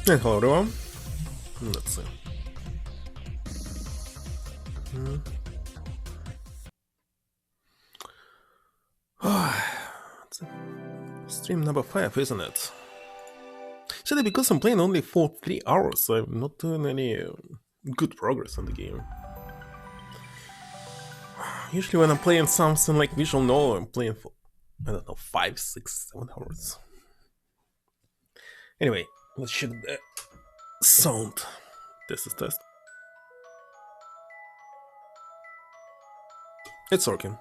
And hello everyone. Let's see. It's stream number 5, isn't it? Actually, because I'm playing only for 3 hours, I'm not doing any good progress on the game. Usually when I'm playing something like visual novel, I'm playing for, I don't know, 5, 6, 7 hours. Anyway, let's check the sound. This is test. It's working.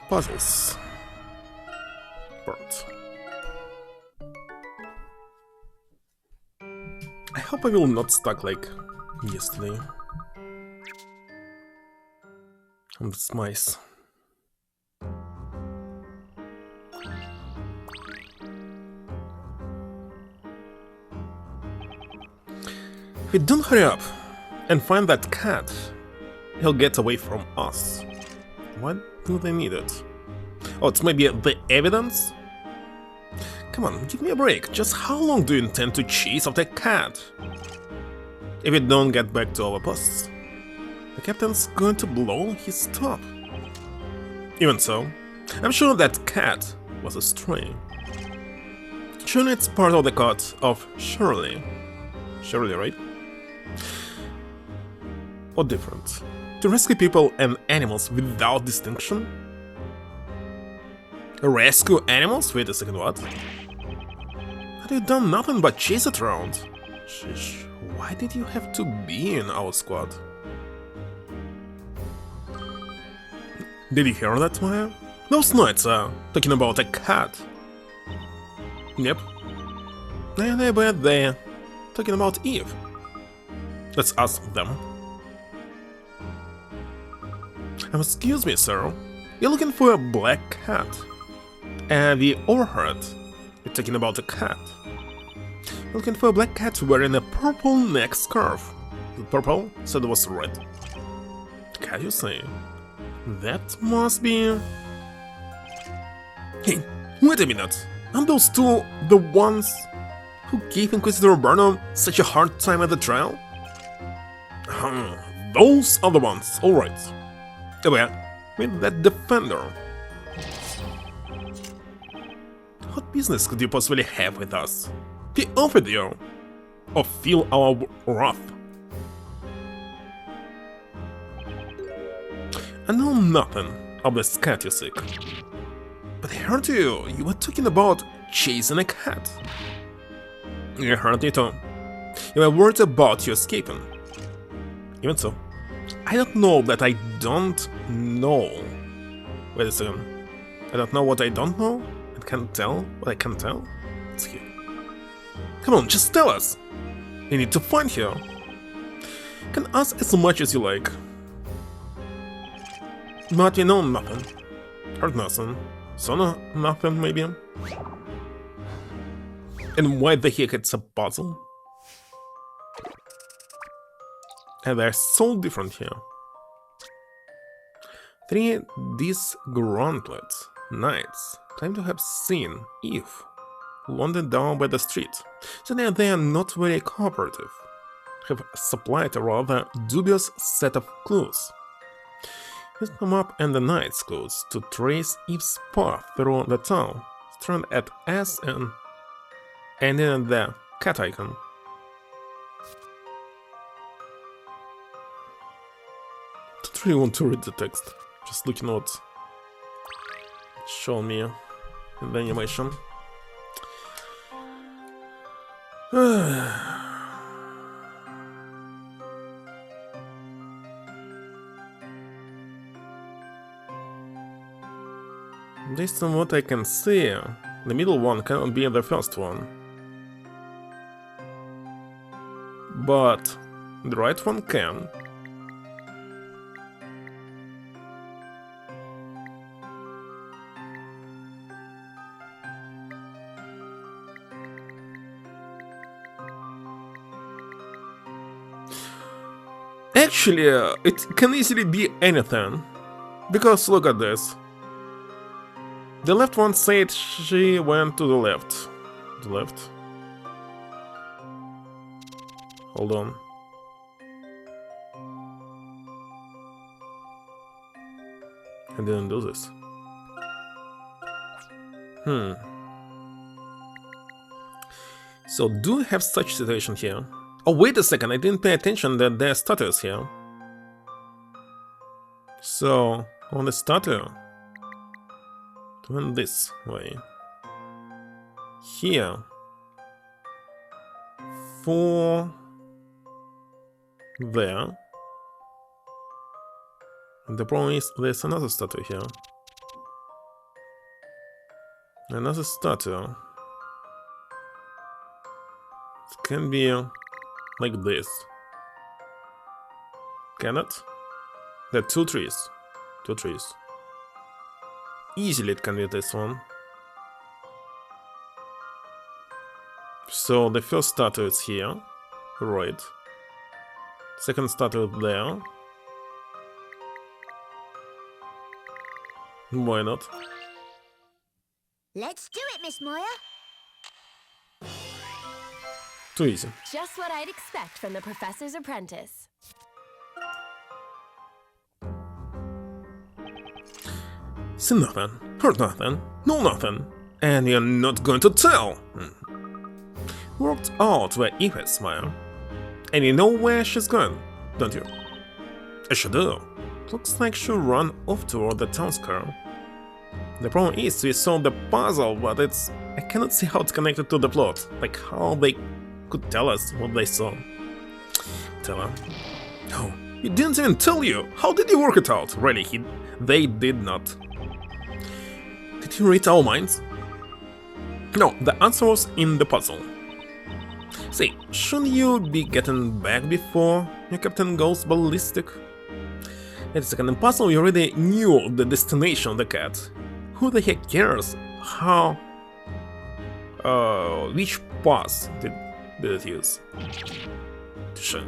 Puzzles. Part. I hope I will not stuck like yesterday. On this mice. If we don't hurry up and find that cat, he'll get away from us. Why do they need it? Oh, it's maybe the evidence? Come on, give me a break. Just how long do you intend to chase after a cat? If we don't get back to our posts, the captain's going to blow his top. Even so, I'm sure that cat was a stray. Surely it's part of the code of Shirley. Shirley, right? Or different? To rescue people and animals without distinction? Rescue animals? Wait a second, what? Had you done nothing but chase it around? Shish, why did you have to be in our squad? Did you hear that, Maya? Those knights are talking about a cat. Yep. And I bet they're talking about Eve. Let's ask them. Excuse me, sir. You're looking for a black cat. And we overheard you're talking about a cat. You're looking for a black cat wearing a purple neck scarf. The purple said it was red. Can you say? That must be... Hey, wait a minute. Aren't those two the ones who gave Inquisitor Burnham such a hard time at the trial? Those are the ones, alright. Oh yeah, with that defender. What business could you possibly have with us? We offered you, or feel our wrath. I know nothing of this cat you seek. But I heard you were talking about chasing a cat. I heard you too. You were worried about you escaping. Even so, I don't know that I don't know. Wait a second. I don't know what I don't know? I can't tell what I can tell? It's here. Come on, just tell us! You need to find her. You can ask as much as you like. But you know nothing. Heard nothing. Saw nothing, maybe. And why the heck it's a puzzle? And they're so different here. 3 disgruntled knights claim to have seen Eve wandered down by the street, so they are not very cooperative, have supplied a rather dubious set of clues. Use the map and the knight's clues to trace Eve's path through the town, strand at S and ending at the cat icon. I don't really want to read the text, just looking at what it's showing me in the animation. Based on what I can see, the middle one cannot be the first one. But the right one can. Actually, it can easily be anything. Because look at this. The left one said she went to the left. The left? Hold on. I didn't do this. So do we have such situation here? Oh, wait a second, I didn't pay attention that there are statues here. So, on the statue, turn this way. Here. 4 there. And the problem is there's another statue here. Another statue. It can be like this. Can it? There are 2 trees. 2 trees. Easily it can be this one. So the first statue is here. Right. Second statue there. Why not? Let's do it, Miss Moya. Too easy. Just what I'd expect from the professor's apprentice. See nothing, heard nothing, know nothing, and you're not going to tell. Worked out where Eve is, Maya. And you know where she's going, don't you? I sure do. Looks like she'll run off toward the town square. The problem is we solved the puzzle, but I cannot see how it's connected to the plot. Like how they could tell us what they saw. Tell her. Oh, he didn't even tell you! How did you work it out? Really, they did not. Did you read our minds? No, the answer was in the puzzle. Say, shouldn't you be getting back before your captain goes ballistic? Wait a second, in the puzzle you already knew the destination of the cat. Who the heck cares how... which pass did it use? Sure.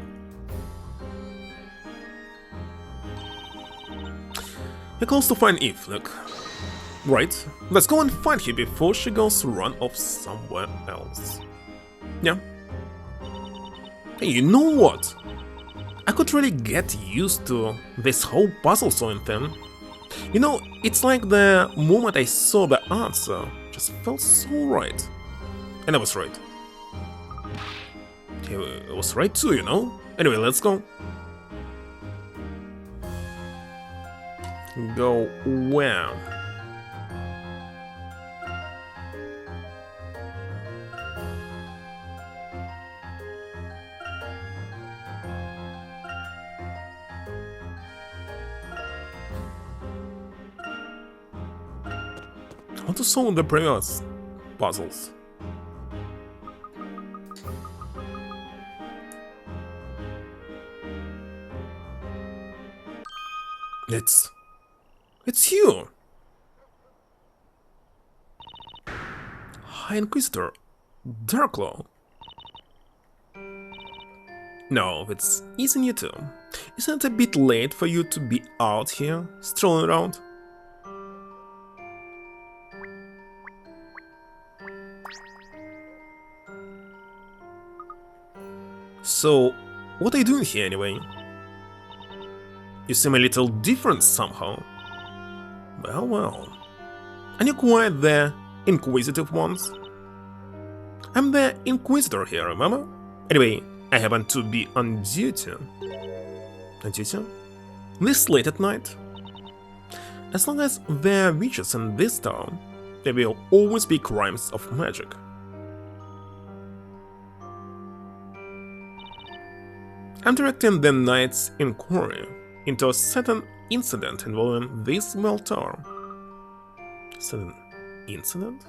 You're close to find Eve, look. Right, let's go and find her before she goes to run off somewhere else. Yeah. Hey, you know what? I could really get used to this whole puzzle solving thing. You know, it's like the moment I saw the answer just felt so right. And I was right. I was right too, you know? Anyway, let's go. Go where? How to solve the previous puzzles? It's you! High Inquisitor, Darklaw. No, it's easy you too. Isn't it a bit late for you to be out here, strolling around? So, what are you doing here anyway? You seem a little different somehow. Well. Are you quite the inquisitive ones? I'm the Inquisitor here, remember? Anyway, I happen to be on duty. On duty? This late at night? As long as there are witches in this town, there will always be crimes of magic. I'm directing the Knight's inquiry into a certain incident involving this bell tower. Certain incident?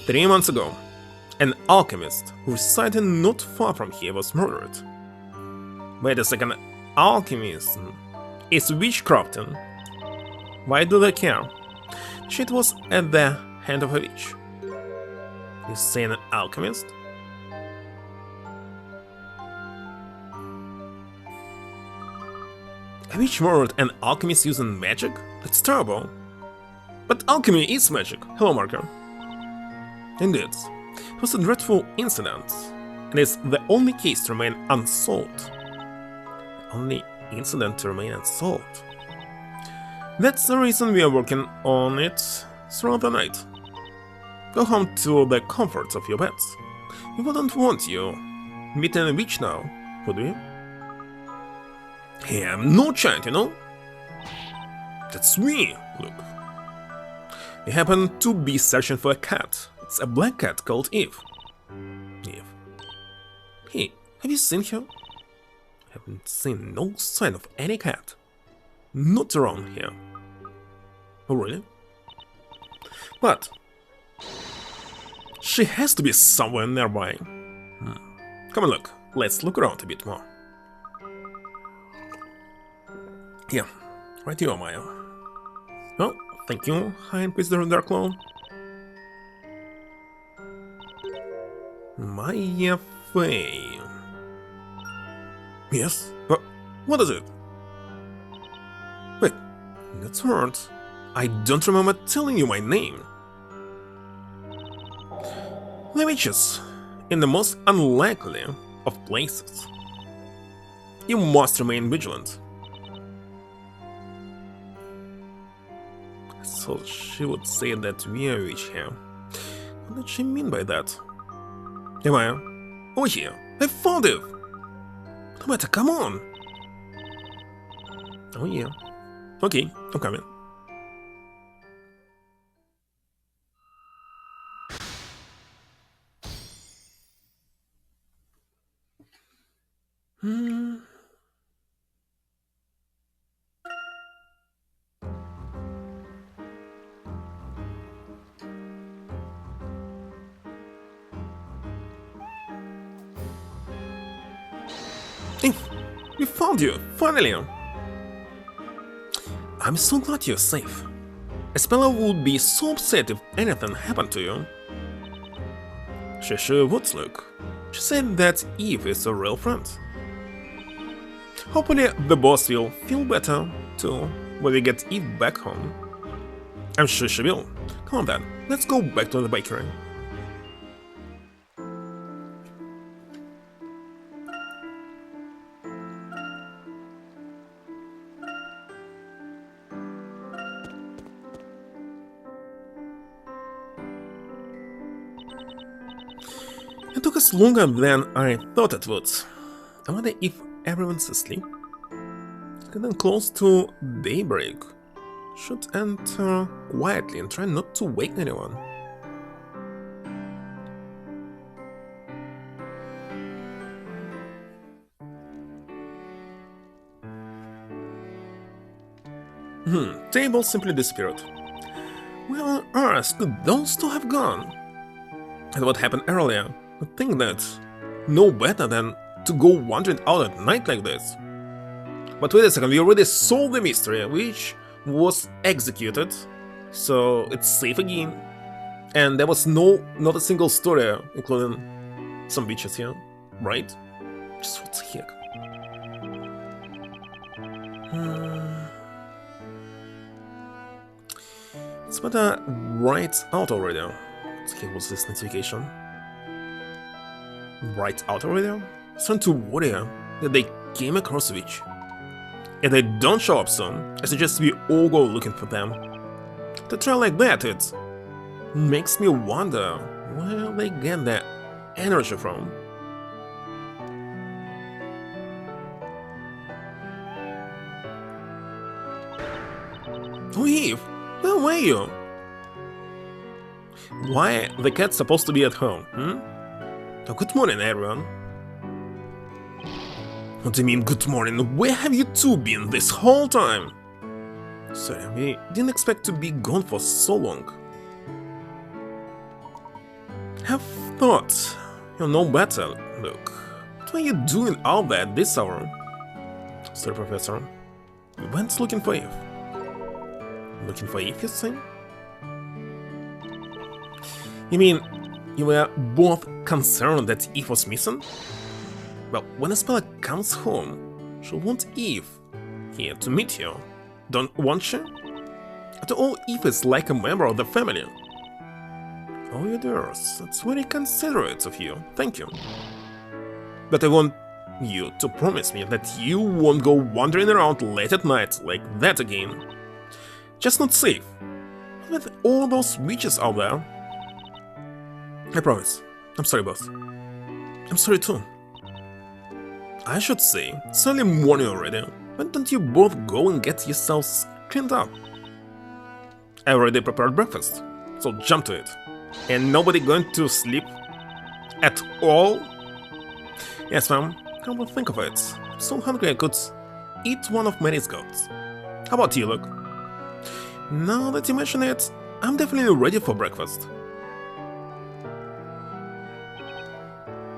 Three months ago, an alchemist residing not far from here was murdered. Wait a second, alchemism is witchcrafting. Why do they care? Shit was at the hand of a witch. You say an alchemist? Have you murdered an alchemist using magic? That's terrible. But alchemy is magic. Hello, Marker. Indeed. It was a dreadful incident, and it's the only case to remain unsolved. The only incident to remain unsolved. That's the reason we are working on it throughout the night. Go home to the comforts of your beds. We wouldn't want you meeting a witch now, would we? Hey, I'm no giant, you know? That's me, look. We happen to be searching for a cat. It's a black cat called Eve. Eve. Hey, have you seen her? I haven't seen no sign of any cat. Not around here. Oh, really? But she has to be somewhere nearby. Come on, look. Let's look around a bit more. Yeah, right you are, Maya. Oh, thank you, High Inquisitor Darkclaw. Maya Fey. Yes, but what is it? Wait, that's hard. I don't remember telling you my name. The witches, in the most unlikely of places. You must remain vigilant. So she would say that we are witch here. What did she mean by that? Hey Maya, over here. I found it! No matter, come on! Oh yeah. Okay, I'm coming. Hey, we found you, finally! I'm so glad you're safe. Espella would be so upset if anything happened to you. She sure would, look. She said that Eve is a real friend. Hopefully the boss will feel better, too, when we get Eve back home. I'm sure she will. Come on then, let's go back to the bakery. It took us longer than I thought it would. I wonder if everyone's asleep. Getting close to daybreak. Should enter quietly and try not to wake anyone. Table simply disappeared. Where on earth could those two have gone? And what happened earlier? I think that no better than to go wandering out at night like this. But wait a second, we already solved the mystery, which was executed, so it's safe again. And there was not a single story, including some bitches here, right? Just what the heck? It's better Wright out already. What the heck was this notification? Wright out already? I'm starting to worry that they came across a witch. If they don't show up soon, I suggest we all go looking for them. To try like that, it makes me wonder where they get their energy from. Oh, Eve, where were you? Why the cat's supposed to be at home, Oh, good morning, everyone. What do you mean, good morning? Where have you two been this whole time? Sorry, we didn't expect to be gone for so long. Have thought you'll know better. Look, what are you doing out there at this hour? Sorry, Professor. We went looking for Eve. Looking for Eve, you say? You mean you were both concerned that Eve was missing? Well, when Espella comes home, she'll want Eve here to meet you. Don't want you? After all, Eve is like a member of the family. Oh, you dears, that's very considerate of you. Thank you. But I want you to promise me that you won't go wandering around late at night like that again. Just not safe. With all those witches out there. I promise. I'm sorry, boss. I'm sorry too. I should say, it's early morning already. Why don't you both go and get yourselves cleaned up? I already prepared breakfast, so jump to it. And nobody going to sleep at all? Yes, ma'am. Come to think of it, I'm so hungry I could eat one of Mary's goats. How about you, Luke? Now that you mention it, I'm definitely ready for breakfast.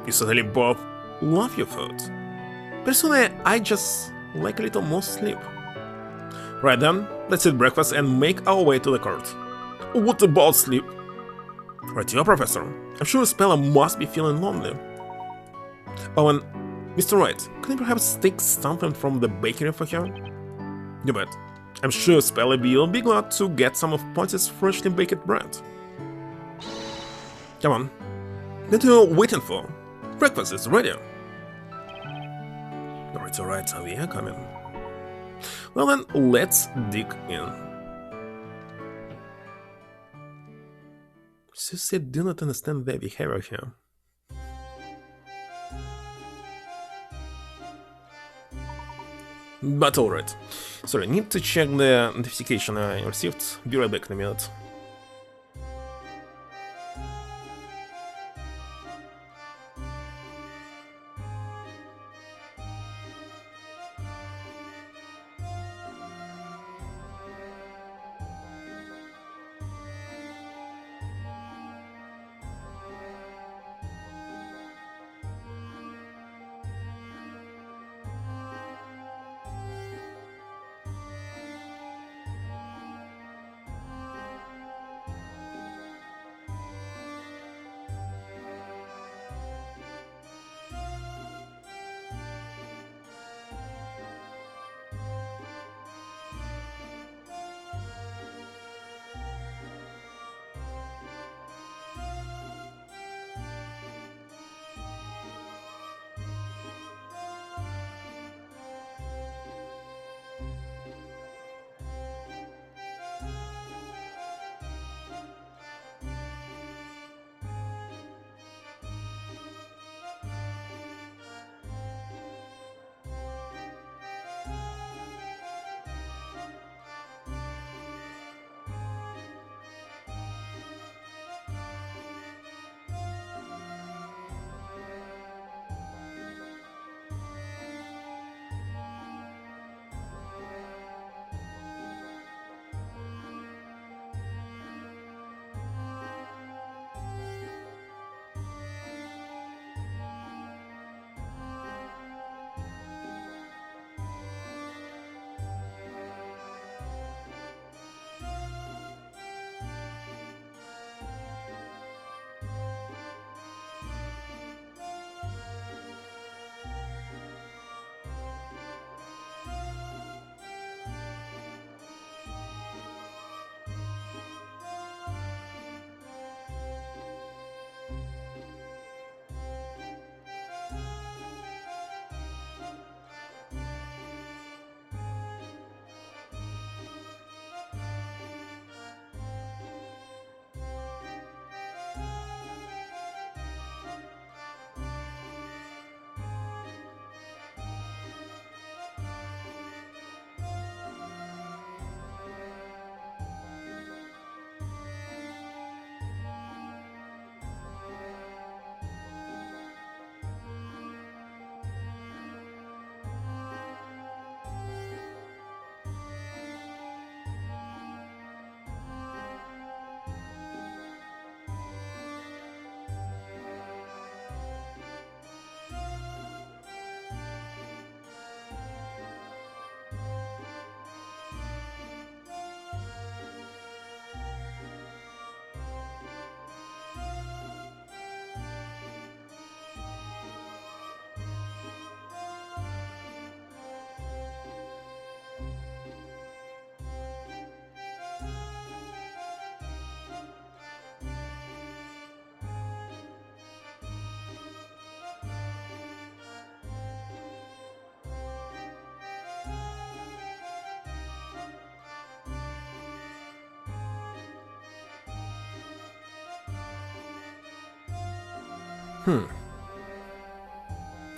You certainly both love your food. Personally, I just like a little more sleep. Right then, let's eat breakfast and make our way to the court. What about sleep? Right, you, Professor. I'm sure Speller must be feeling lonely. Oh, and Mr. Wright, can you perhaps take something from the bakery for her? You bet. I'm sure Speller will be glad to get some of Ponty's freshly baked bread. Come on. What are you waiting for? Breakfast is ready. Alright, we are coming. Well then, let's dig in. Seriously, I do not understand their behavior here. But alright. Sorry, need to check the notification I received. Be right back in a minute.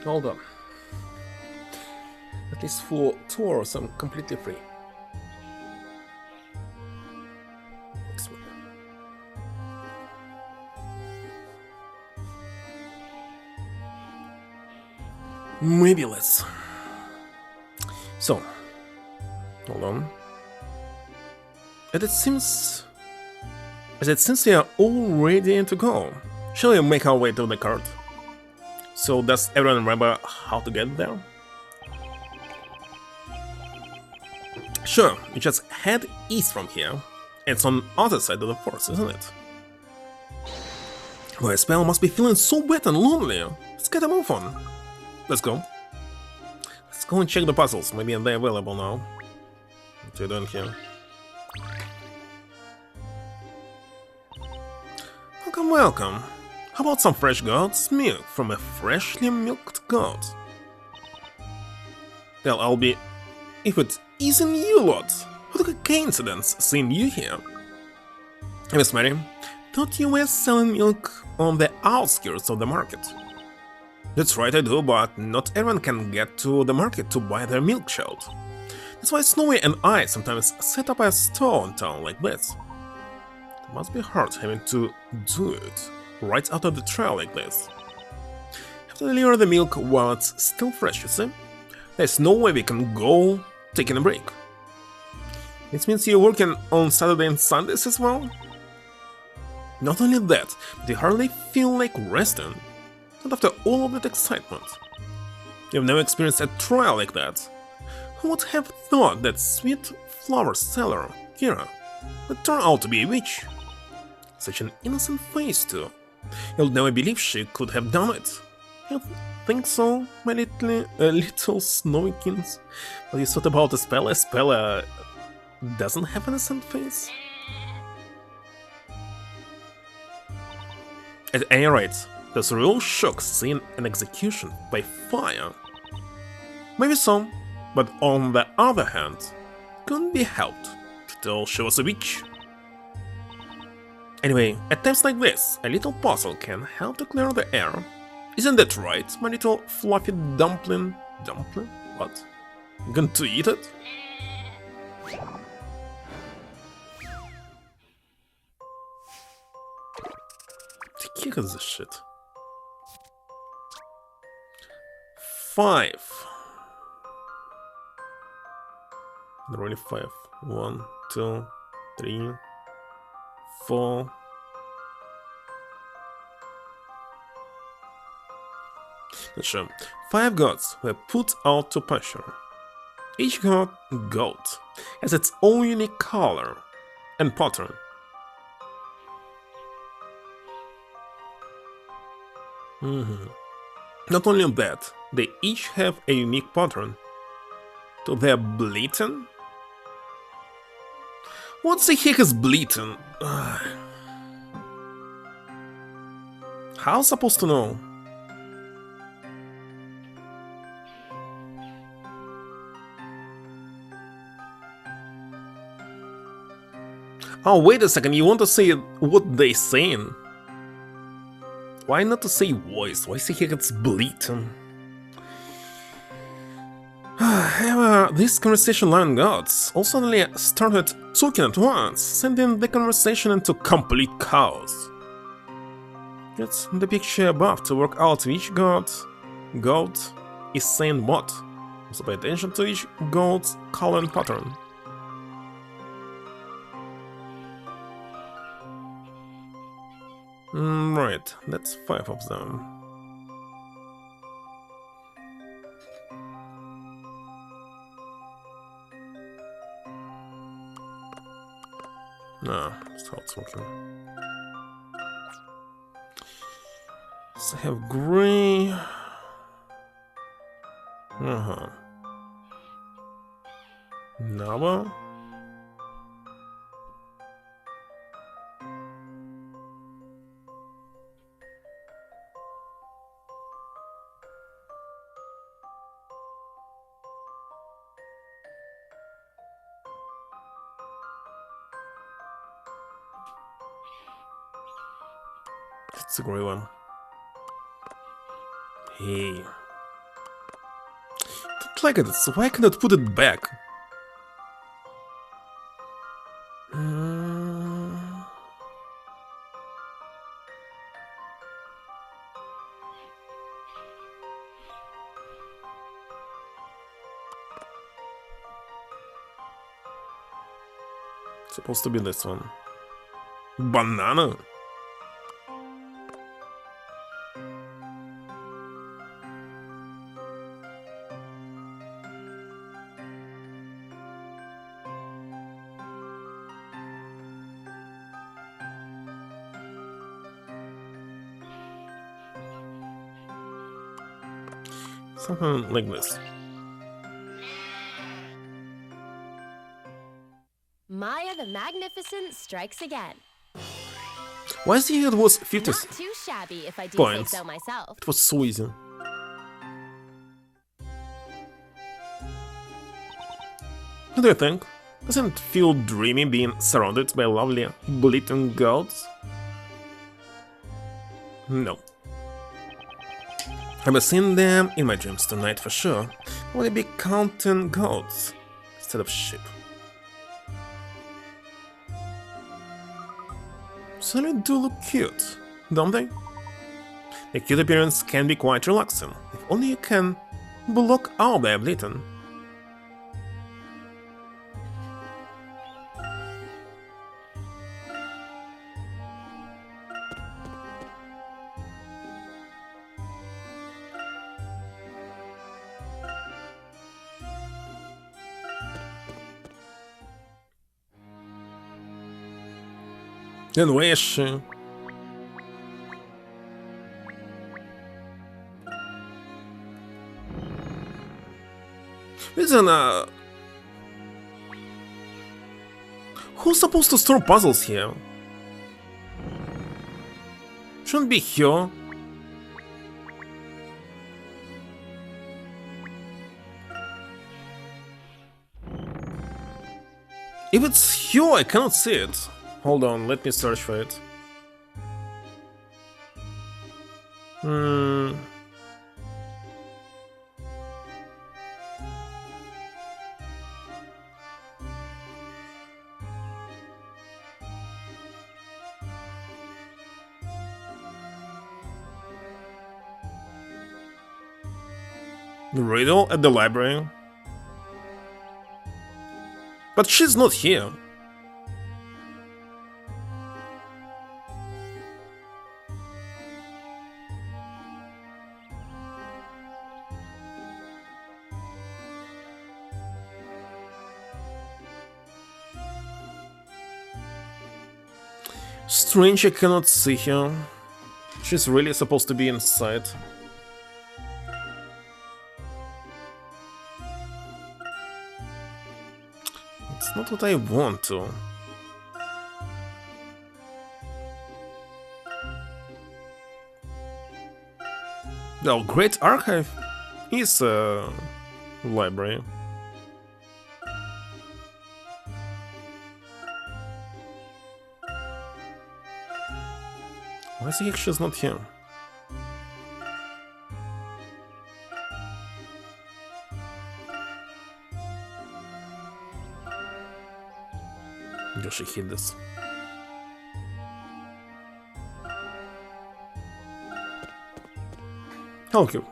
Hold on. At least for 2 hours I'm completely free. Maybe less. So, hold on. And it seems we are all ready to go. Shall we make our way to the cart? So does everyone remember how to get there? Sure, you just head east from here. It's on the other side of the forest, isn't it? Well, Spell must be feeling so wet and lonely. Let's get a move on. Let's go. Let's go and check the puzzles. Maybe they're available now. What are you doing here? Welcome, welcome. How about some fresh goat's milk from a freshly milked goat? Well, I'll be... If it isn't you lot! What a coincidence seeing you here. Miss Mary, thought you were selling milk on the outskirts of the market. That's right, I do, but not everyone can get to the market to buy their milk child. That's why Snowy and I sometimes set up a store in town like this. It must be hard having to do it right out of the trail like this. Have to deliver the milk while it's still fresh, you see? There's no way we can go taking a break. This means you're working on Saturday and Sundays as well? Not only that, but you hardly feel like resting. Not after all of that excitement. You've never experienced a trial like that. Who would have thought that sweet flower seller, Kira, would turn out to be a witch? Such an innocent face, too. You'll never believe she could have done it. You think so, my little snowykins? But you thought about a spell? A spell doesn't have an innocent face? At any rate, there's a real shock seeing an execution by fire. Maybe so, but on the other hand, couldn't be helped to tell she was a witch. Anyway, at times like this, a little puzzle can help to clear the air. Isn't that right, my little fluffy dumpling? Dumpling? What? You going to eat it? The kick is this shit. 5. There are only 5. 1, 2, 3, 4. Not sure. 5 goats were put out to pasture. Each goat has its own unique color and pattern. Not only that, they each have a unique pattern. So they're bleating? What the heck is bleating? How am I supposed to know? Oh, wait a second, you want to say what they saying? Why not to say voice? Why the heck it's bleating? However, this conversation line gods all suddenly started talking at once, sending the conversation into complete chaos. Get the picture above to work out which goat is saying what. Also pay attention to each goat's color and pattern. Right, that's 5 of them. That's how it's working. So I have gray. Nava. It's a great one. Hey. Don't like it, so why cannot put it back? Supposed to be this one. Banana? Something like this. Maya the Magnificent strikes again. Why is it was 50 Not too shabby, if I do points? say so myself. It was so easy. What do you think? Doesn't it feel dreamy being surrounded by lovely, bleating goats? No. I've been seeing them in my dreams tonight for sure. I will be counting goats instead of sheep. So they do look cute, don't they? The cute appearance can be quite relaxing, if only you can block out by Layton. And where is she? Listen, who's supposed to store puzzles here? Shouldn't be here. If it's here, I cannot see it. Hold on, let me search for it. Riddle at the library. But she's not here. Strange, I cannot see her. She's really supposed to be inside. It's not what I want to. Well, Great Archive is a library. Why is he actually not here? Yoshi hit this. Thank you.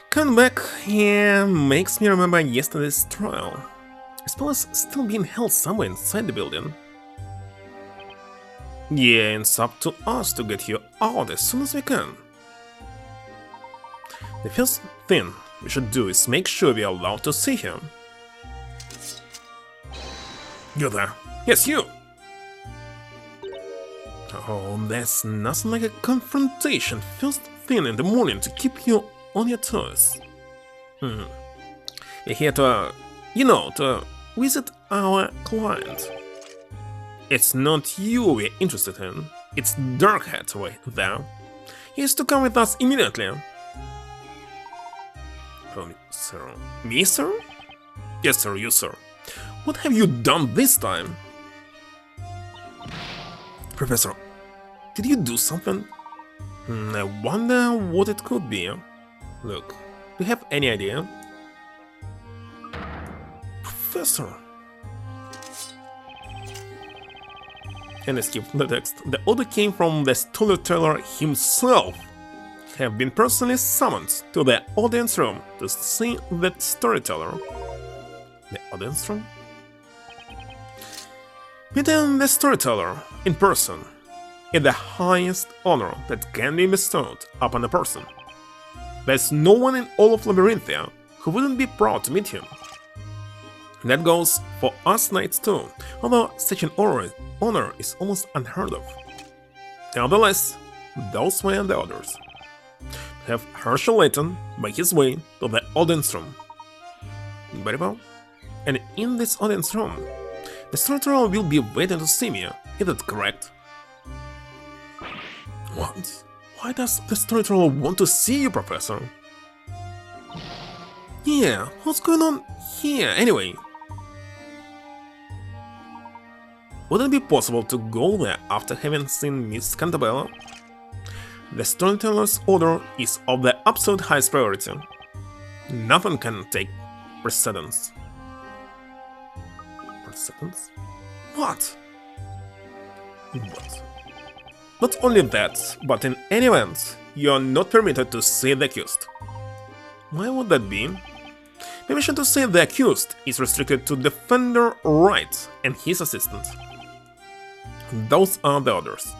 Coming back here makes me remember yesterday's trial. I suppose it's still being held somewhere inside the building. Yeah, it's up to us to get you out as soon as we can. The first thing we should do is make sure we are allowed to see him. You there? Yes, you! Oh, there's nothing like a confrontation first thing in the morning to keep you on your toes. We're here to, to visit our client. It's not you we're interested in, it's Darkhead right there. He is to come with us immediately. Oh, sir. Me, sir? Yes, sir, you, sir. What have you done this time? Professor, Did you do something? I wonder what it could be. Look, do you have any idea? Professor! And I skipped the text. The order came from the storyteller himself. Have been personally summoned to the audience room to see the storyteller. The audience room? Meeting the storyteller in person is the highest honor that can be bestowed upon a person. There's no one in all of Labyrinthia who wouldn't be proud to meet him. That goes for us knights too, although such an honor is almost unheard of. Nevertheless, those were the orders. Have Herschel Layton make his way to the audience room. Very well. And in this audience room, the storyteller will be waiting to see me. Is that correct? What? Why does the storyteller want to see you, Professor? Yeah, what's going on here anyway? Would it be possible to go there after having seen Miss Cantabella? The storyteller's order is of the absolute highest priority. Nothing can take precedence. Precedence? What? What? Not only that, but in any event, you are not permitted to see the accused. Why would that be? Permission to see the accused is restricted to Defender Wright and his assistant. Those are the orders.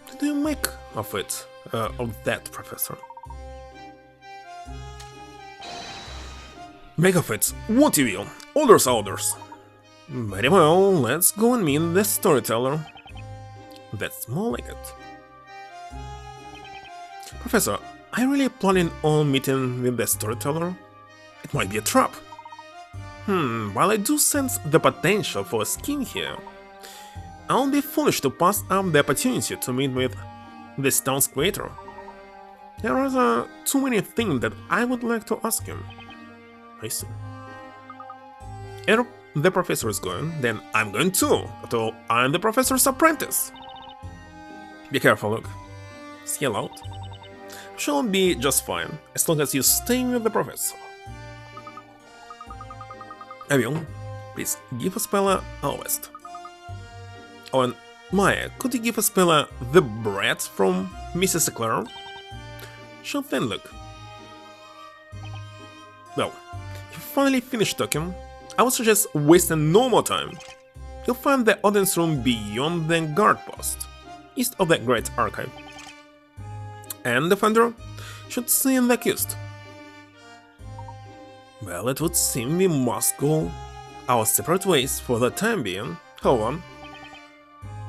What do you make of it, of that, Professor? Make of it what you will. Orders are orders. Very well, let's go and meet the storyteller. That's more like it. Professor, are you really planning on meeting with the storyteller? It might be a trap. While I do sense the potential for a scheme here, I'll be foolish to pass up the opportunity to meet with this town's creator. There are too many things that I would like to ask him. I see. If the professor is going, then I'm going too, although I'm the professor's apprentice. Be careful, look. See aloud. She'll be just fine, as long as you stay with the professor. Avion, please give Spella our best. Oh, and Maya, could you give Spella the bread from Mrs. Eclair? She'll then look. Well, if you finally finish talking, I would suggest wasting no more time. You'll find the audience room beyond the guard post, east of the Great Archive. And Defender should see the accused. Well, it would seem we must go our separate ways for the time being. Hold on.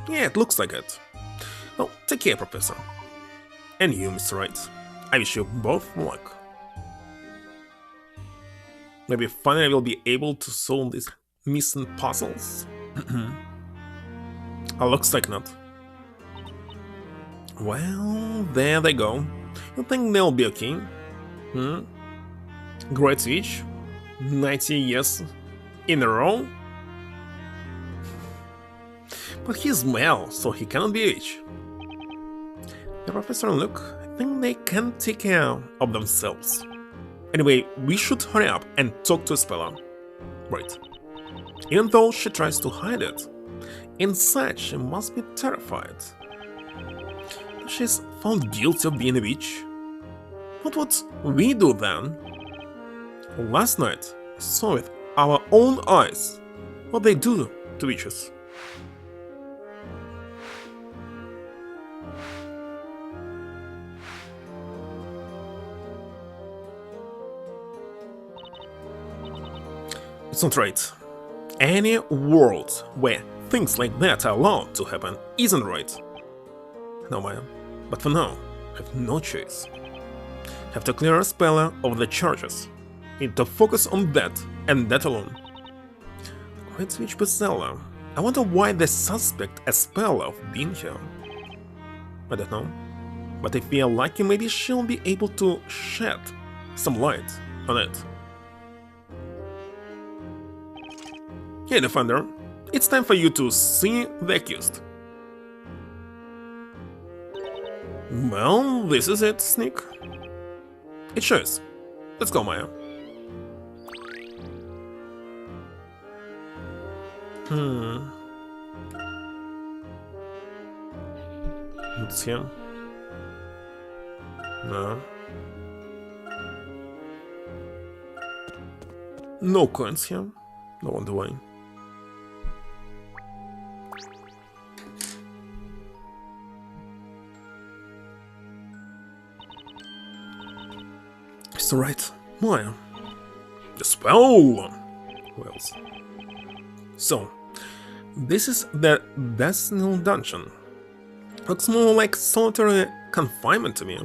Yeah, it looks like it. Well, take care, Professor. And you, Mr. Wright. I wish you both luck. Maybe finally I will be able to solve these missing puzzles. Looks like not. Well, there they go. You think they'll be okay? Great switch? 90 years in a row? But he's male, so he cannot be rich. The professor and Luke, I think they can take care of themselves. Anyway, we should hurry up and talk to Spella. Right. Even though she tries to hide it, inside she must be terrified. She's found guilty of being a witch. What would we do then? Last night, we saw with our own eyes what they do to witches. It's not right. Any world where things like that are allowed to happen isn't right. No, Maya, but for now, I have no choice. Have to clear Spella of the charges. Need to focus on that, and that alone. Great switch Bezella. I wonder why they suspect a Spella of being here. I don't know, but I feel like maybe she'll be able to shed some light on it. Hey, Defender, It's time for you to see the accused. Well, this is it, Sneak. It sure is. Let's go, Maya. It's here. No. No coins here. No wonder why. It's alright. Maya. Yes, well. Who else? So, this is the Desnil dungeon. Looks more like solitary confinement to me.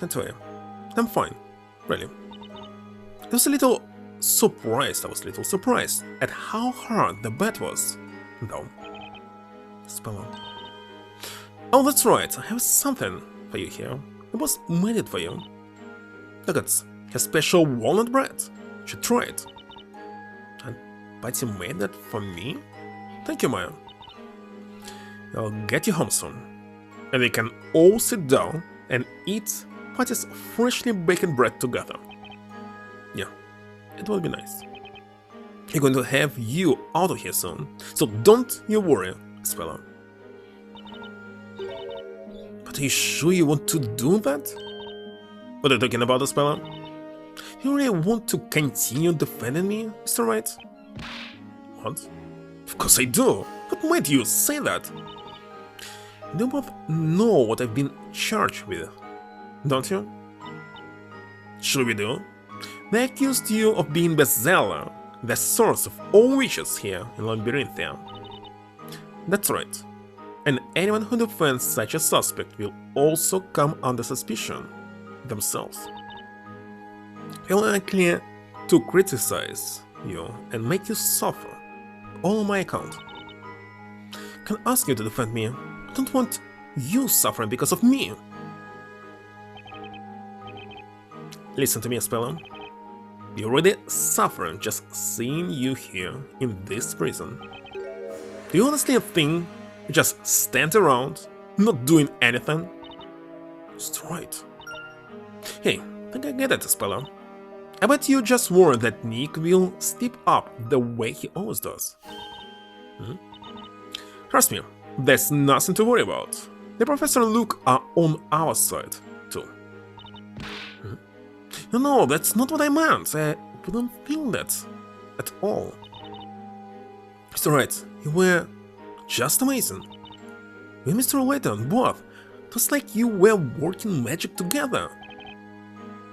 I tell you, I'm fine, really. I was a little surprised at how hard the bed was, though. Speller. Oh, that's right, I have something for you here. It was made it for you. Look, it's a special walnut bread. You should try it. And but you made that for me? Thank you, Maya. I'll get you home soon. And we can all sit down and eat Patty's freshly baked bread together. Yeah, it will be nice. We're going to have you out of here soon, so don't you worry, Speller. But are you sure you want to do that? What are you talking about, Speller? You really want to continue defending me, Mr. Wright? What? Of course I do. What made you say that? You both know what I've been charged with, don't you? Sure we do. They accused you of being Bestseller, the source of all witches here in Labyrinthia. That's right. And anyone who defends such a suspect will also come under suspicion themselves. They're likely to criticize you and make you suffer, all on my account. I can ask you to defend me. I don't want you suffering because of me. Listen to me, Speller. You're already suffering just seeing you here in this prison. Do you honestly think you just stand around, not doing anything? That's right. Hey, I think I get it, Speller. I bet you just worried that Nick will step up the way he always does. Trust me, there's nothing to worry about. The Professor and Luke are on our side, too. No, that's not what I meant. I wouldn't think that at all. It's alright, you were just amazing. You and Mr. Layton, both, just like you were working magic together.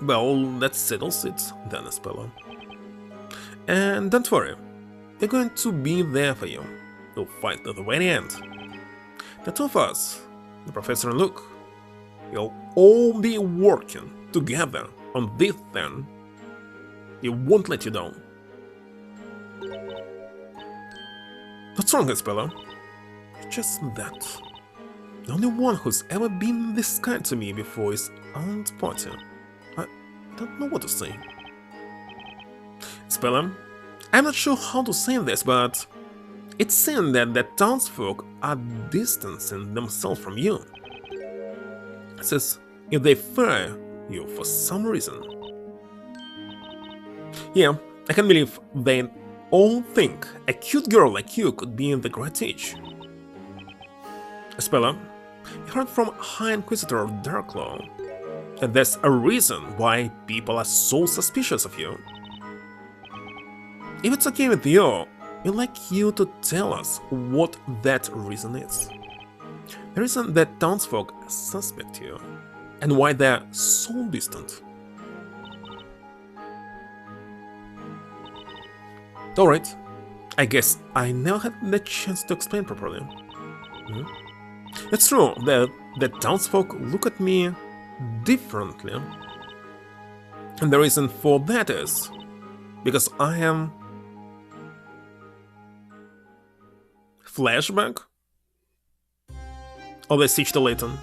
Well, that settles it, then, Speller. And don't worry, we're going to be there for you. We'll fight to the very end. The two of us, the Professor and Luke, we'll all be working together on this thing. We won't let you down. What's wrong, Speller? Just that. The only one who's ever been this kind to me before is Aunt Potty. I don't know what to say. Speller, I'm not sure how to say this, but it seems that the townsfolk are distancing themselves from you. It says if they fear you for some reason. Yeah, I can't believe they all think a cute girl like you could be in the great age. Speller, you heard from High Inquisitor of Darklaw that there's a reason why people are so suspicious of you. If it's okay with you, we'd like you to tell us what that reason is. The reason that townsfolk suspect you, and why they're so distant. Alright, I guess I never had the chance to explain properly. It's true that the townsfolk look at me differently, and the reason for that is because I am... Flashback? Or the siege to Layton?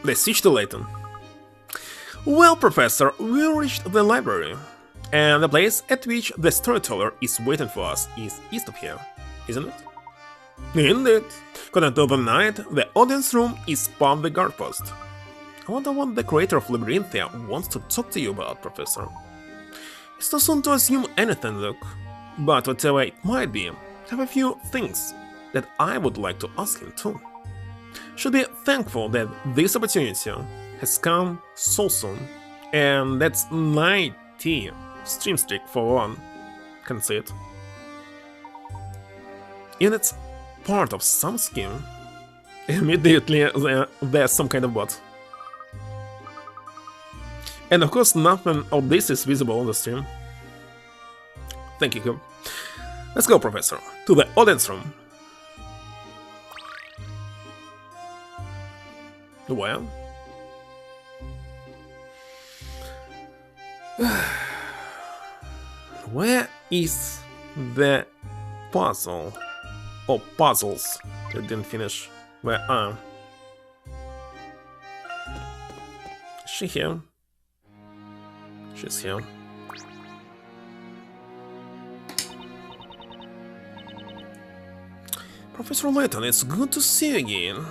The siege to Layton. Well, Professor, we reached the library. And the place at which the storyteller is waiting for us is east of here, isn't it? Indeed. According to the night, the audience room is past the guard post. I wonder what the creator of Labyrinthia wants to talk to you about, Professor. It's too soon to assume anything, look. But whatever it might be, I have a few things that I would like to ask him too. Should be thankful that this opportunity has come so soon, and that's 90 stream streak for one. Can see it. And it's part of some scheme. Immediately there's some kind of bot. And of course nothing of this is visible on the stream. Thank you, Cube. Let's go, Professor, to the audience room. Well, where is the puzzle? Or puzzles that didn't finish? Where are? Is she here? She's here. Professor Layton, it's good to see you again.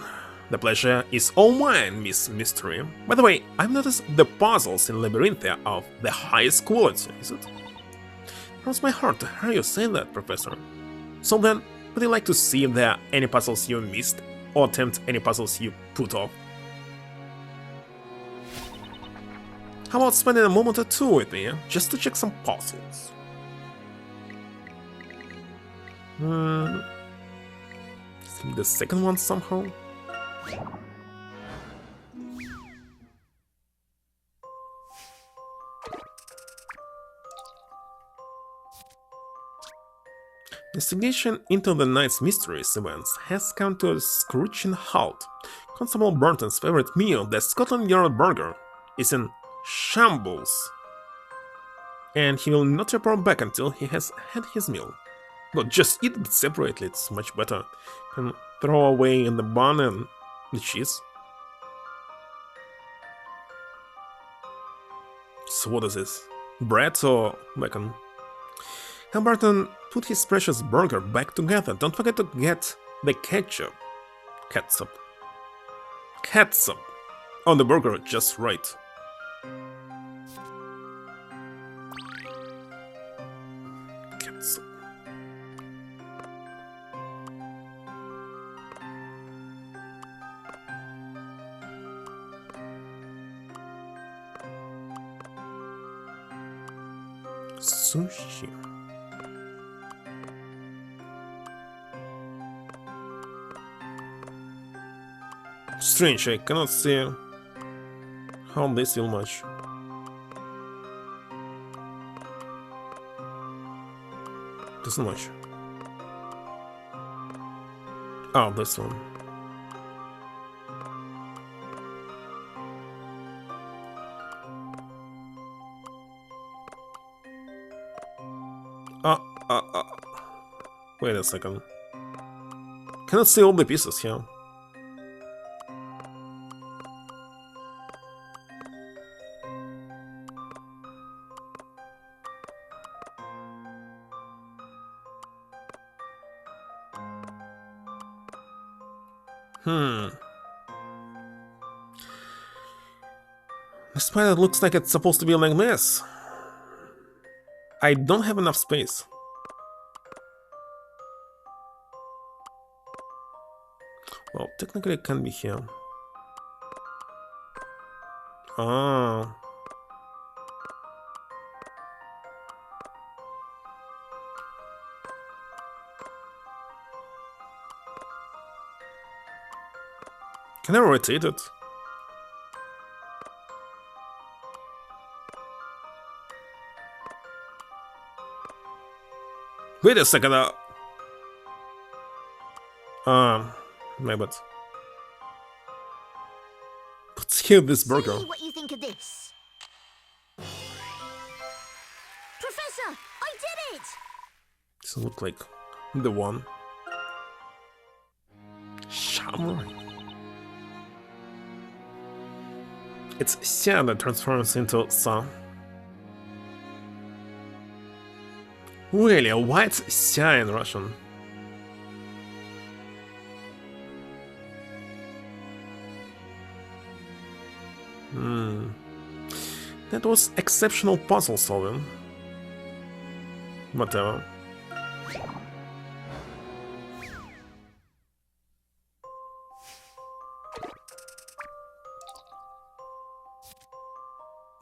The pleasure is all mine, Miss Mystery. By the way, I've noticed the puzzles in Labyrinthia are of the highest quality, is it? It hurts my heart to hear you say that, Professor. So then, would you like to see if there are any puzzles you missed, or attempt any puzzles you put off? How about spending a moment or two with me, just to check some puzzles? The second one somehow? Investigation into the night's mysteries events has come to a screeching halt. Constable Burton's favorite meal, the Scotland Yard burger, is in shambles, and he will not report back until he has had his meal. But just eat it separately, it's much better. And throw away in the bun and the cheese. So what is this? Bread or bacon? Burton put his precious burger back together. Don't forget to get the ketchup on the burger just right. Ketchup. Sushi. Strange, I cannot see how this will match. Doesn't match. Oh, this one. Wait a second. Cannot see all the pieces here. Despite it looks like it's supposed to be like this, I don't have enough space. Well, technically it can be here. Ah. Can I rotate it? Wait a second. My bad. Let's hear this burger. See what you think of this. Professor, I did it! Doesn't look like the one. Samurai. It's Sia that transforms into Sa. Really, a white sia in Russian. That was exceptional puzzle solving. Whatever.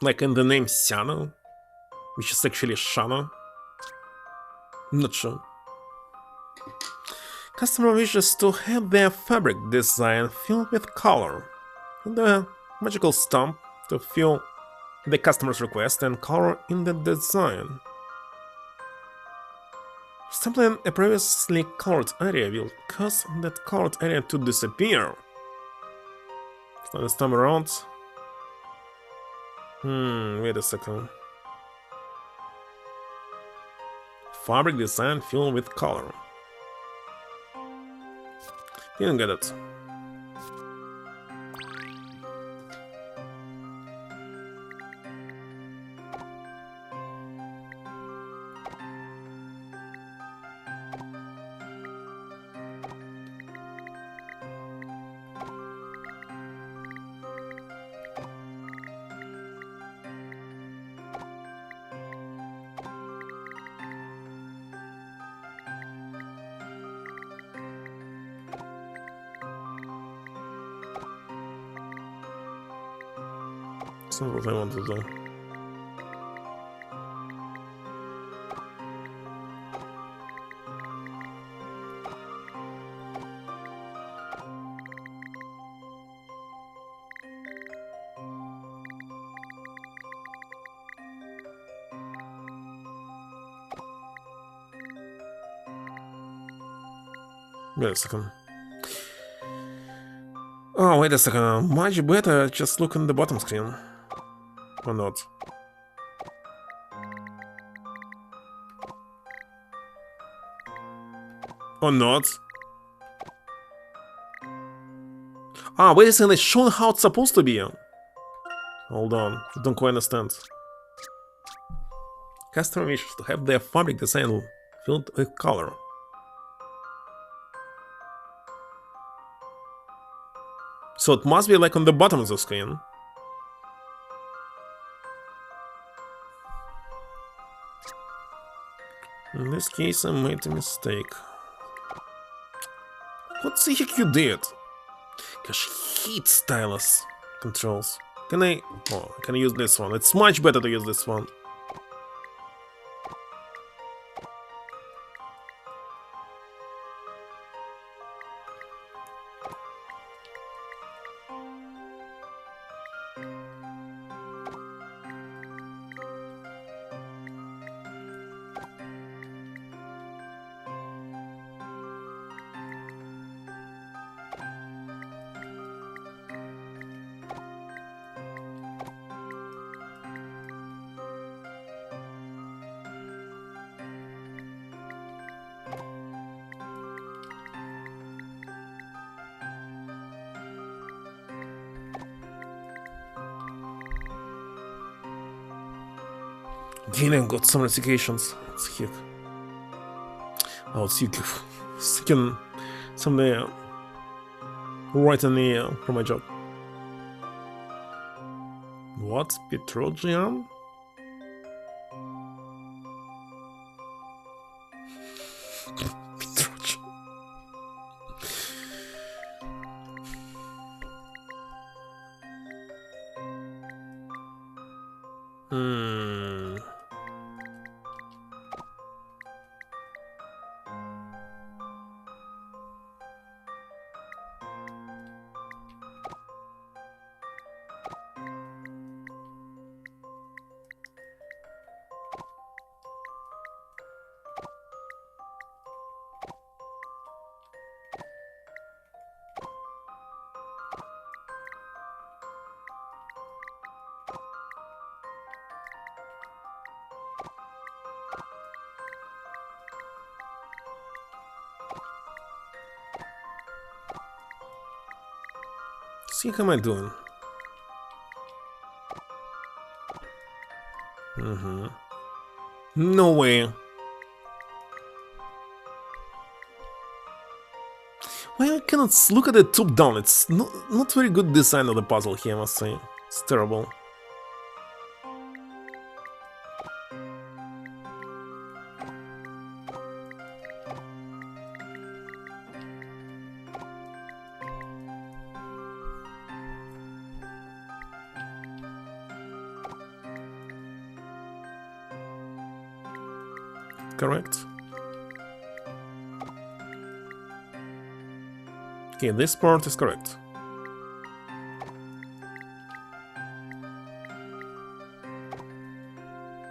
Like in the name Siano, which is actually Shana. Not sure. Customer wishes to have their fabric design filled with color. The magical stamp to fill the customer's request and color in the design. Sampling a previously colored area will cause that colored area to disappear. So this time around. Wait a second. Fabric design filled with color. Didn't get it. That's not what I want to do. Wait a second. Oh, wait a second. Much better just look on the bottom screen. Or not? Or not? Ah, wait a second, it's showing how it's supposed to be. Hold on, I don't quite understand. Customer wishes to have their fabric design filled with color. So it must be like on the bottom of the screen. In this case, I made a mistake. What the heck you did? Gosh, I hate stylus controls. Can I... Oh, I can use this one. It's much better to use this one. Again, I got some notifications. It's heck. I'll see you second someday right in the for my job. What? Petroleum? See how am I doing? No way. Why I cannot look at it top down? It's not very good design of the puzzle here, I must say. It's terrible. Correct. Okay, this part is correct.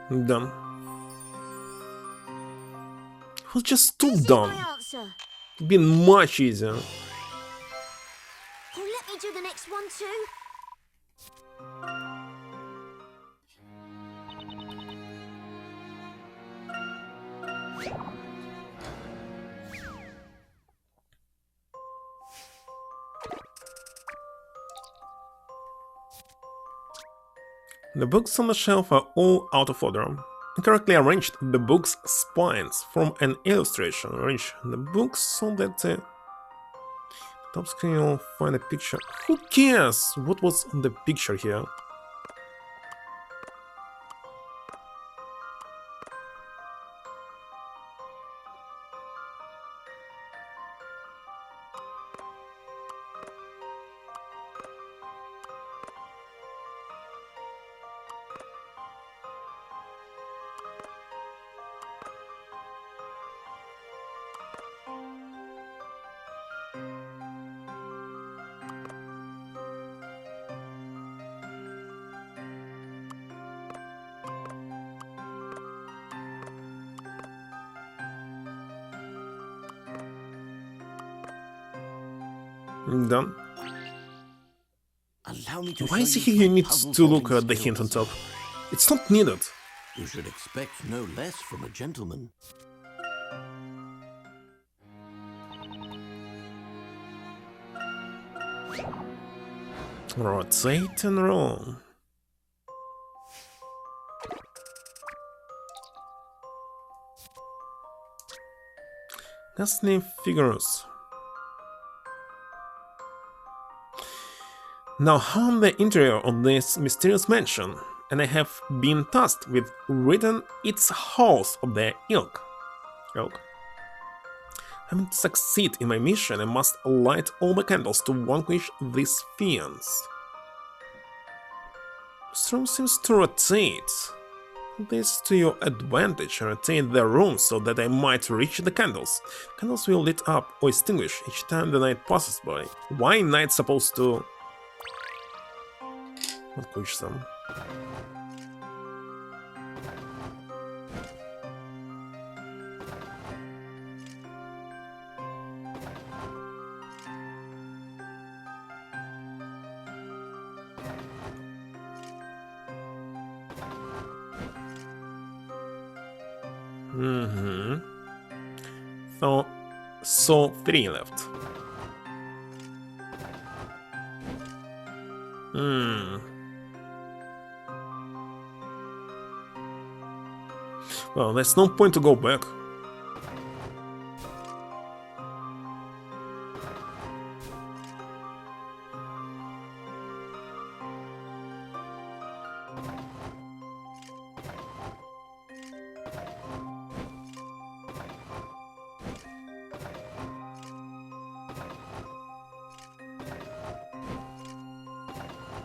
Done. It was just top down. My answer. It'd been much easier. Oh, let me do the next one too. The books on the shelf are all out of order. Incorrectly arranged the book's spines from an illustration. Arrange the books so that the top screen will find a picture. Who cares what was on the picture here? Done. Allow me to Why show is you he my needs puzzle to look solving at the hint on skills. top? It's not needed. You should expect no less from a gentleman. Rotate and roll. Ghastly figures. Now I'm the interior of this mysterious mansion, and I have been tasked with ridding its halls of their ilk. Having to succeed in my mission, I must light all the candles to vanquish these fiends. This room seems to rotate. This to your advantage. Rotate the room so that I might reach the candles. Candles will lit up or extinguish each time the night passes by. Why night supposed to vanquish them? So 3 left. Well, there's no point to go back.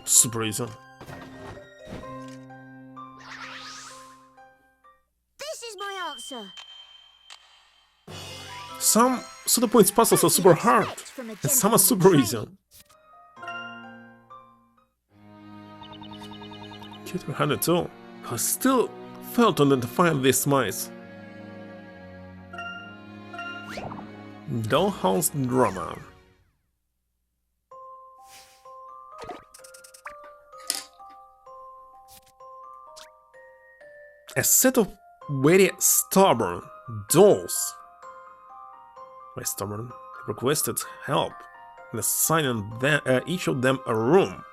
Super easy. This is my answer. Some Pseudo Points puzzles are super hard, and some are super easy. CTR-AVSE-USA. I still failed to identify these mice. Dollhouse Drama. A set of very stubborn dolls. By stubborn, I requested help in assigning each of them a room.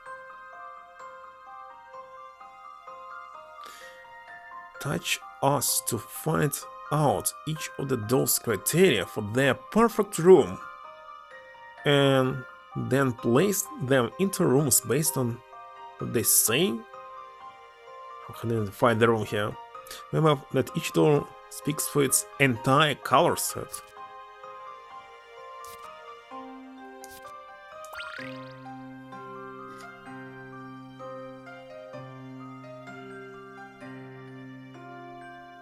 Touch us to find out each of the dolls' criteria for their perfect room. and then place them into rooms based on what they say. How can I identify the room here? Remember that each door speaks for its entire color set.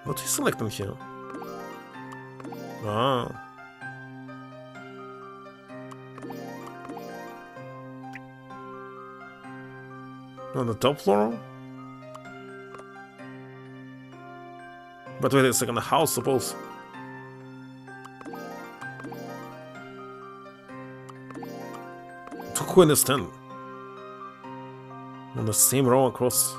What are you selecting here? Ah. On the top floor? But wait a second, how suppose? To understand? On the same row across.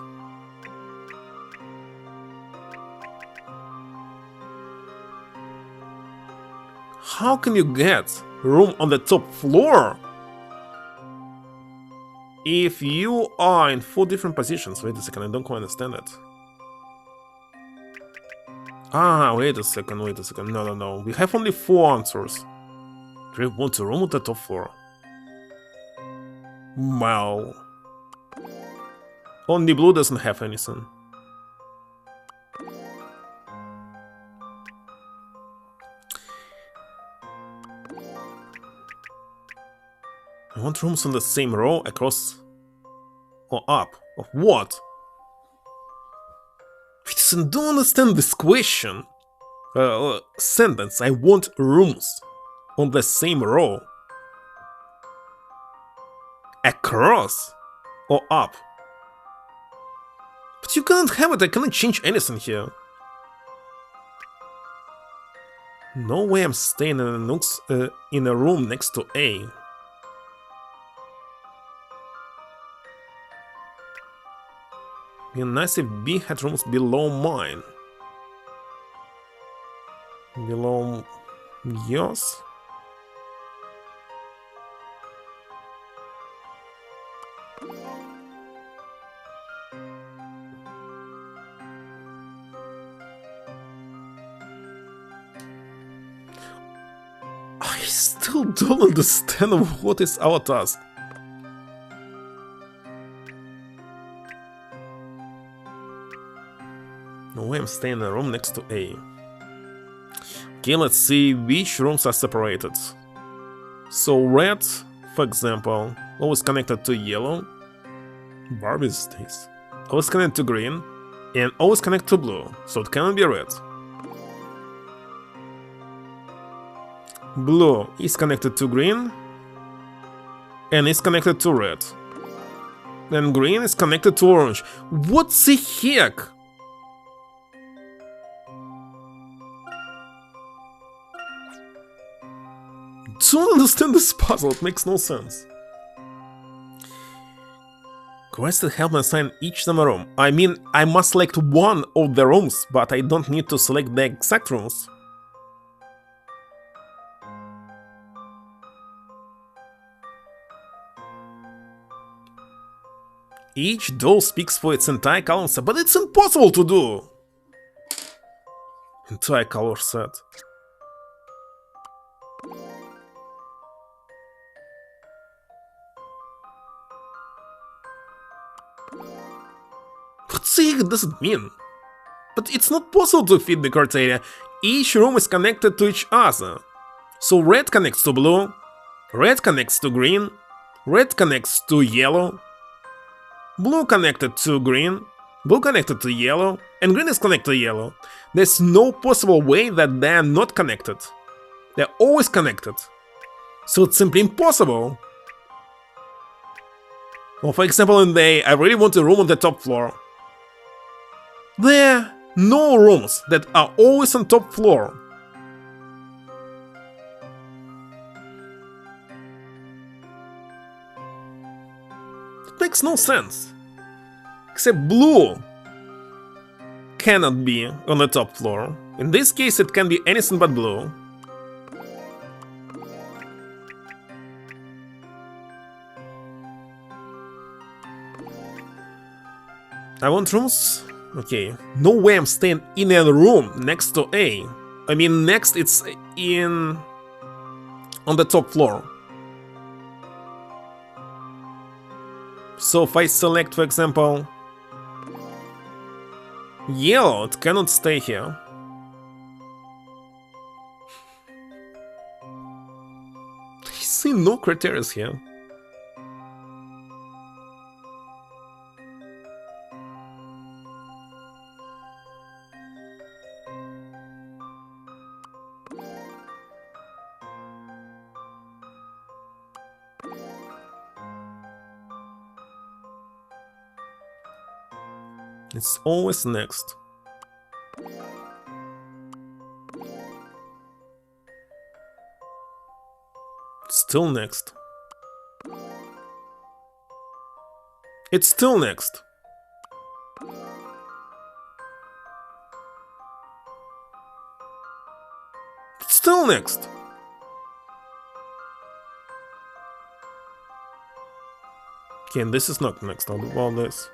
How can you get room on the top floor if you are in 4 different positions? Wait a second, I don't quite understand it. Ah, wait a second. No. We have only 4 answers. Do you want a room on the top floor? Well, only blue doesn't have anything. I want rooms on the same row, across, or up. Of what? I don't understand this question. Sentence. I want rooms on the same row, across, or up. But you can't have it. I cannot change anything here. No way I'm staying in a room next to A. Be nice if B had rooms below mine. Below yours? I still don't understand what is our task. No way I'm staying in a room next to A. Okay, let's see which rooms are separated. So red, for example, always connected to yellow. Barbie stays. Always connected to green. And always connected to blue. So it cannot be red. Blue is connected to green. And is connected to red. And green is connected to orange. What the heck? Don't understand this puzzle, it makes no sense. Quest to help me assign each them a room. I mean, I must select one of the rooms, but I don't need to select the exact rooms. Each door speaks for its entire color set, but it's impossible to do! Entire color set. What the heck does it mean? But it's not possible to fit the criteria. Each room is connected to each other. So red connects to blue, red connects to green, red connects to yellow, blue connected to green, blue connected to yellow, and green is connected to yellow. There's no possible way that they are not connected. They're always connected. So it's simply impossible. Well, for example, in the A, I really want a room on the top floor. There are no rooms that are always on top floor. It makes no sense. Except blue cannot be on the top floor. In this case, it can be anything but blue. I want rooms. Okay, no way I'm staying in a room next to A. I mean, next it's on the top floor. So if I select, for example, yellow, it cannot stay here. I see no criteria here. It's always next. Still next. It's still next. It's still next. Okay, and this is not next. What about this?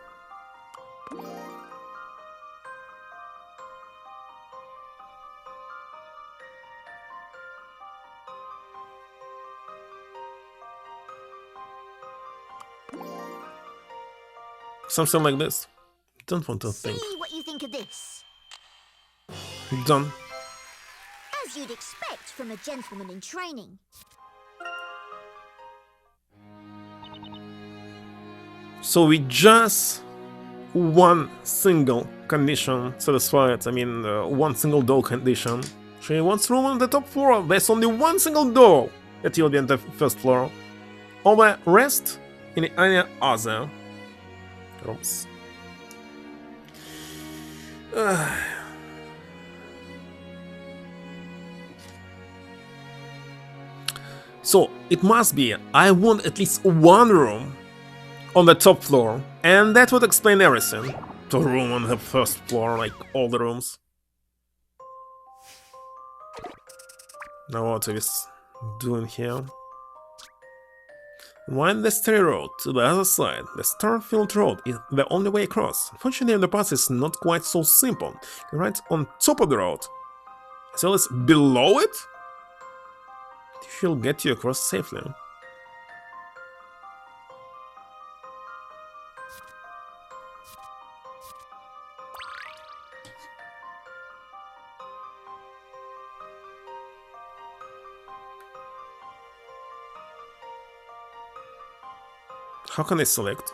Something like this. Don't want to think. See what you think of this. Done. As you'd expect from a gentleman in training. So we just one single condition satisfied. I mean, one single door condition. She wants room on the top floor. There's only one single door that will be on the first floor. All the rest in any other rooms. So it must be I want at least one room on the top floor, and that would explain everything. The room on the first floor, like all the rooms. Now what is doing here? Wind the Starry Road to the other side. The Starfield Road is the only way across. Unfortunately, the path is not quite so simple. You're right on top of the road, as well as below it. She'll get you across safely. How can I select?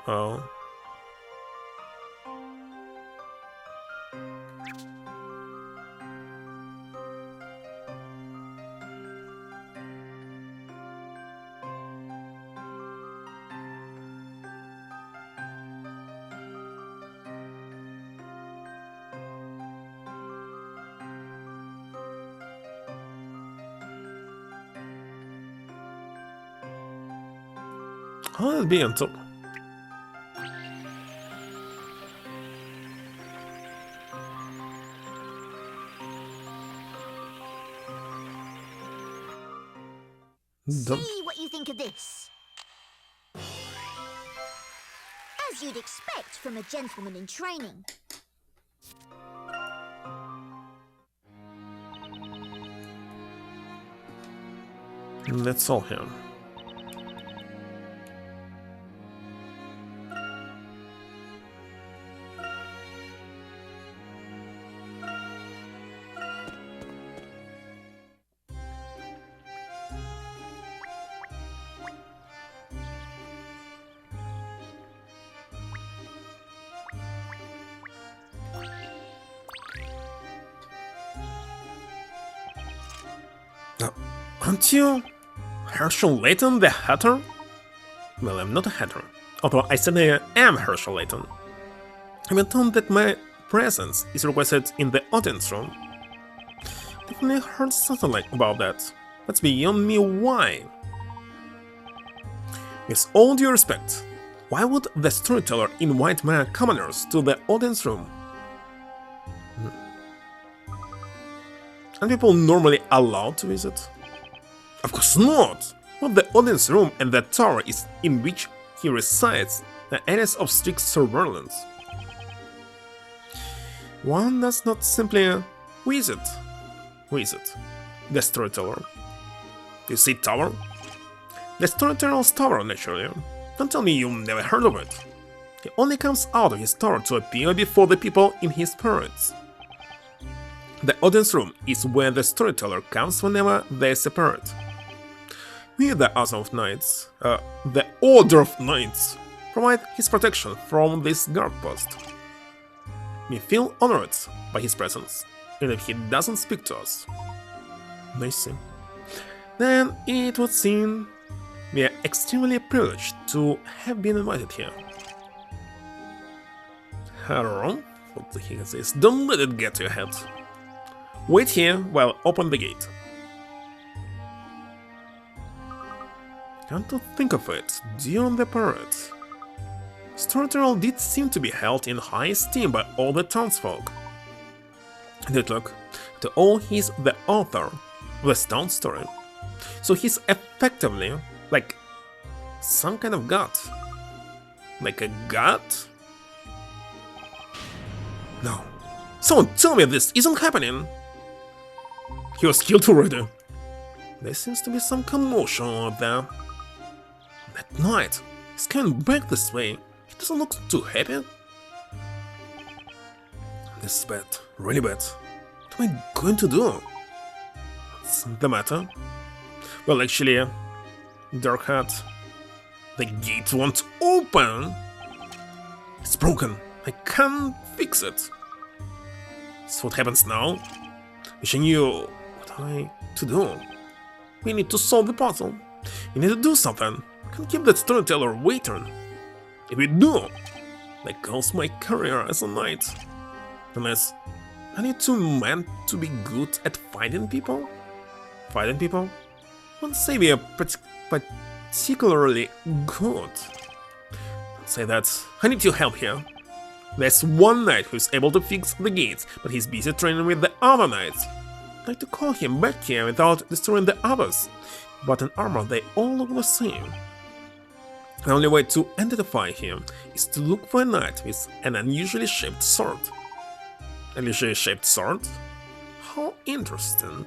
Oh. How will it be on top? Done. See what you think of this. As you'd expect from a gentleman in training. That's all here. Aren't you Herschel Layton, the Hatter? Well, I'm not a Hatter, although I said I am Herschel Layton. I've been told that my presence is requested in the audience room. Definitely heard something like about that. That's beyond me why. With all due respect, why would the storyteller invite my commoners to the audience room? Are people normally allowed to visit? Of course not! But the audience room and the tower is in which he resides, the areas of strict surveillance. One does not simply visit the storyteller. You see tower? The storyteller's tower, naturally. Don't tell me you never heard of it. He only comes out of his tower to appear before the people in his parades. The audience room is where the storyteller comes whenever there's a parade. We, the the Order of Knights, provide his protection from this guard post. We feel honored by his presence, even if he doesn't speak to us. I see. Then it would seem we are extremely privileged to have been invited here. Hello? What the heck is this? Don't let it get to your head. Wait here while I open the gate. Come to think of it, during the parade, storyteller did seem to be held in high esteem by all the townsfolk. And look, to all he's the author of the town story, so he's effectively like some kind of god. Like a god? No. Someone tell me this isn't happening! He was killed already. There seems to be some commotion out there. That knight is coming back this way. He doesn't look too happy. This is bad, really bad. What am I going to do? What's the matter? Well, actually, Darkheart, the gate won't open. It's broken. I can't fix it. So what happens now? Wish I knew what I to do. We need to solve the puzzle. We need to do something. Can't keep that storyteller waiting. If we do, that goes my career as a knight. Unless I need two men to be good at fighting people? Fighting people? I wouldn't say we are particularly good. I'd say that I need your help here. There's one knight who's able to fix the gates, but he's busy training with the other knights. I'd like to call him back here without destroying the others, but in armor they all look the same. The only way to identify him is to look for a knight with an unusually shaped sword. Unusually shaped sword? How interesting.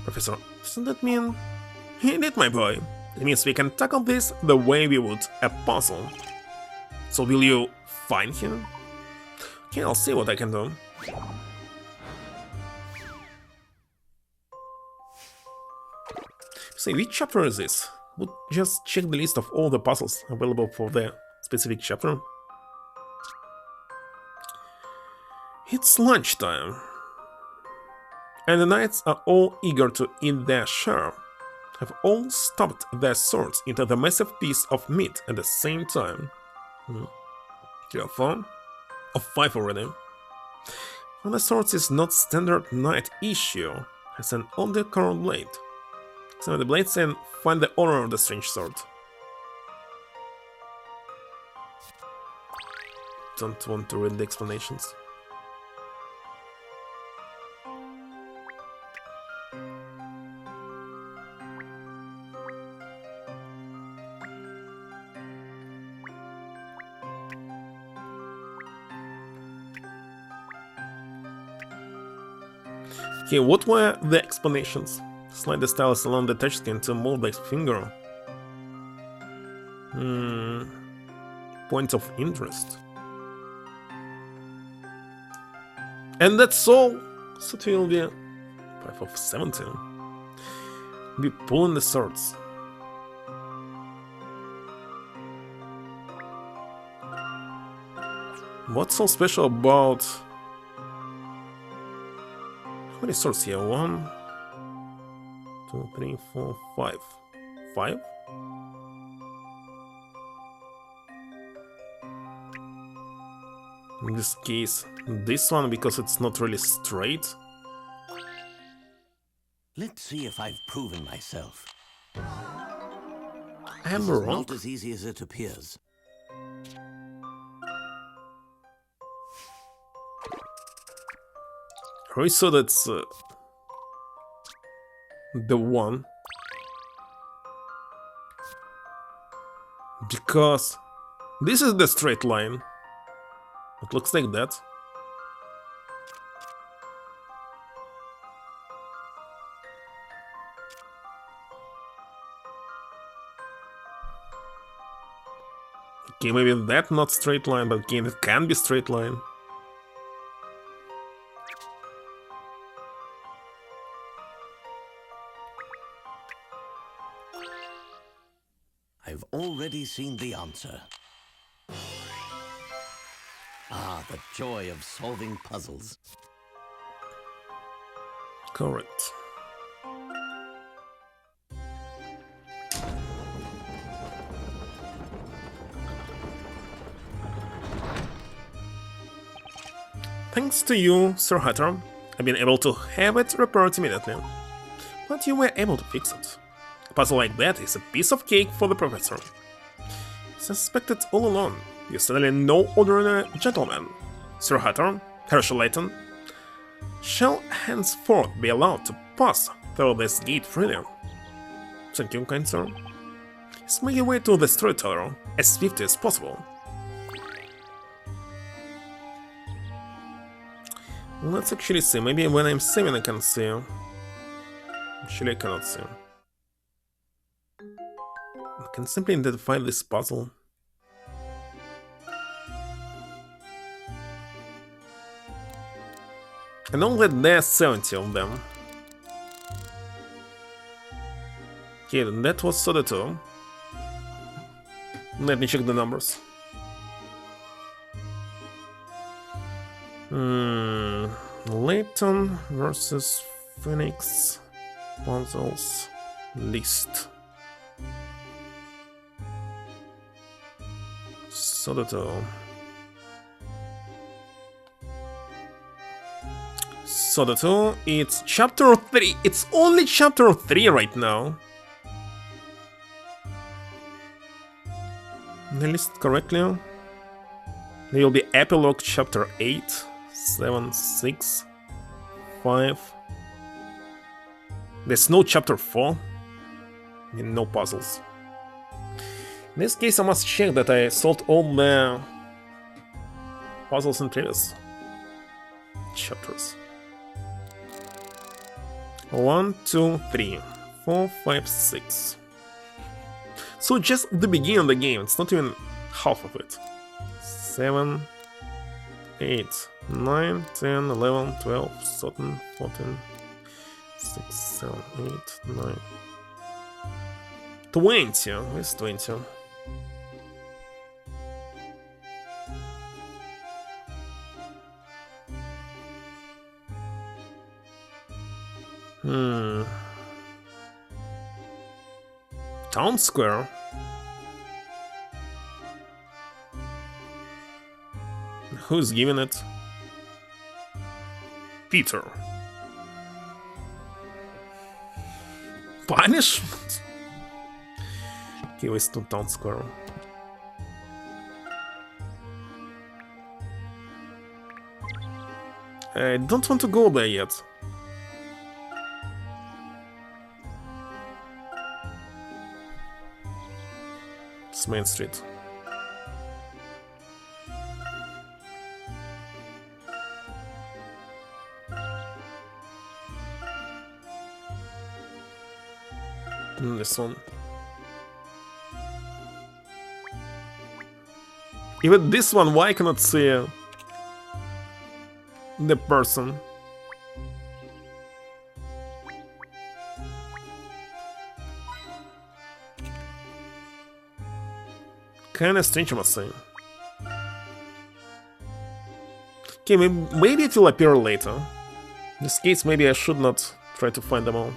Professor, doesn't that mean... Indeed, my boy. It means we can tackle this the way we would a puzzle. So will you find him? Okay, I'll see what I can do. See, which chapter is this? Would just check the list of all the puzzles available for the specific chapter. It's lunchtime, and the knights are all eager to eat their share. Have all stuffed their swords into the massive piece of meat at the same time. 3 or 4? Or 5 already. One of the swords is not standard knight issue, has an older curved blade. Examine the blades and find the owner of the strange sword. Don't want to read the explanations. Okay, what were the explanations? Slide the stylus along the touchscreen to move the finger. Points of interest. And that's all! So it will be 5 of 17. Be pulling the swords. What's so special about... How many swords here? 1, 2, 3, 4, 5. 5? In this case, this one because it's not really straight. Let's see if I've proven myself. I am This is wrong. not as easy as it appears. I saw that's the one. Because this is the straight line. It looks like that. Okay, maybe that not straight line, but again, it can be straight line. I've already seen the answer. Ah, the joy of solving puzzles. Correct. Thanks to you, Sir Hatter, I've been able to have it repaired immediately. But you were able to fix it. A puzzle like that is a piece of cake for the professor. Suspected all along, you're certainly no ordinary gentleman. Sir Hatter, Herschel Layton, shall henceforth be allowed to pass through this gate freely. Thank you, kind sir. Just make your way to the storyteller as swiftly as possible. Let's actually see, maybe when I'm saving I can see. Actually I cannot see. I can simply identify this puzzle. I know that there are 70 of them. Okay, then that was Soda 2. Let me check the numbers. Layton versus Phoenix puzzles list. Soda 2. Soda 2, it's chapter 3. It's only chapter 3 right now. The list correctly. There will be epilogue chapter 8, 7, 6, 5. There's no chapter 4. And no puzzles. In this case I must check that I solved all the puzzles in previous chapters. 1, 2, 3, 4, 5, 6. So just the beginning of the game, it's not even half of it. 7, 8, 9, 10, 11, 12, 13, 14, 6, 7, 8, 9. 20, where's 20? Town Square? Who's giving it? Peter. Punishment? Okay, where's to Town Square? I don't want to go there yet. It's Main Street. This one. Even this one, why I cannot see the person? Kinda strange, I must say. Okay, maybe it will appear later. In this case, maybe I should not try to find them all.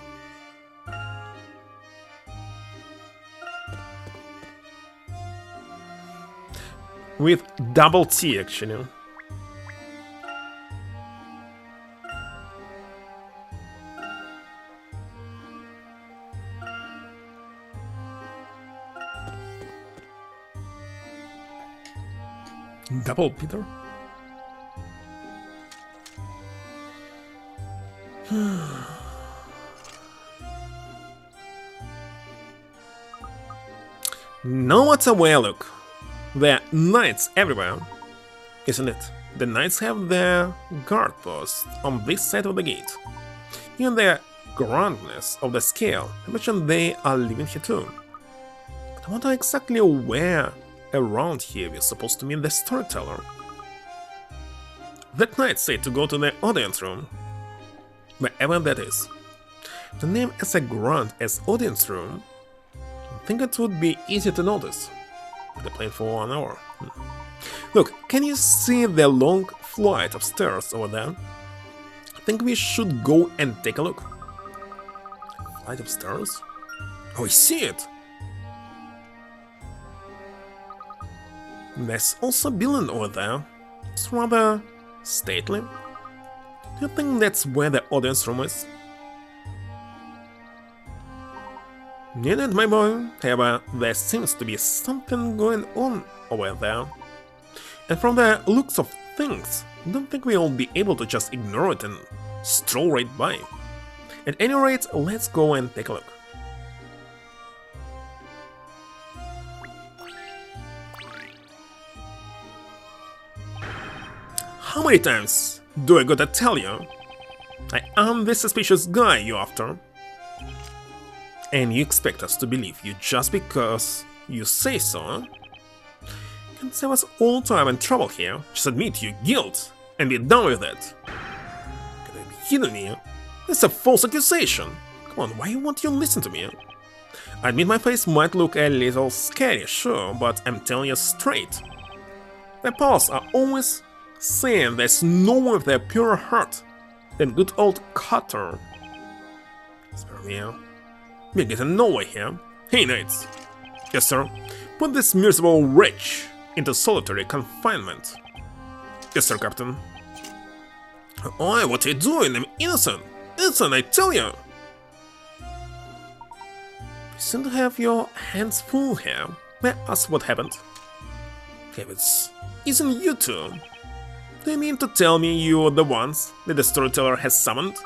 With double T, actually. Double Peter? No matter where I look, there are knights everywhere, isn't it? The knights have their guard post on this side of the gate. Given the grandness of the scale, I imagine they are living here too. But I wonder exactly where around here we're supposed to meet the storyteller. That knight said to go to the audience room, wherever that is. The name as a grunt as audience room, I think it would be easy to notice. They're playing for 1 hour. Look, can you see the long flight of stairs over there? I think we should go and take a look. Flight of stairs? Oh, I see it! There's also a building over there. It's rather stately. Do you think that's where the audience room is? Needed, my boy. However, there seems to be something going on over there. And from the looks of things, I don't think we'll be able to just ignore it and stroll right by. At any rate, let's go and take a look. How many times do I gotta tell you? I am the suspicious guy you're after. And you expect us to believe you just because you say so, huh? You can save us all time and trouble here. Just admit your guilt and be done with it. Can I be kidding me? That's a false accusation. Come on, why won't you listen to me? I admit my face might look a little scary, sure, but I'm telling you straight. The pals are always saying there's no one with a purer heart than good old Cutter. Spare me, huh? We're getting nowhere here. Hey, knights. Yes, sir. Put this miserable wretch into solitary confinement. Yes, sir, Captain. Oi, what are you doing? I'm innocent. Innocent, I tell you. You seem to have your hands full here. May I ask what happened? Heavens, isn't you two? Do you mean to tell me you're the ones that the storyteller has summoned?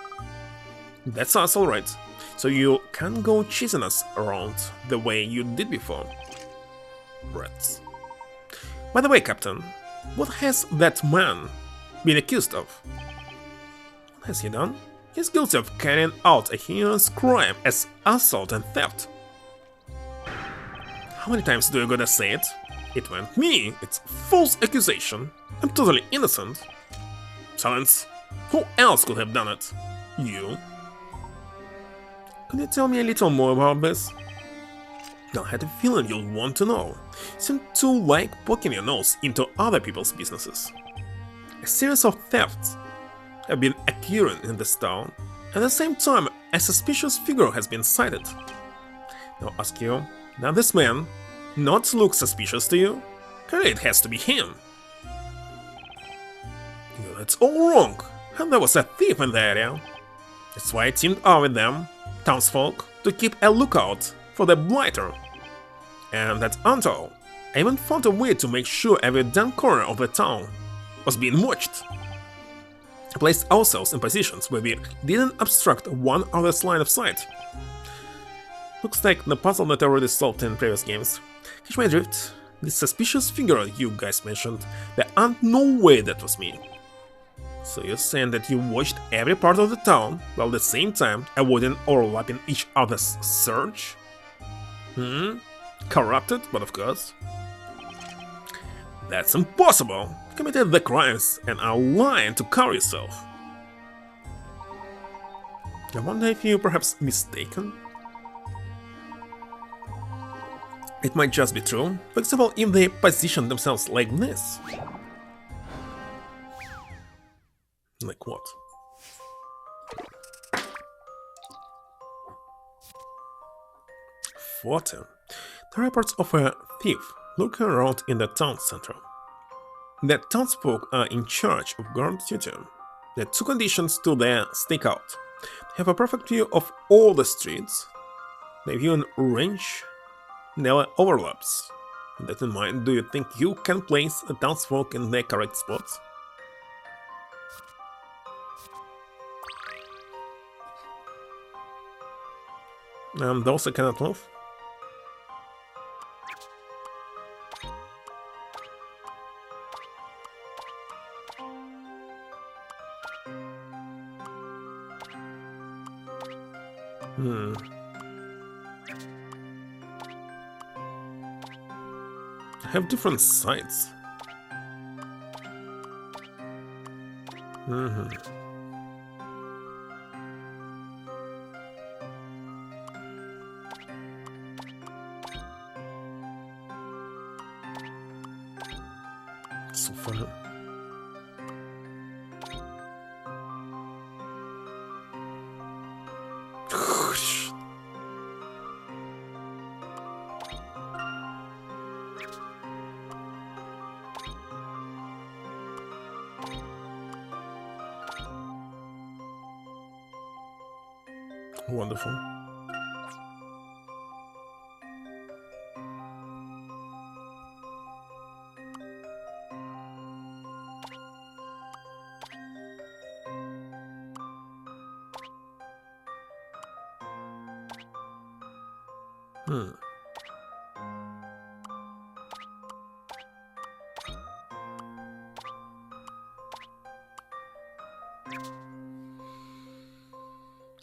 That's us, alright. So you can't go chasing us around the way you did before. Rats. By the way, Captain, what has that man been accused of? What has he done? He's guilty of carrying out a heinous crime as assault and theft. How many times do you gotta say it? It went me. It's false accusation. I'm totally innocent. Silence. Who else could have done it? You? Can you tell me a little more about this? I had a feeling you'll want to know. You seem to like poking your nose into other people's businesses. A series of thefts have been occurring in this town. At the same time, a suspicious figure has been sighted. Now ask you, does this man not look suspicious to you? Clearly it has to be him. That's all wrong. And there was a thief in the area. That's why I teamed up with them, townsfolk, to keep a lookout for the blighter. And that's not all. I even found a way to make sure every damn corner of the town was being watched. I placed ourselves in positions where we didn't obstruct one other's line of sight. Looks like the puzzle that I already solved in previous games. Catch my drift? This suspicious figure you guys mentioned, there ain't no way that was me. So you're saying that you watched every part of the town, while at the same time avoiding overlapping each other's search? Corrupted, but of course. That's impossible! You committed the crimes and are lying to cover yourself. I wonder if you're perhaps mistaken? It might just be true. For example, if they position themselves like this. Like what? 40. The reports of a thief lurking around in the town center. The townsfolk are in charge of guard duty. The two conditions to their stakeout: have a perfect view of all the streets, the viewing range never overlaps. With that in mind, do you think you can place the townsfolk in the correct spots? And those I cannot move. have different sides. So funny. Wonderful.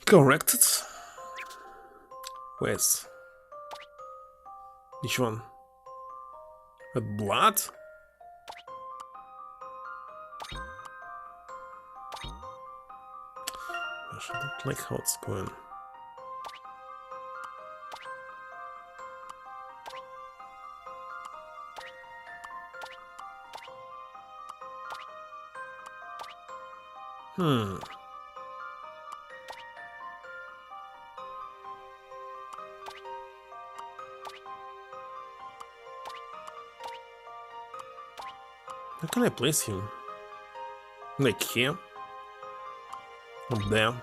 Corrected. Where's which one? With blood? Gosh, I don't like how it's going. Where can I place him? Like here? Up there?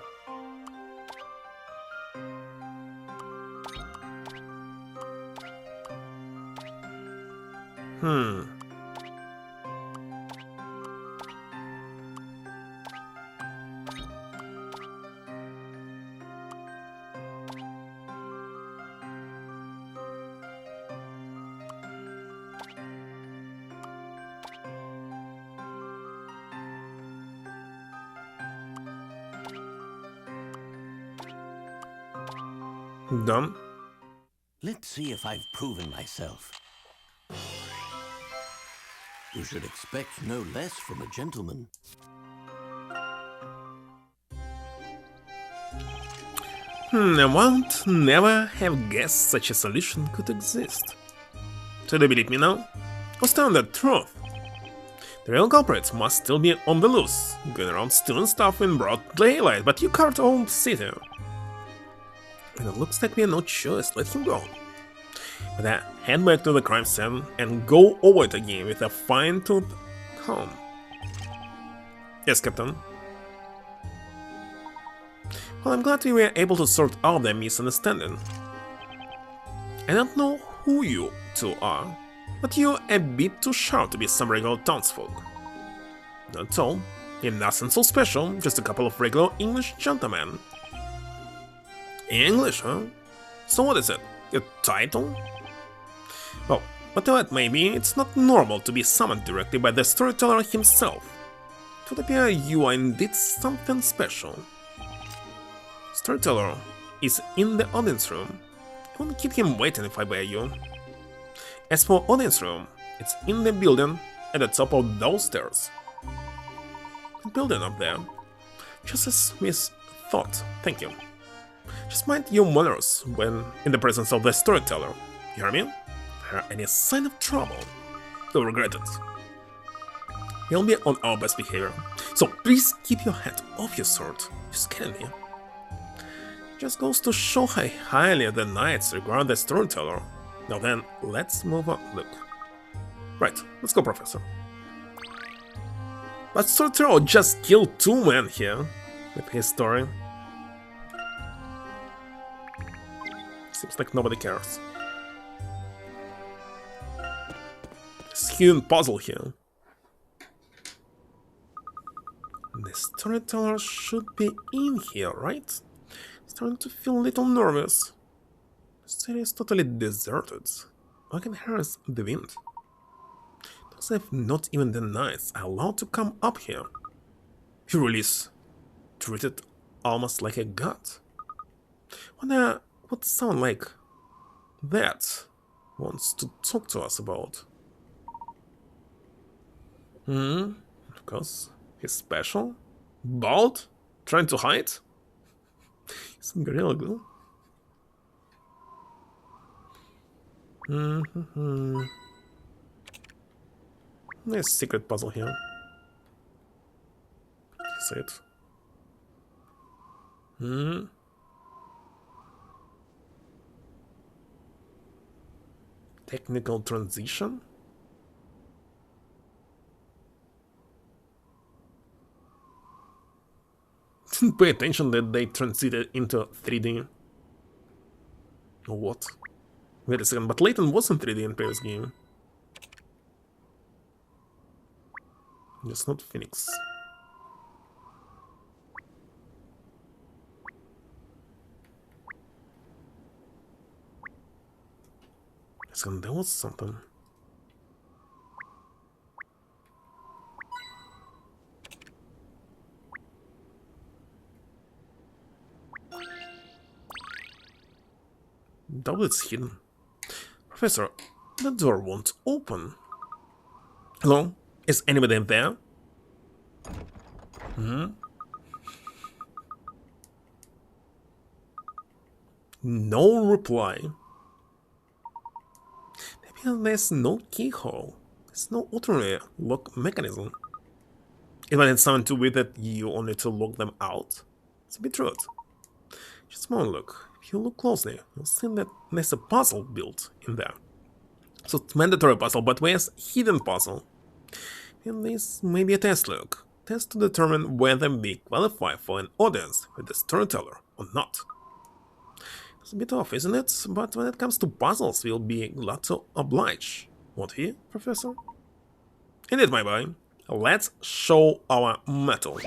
Done. Let's see if I've proven myself. You should expect no less from a gentleman. I would never have guessed such a solution could exist. So do you believe me now? Or stand the truth? The real culprits must still be on the loose, going around stealing stuff in broad daylight, but you carved old city. And it looks like we have no choice, let him go. But I head back to the crime scene and go over it again with a fine-tooth comb. Yes, Captain. Well, I'm glad we were able to sort out the misunderstanding. I don't know who you two are, but you're a bit too sharp to be some regular townsfolk. That's all. You're nothing so special, just a couple of regular English gentlemen. English, huh? So what is it? Your title? Well, whatever it may be, it's not normal to be summoned directly by the storyteller himself. It would appear you are indeed something special. Storyteller is in the audience room. I won't keep him waiting if I were you. As for audience room, it's in the building at the top of those stairs. The building up there. Just as we thought, thank you. Just mind your manners when in the presence of the storyteller. You hear me? If there are any sign of trouble, you'll regret it. We'll be on our best behavior, so please keep your head off your sword. You scare me. Just goes to show how highly the knights regard the storyteller. Now then, let's move on. Look. Right, let's go, Professor. But storyteller just killed 2 men here with his story. Seems like nobody cares. This hidden puzzle here. The storyteller should be in here, right? Starting to feel a little nervous. The city is totally deserted. I can hear the wind. As if not even the knights are allowed to come up here. He really is treated almost like a god. Wonder what sound like that wants to talk to us about. Of course. He's special? Bald? Trying to hide? He's in Gorilla Glue. There's a secret puzzle here. That's it. Technical transition? Didn't pay attention that they transited into 3D. Or what? Wait a second, but Layton was in 3D in previous game. Just not Phoenix. So there was something. Double it's hidden. Professor, the door won't open. Hello? Is anybody there? No reply. Maybe there's no keyhole. There's no alternate lock mechanism. Even it's something to with that you only to lock them out. It's a bit rude. Just one look. If you look closely, you'll see that there's a puzzle built in there. So it's mandatory puzzle, but where's hidden puzzle? And this may be a test look. Test to determine whether we qualify for an audience with the storyteller or not. It's a bit off, isn't it? But when it comes to puzzles, we'll be glad to oblige. What here, Professor? Indeed, my boy. Let's show our mettle.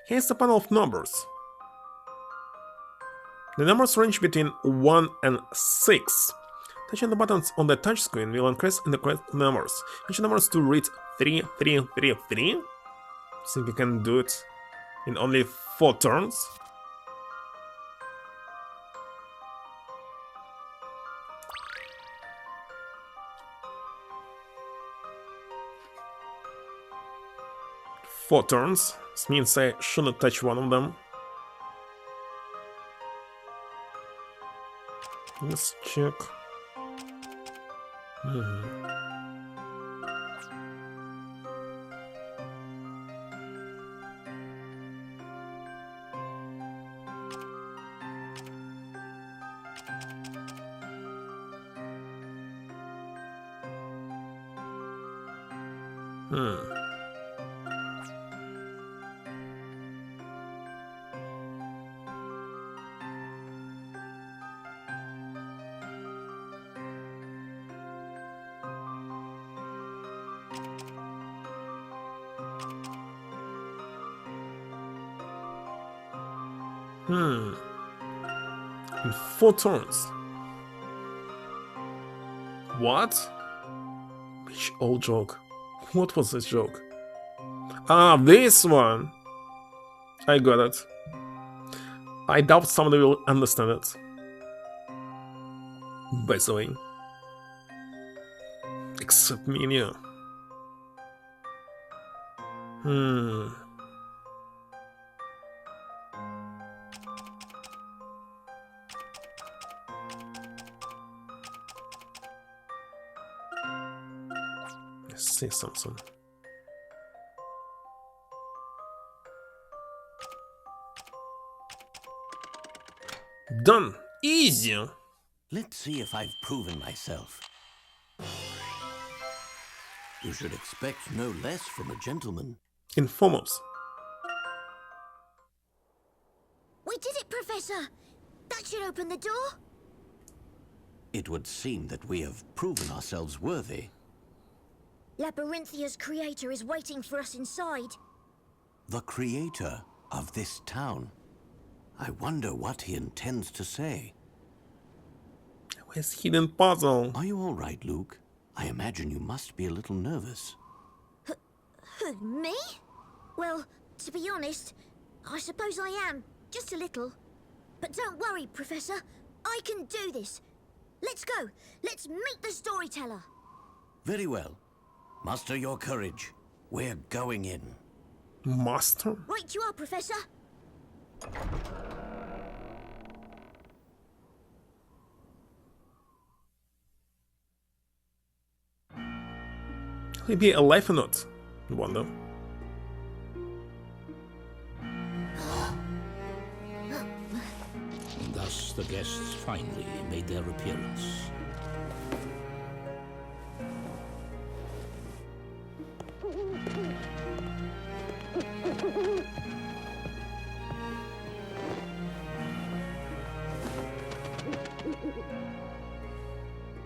Here's a panel of numbers. The numbers range between 1 and 6. Touching the buttons on the touchscreen will increase in the correct numbers. Each numbers to read 3, 3, 3, 3. Think you can do it in only 4 turns? Four turns. This means I shouldn't touch one of them. Let's check. In 4 turns. What? Which old joke? What was this joke? Ah, this one! I got it. I doubt somebody will understand it. By the way. Except me and you. Let's see something. Done! Easy! Let's see if I've proven myself. You should expect no less from a gentleman. Inform us. We did it, Professor! That should open the door. It would seem that we have proven ourselves worthy. Labyrinthia's creator is waiting for us inside. The creator of this town. I wonder what he intends to say. Where's hidden puzzle? Are you all right, Luke? I imagine you must be a little nervous. Who, me? Well, to be honest, I suppose I am. Just a little. But don't worry, Professor. I can do this. Let's go. Let's meet the storyteller. Very well. Muster your courage. We're going in. Master? Right you are, Professor. Will he be alive or not? You wonder. Thus the guests finally made their appearance.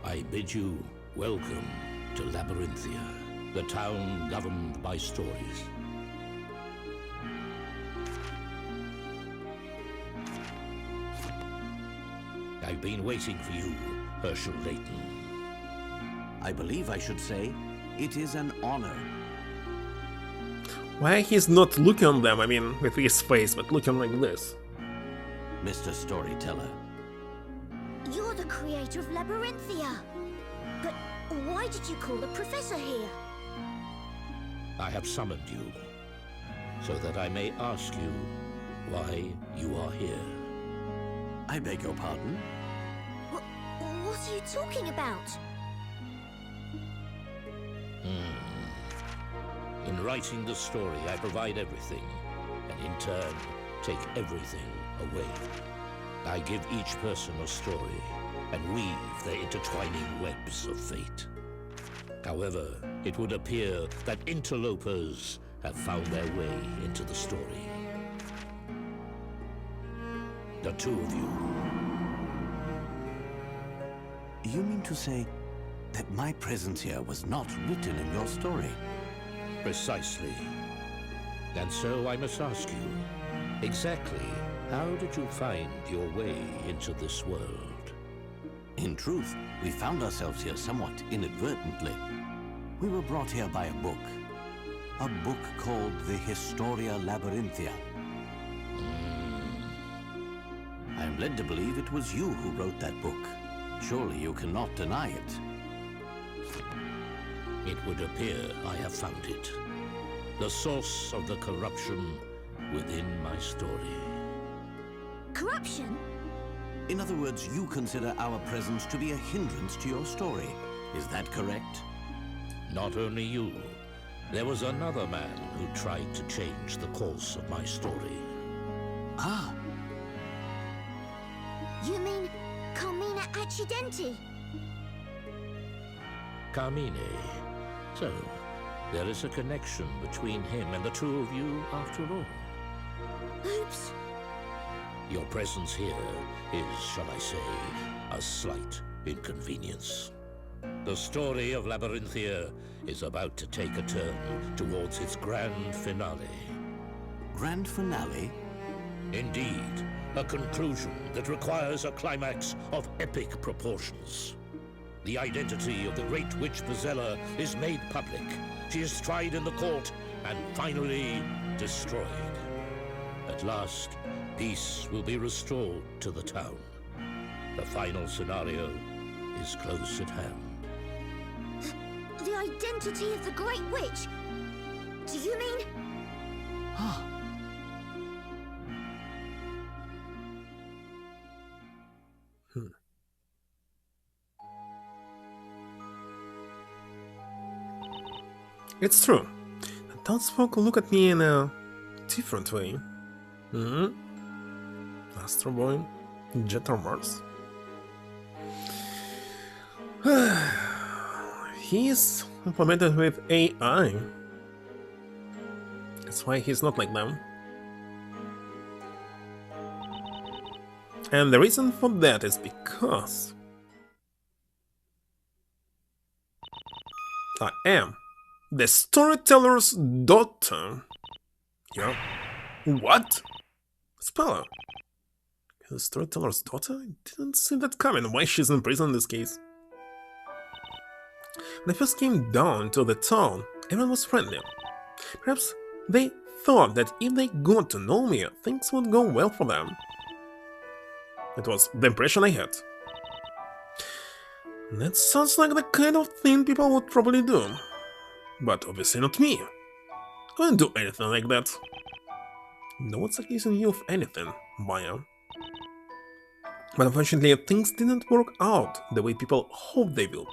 I bid you welcome to Labyrinthia, the town governed by stories. I've been waiting for you, Herschel Layton. I believe I should say, it is an honor. Why he's not looking on them, I mean, with his face, but looking like this? Mr. Storyteller. You're the creator of Labyrinthia. But why did you call the professor here? I have summoned you, so that I may ask you why you are here. I beg your pardon? What are you talking about? In writing the story, I provide everything, and in turn, take everything away. I give each person a story, and weave their intertwining webs of fate. However, it would appear that interlopers have found their way into the story. The two of you. You mean to say that my presence here was not written in your story? Precisely. And so I must ask you, exactly how did you find your way into this world? In truth, we found ourselves here somewhat inadvertently. We were brought here by a book called the Historia Labyrinthia. I am led to believe it was you who wrote that book. Surely you cannot deny it. It would appear I have found it. The source of the corruption within my story. Corruption? In other words, you consider our presence to be a hindrance to your story. Is that correct? Not only you. There was another man who tried to change the course of my story. Ah, You mean Carmina Accidenti? Carmine. So, there is a connection between him and the two of you after all. Oops. Your presence here is, shall I say, a slight inconvenience. The story of Labyrinthia is about to take a turn towards its grand finale. grand finale? Indeed, a conclusion that requires a climax of epic proportions. The identity of the great witch Bozella is made public. She is tried in the court and finally destroyed. At last, peace will be restored to the town. The final scenario is close at hand. The identity of the Great Witch? Do you mean... Ah, It's true. The townsfolk look at me in a different way. Astro Boy, Jettermars. He's implemented with AI. That's why he's not like them. And the reason for that is because I am the storyteller's daughter. Yeah. What? Speller. The storyteller's daughter? I didn't see that coming. Why she's in prison in this case? When I first came down to the town, everyone was friendly. Perhaps they thought that if they got to know me, things would go well for them. That was the impression I had. That sounds like the kind of thing people would probably do. But obviously not me. I wouldn't do anything like that. No one's accusing you of anything, Maya. But unfortunately, things didn't work out the way people hoped they would.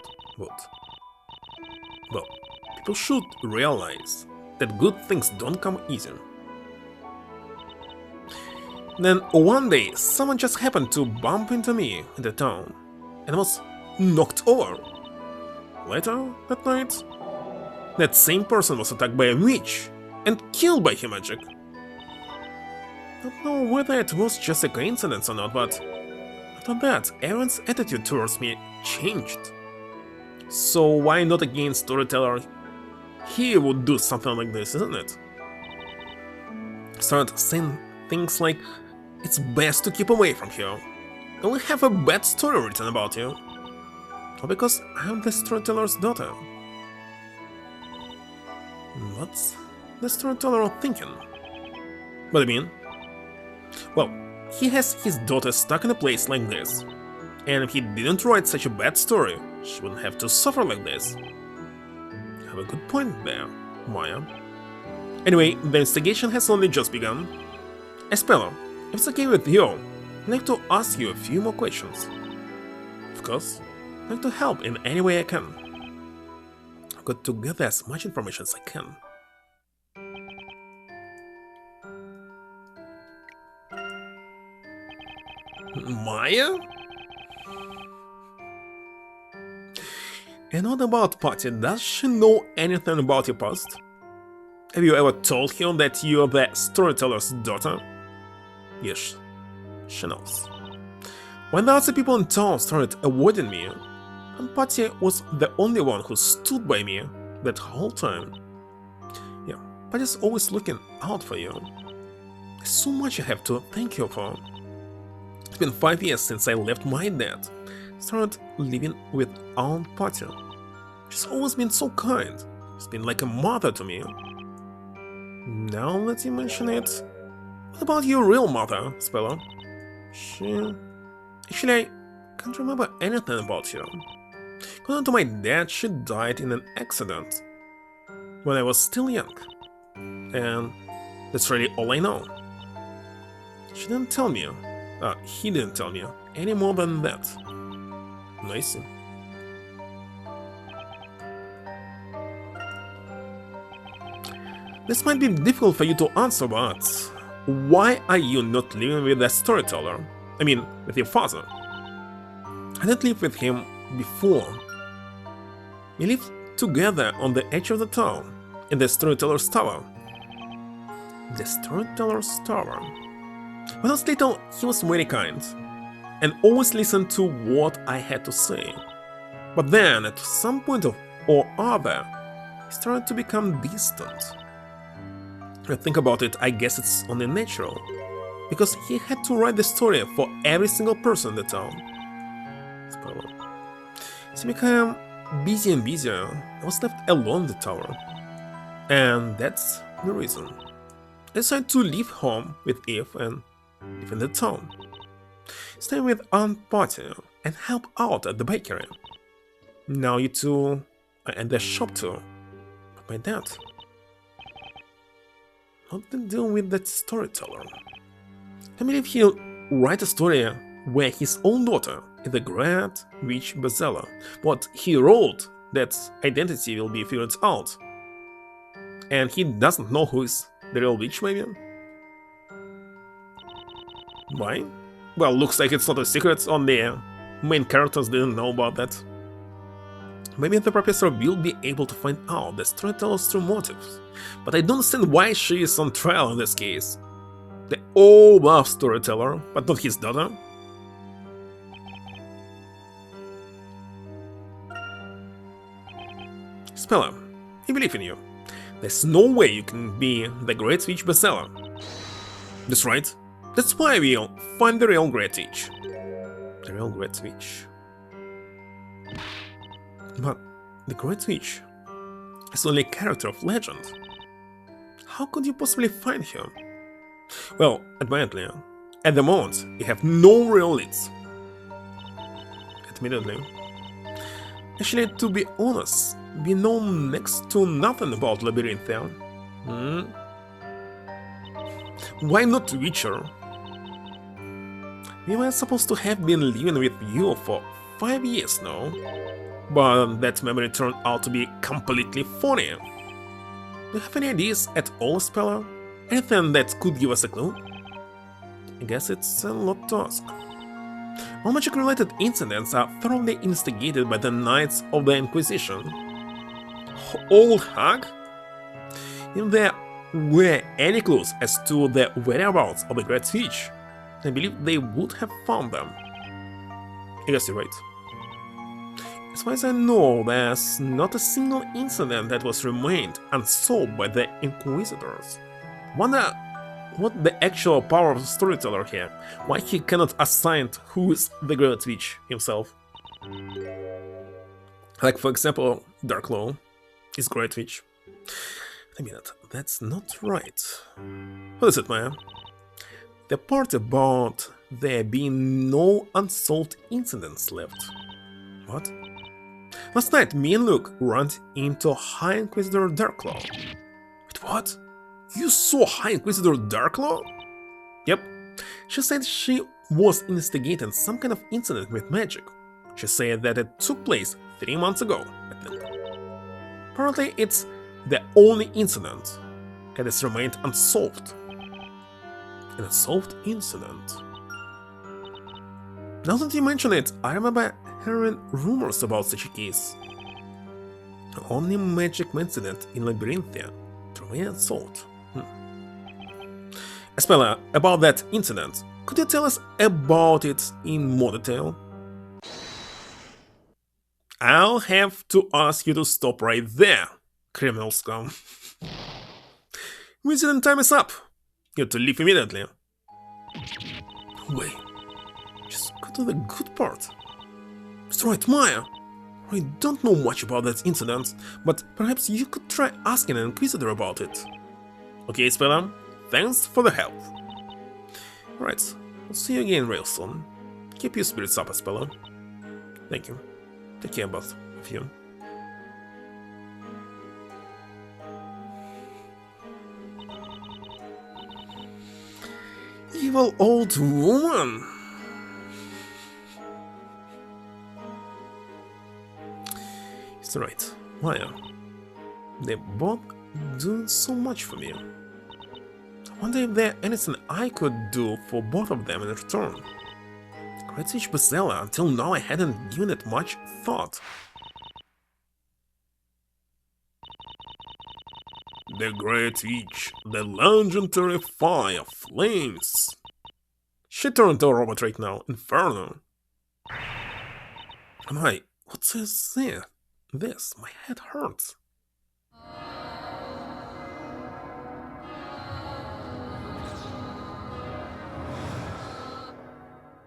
Well, people should realize that good things don't come easy. Then one day, someone just happened to bump into me in the town, and I was knocked over. Later that night, that same person was attacked by a witch and killed by her magic. I don't know whether it was just a coincidence or not, but after that, everyone's attitude towards me changed. So why not again storyteller? He would do something like this, isn't it? Start saying things like, it's best to keep away from here. I will have a bad story written about you. Or because I'm the storyteller's daughter. What's the storyteller thinking? What do you mean? Well, he has his daughter stuck in a place like this. And if he didn't write such a bad story, she wouldn't have to suffer like this. You have a good point there, Maya. Anyway, the investigation has only just begun. Espello, if it's okay with you, I'd like to ask you a few more questions. Of course, I'd like to help in any way I can. I've got to gather as much information as I can. Maya? And what about Patty? Does she know anything about your past? Have you ever told her that you're the storyteller's daughter? Yes, she knows. When the other people in town started avoiding me, and Patty was the only one who stood by me that whole time. Yeah, Patty's always looking out for you. There's so much I have to thank you for. It's been 5 years since I left my dad, started living with Aunt Patty. She's always been so kind. She's been like a mother to me. Now that you mention it, what about your real mother, Speller? Actually, I can't remember anything about her. According to my dad, she died in an accident when I was still young. And that's really all I know. She didn't tell me. He didn't tell me any more than that. I see. This might be difficult for you to answer, but why are you not living with the storyteller? I mean, with your father. I didn't live with him before. We lived together on the edge of the town, in the storyteller's tower. The storyteller's tower. When I was little, he was very kind, and always listened to what I had to say. But then, at some point or other, he started to become distant. When I think about it, I guess it's only natural, because he had to write the story for every single person in the town. As he became busier and busier, I was left alone in the tower. And that's the reason. I decided to leave home with Eve and live in the town. Stay with Aunt Patty and help out at the bakery. Now you two are at the shop too. But my dad. What's the deal with that storyteller? I believe he'll write a story where his own daughter is the great witch Bezella. What he wrote, that identity will be figured out. And he doesn't know who is the real witch, maybe? Why? Well, looks like it's not a secret, on the main characters didn't know about that. Maybe the professor will be able to find out the storyteller's true motives, but I don't understand why she is on trial in this case. They all love storyteller, but not his daughter. Speller, I believe in you. There's no way you can be the great witch bestseller. That's right. That's why we'll find the real great witch. The real great witch. But the great witch is only a character of legend. How could you possibly find her? Well, admittedly, At the moment, you have no real leads. Admittedly. Actually, to be honest, we know next to nothing about Labyrinthia. Why not Witcher? We were supposed to have been living with you for 5 years now, but that memory turned out to be completely phony. Do you have any ideas at all, Speller? Anything that could give us a clue? I guess it's a lot to ask. All magic-related incidents are thoroughly investigated by the Knights of the Inquisition. Old hag? If there were any clues as to the whereabouts of the Great Witch, I believe they would have found them. I guess you're right. As far as I know, there's not a single incident that was remained unsolved by the Inquisitors. Wonder what the actual power of the storyteller here, why he cannot assign who is the Great Witch himself. Like, for example, Darklaw is Great Witch. Wait a minute, that's not right. What is it, Maya? The part about there being no unsolved incidents left. What? Last night, me and Luke ran into High Inquisitor Darklaw. Wait, what? You saw High Inquisitor Darklaw? Yep. She said she was investigating some kind of incident with magic. She said that it took place 3 months ago, I think. Apparently, it's the only incident that has remained unsolved. An unsolved incident. Now that you mention it, I remember hearing rumors about such a case. The only magic incident in Labyrinthia to remain unsolved. Espella, about that incident, could you tell us about it in more detail? I'll have to ask you to stop right there, criminal scum. Visiting time is up. You have to leave immediately. Wait, just go to the good part. It's right, Maya. I don't know much about that incident, but perhaps you could try asking an Inquisitor about it. Okay, Spella, thanks for the help. Alright, I'll see you again real soon. Keep your spirits up, Spella. Thank you. Take care, both of you. Evil old woman! It's right, Maya. They're both doing so much for me. I wonder if there's anything I could do for both of them in return. Great Witch Bezella, until now I hadn't given it much thought. The Great Witch, the legendary fire flames. She turned into a robot right now, Inferno. My, what's this? My head hurts.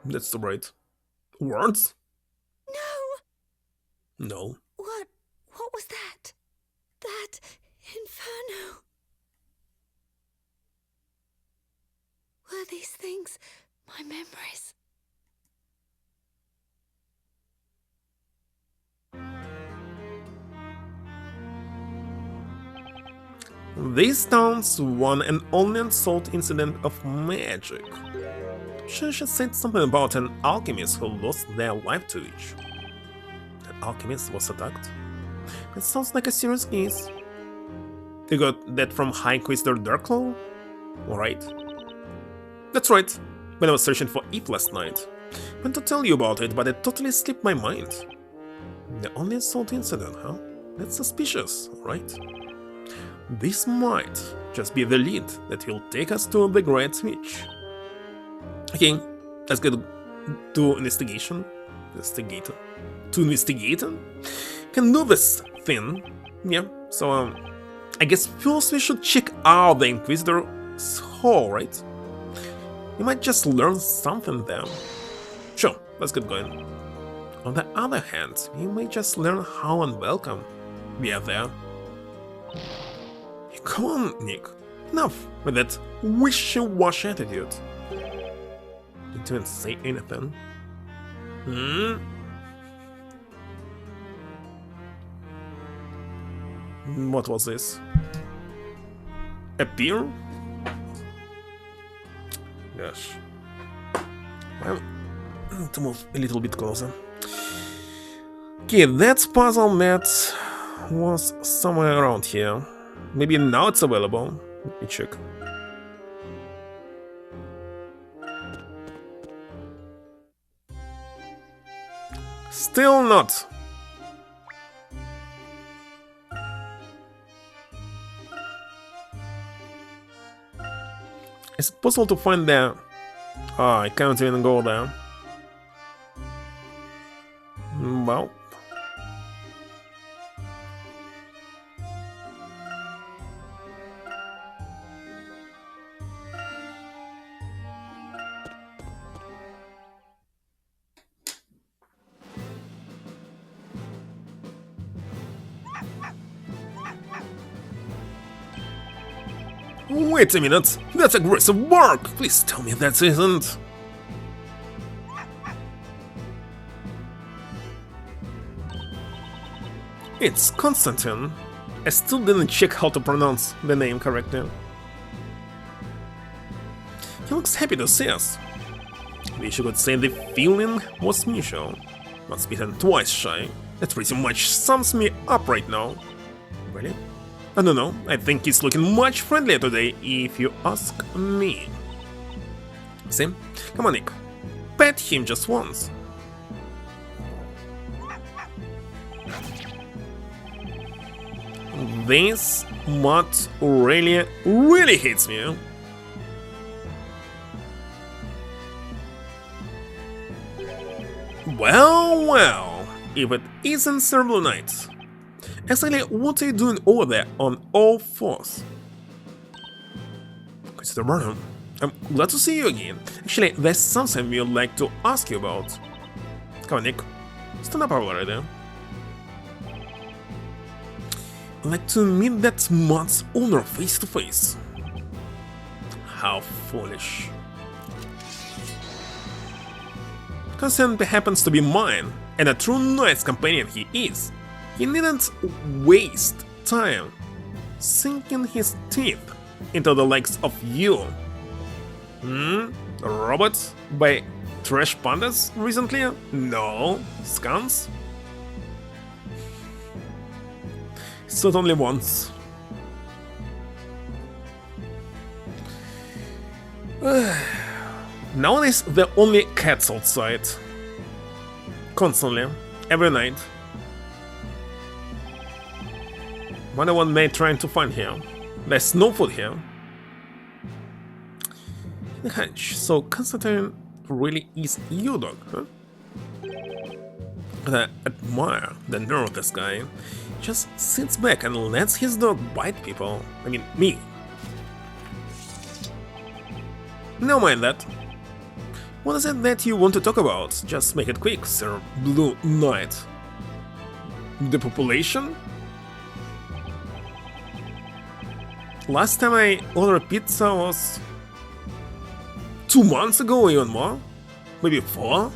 That's the right words? No! No. What was that? That inferno. Were these things my memories? This town's one and only unsolved incident of magic. She said something about an alchemist who lost their life to each. An alchemist was attacked? That sounds like a serious case. You got that from High Inquisitor Darklaw? Alright. That's right. When I was searching for Eve last night. I meant to tell you about it, but it totally slipped my mind. The only assault incident, huh? That's suspicious, right? This might just be the lead that will take us to the Great Witch. Okay, let's get to investigation. To investigating? Can do this thing. Yeah, so I guess first we should check out the Inquisitor's hall, right? We might just learn something there. Sure, let's get going. On the other hand, we may just learn how unwelcome we are there. Come on, Nick. Enough with that wishy-washy attitude. can't even say anything. What was this? Appear? Gosh. I need to move a little bit closer. Okay, that puzzle mat was somewhere around here. Maybe now it's available. Let me check. Still not. Is it possible to find there? Ah, I can't even go there. Well. Wait a minute, that's aggressive work! Please tell me that isn't... It's Constantine. I still didn't check how to pronounce the name correctly. He looks happy to see us. Wish you could say the feeling was mutual. Must be then twice shy. That pretty much sums me up right now. Really? I don't know, I think he's looking much friendlier today, if you ask me. See? Come on, Nick. Pet him just once. This mod really hates me. Well, if it isn't Cerebral Knight. Exactly what are you doing over there on all fours? Mr. Burnham, I'm glad to see you again. Actually, there's something we'd like to ask you about. Come on, Nick. Stand up already. I'd like to meet that mod's owner face to face. How foolish. Constantine happens to be mine, and a true knight's companion he is. He needn't waste time sinking his teeth into the likes of you. Robots by trash pandas recently? No. Scans? Certainly once. Nowadays there are only cats outside. Constantly. Every night. Wonder what they're trying to find here. There's no food here. The hunch. So Constantine really is your dog, huh? But I admire the nerve of this guy. Just sits back and lets his dog bite people. I mean, me. Never mind that. What is it that you want to talk about? Just make it quick, Sir Blue Knight. The population? Last time I ordered pizza was 2 months ago, even more? Maybe 4?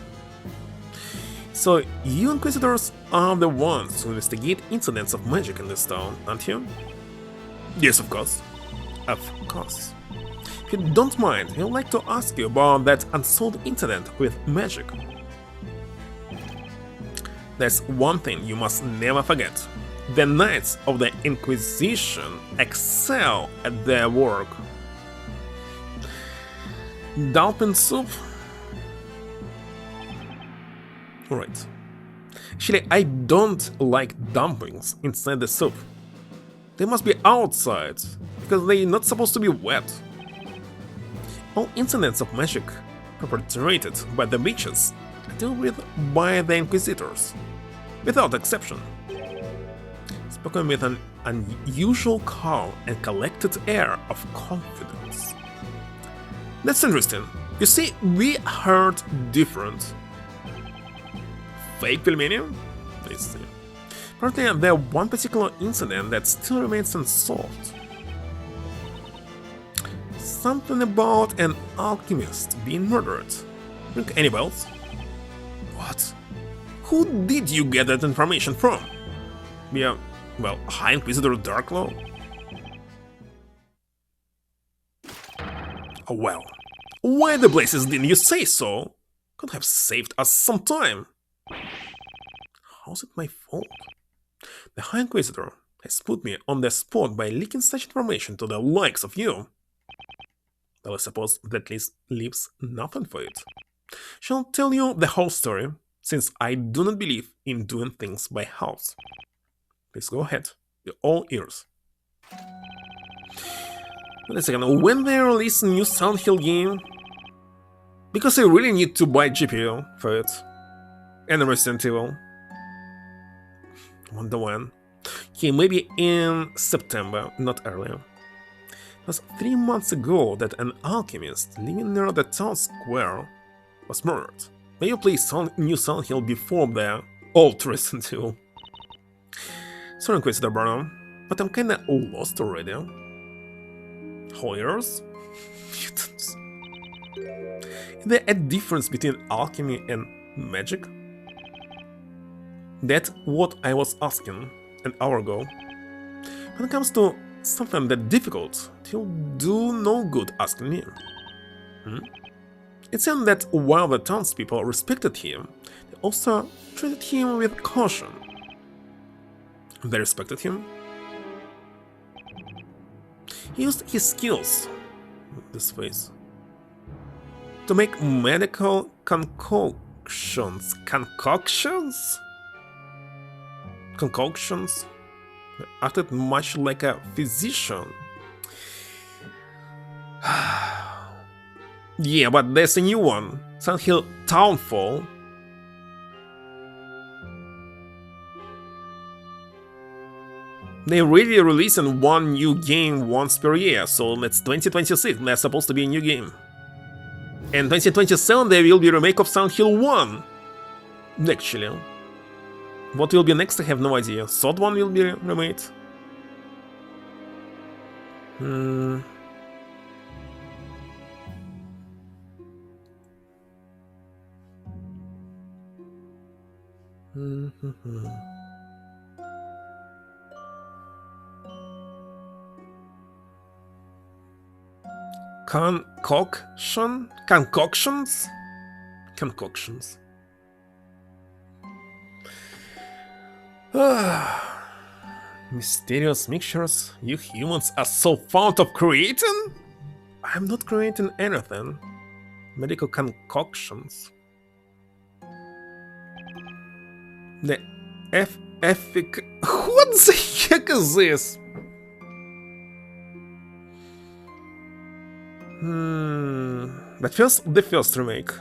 So, you Inquisitors are the ones who investigate incidents of magic in this town, aren't you? Yes, of course. Of course. If you don't mind, I'd like to ask you about that unsolved incident with magic. There's one thing you must never forget. The Knights of the Inquisition excel at their work. Dolphin soup? Right. Actually, I don't like dumplings inside the soup. They must be outside, because they're not supposed to be wet. All incidents of magic perpetrated by the witches are dealt with by the Inquisitors, without exception. Spoken with an unusual calm and collected air of confidence. That's interesting. You see, we heard different. Fake Pelmania? I see. Apparently, there's one particular incident that still remains unsolved. Something about an alchemist being murdered. Ring any bells? What? Who did you get that information from? Yeah, well, High Inquisitor Darklaw? Oh well. Why the blazes didn't you say so? Could have saved us some time. How's it my fault? The High Inquisitor has put me on the spot by leaking such information to the likes of you. Well, I suppose that leaves nothing for it. Shall tell you the whole story, since I do not believe in doing things by halves. Please go ahead, you're all ears. Wait a second, when they release a new Silent Hill game? Because I really need to buy GPU for it. And Resident Evil. Wonder when. Okay, maybe in September, not earlier. It was 3 months ago that an alchemist living near the town square was murdered. May you play new Silent Hill before the old Resident Evil? Sorry, Inquisitor Barnum, but I'm kinda lost already. Hoyers? Mutants? Is there a difference between alchemy and magic? That's what I was asking an hour ago. When it comes to something that difficult, you'll do no good asking me. It seemed that while the townspeople respected him, they also treated him with caution. They respected him. He used his skills, this face, to make medical concoctions. Concoctions? Acted much like a physician. Yeah, but there's a new one. Silent Hill Townfall. They're really releasing one new game once per year, so that's 2026, there's supposed to be a new game. And 2027 there will be a remake of Silent Hill 1. Actually. What will be next, I have no idea. Third one will be remade. Concoctions? Concoctions. Mysterious mixtures? You humans are so fond of creating? I'm not creating anything. Medical concoctions. The effic... What the heck is this? The first remake.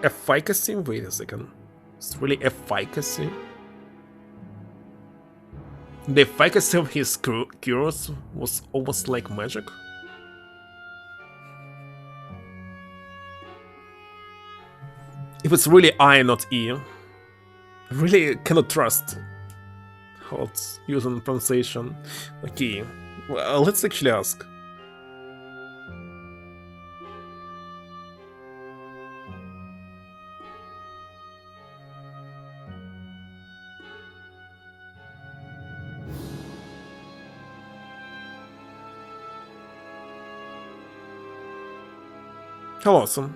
Efficacy? Wait a second. It's really efficacy? The efficacy of his cures was almost like magic. If it's really I, not E, I really cannot trust how it's used in pronunciation. Okay, well, let's actually ask. How awesome.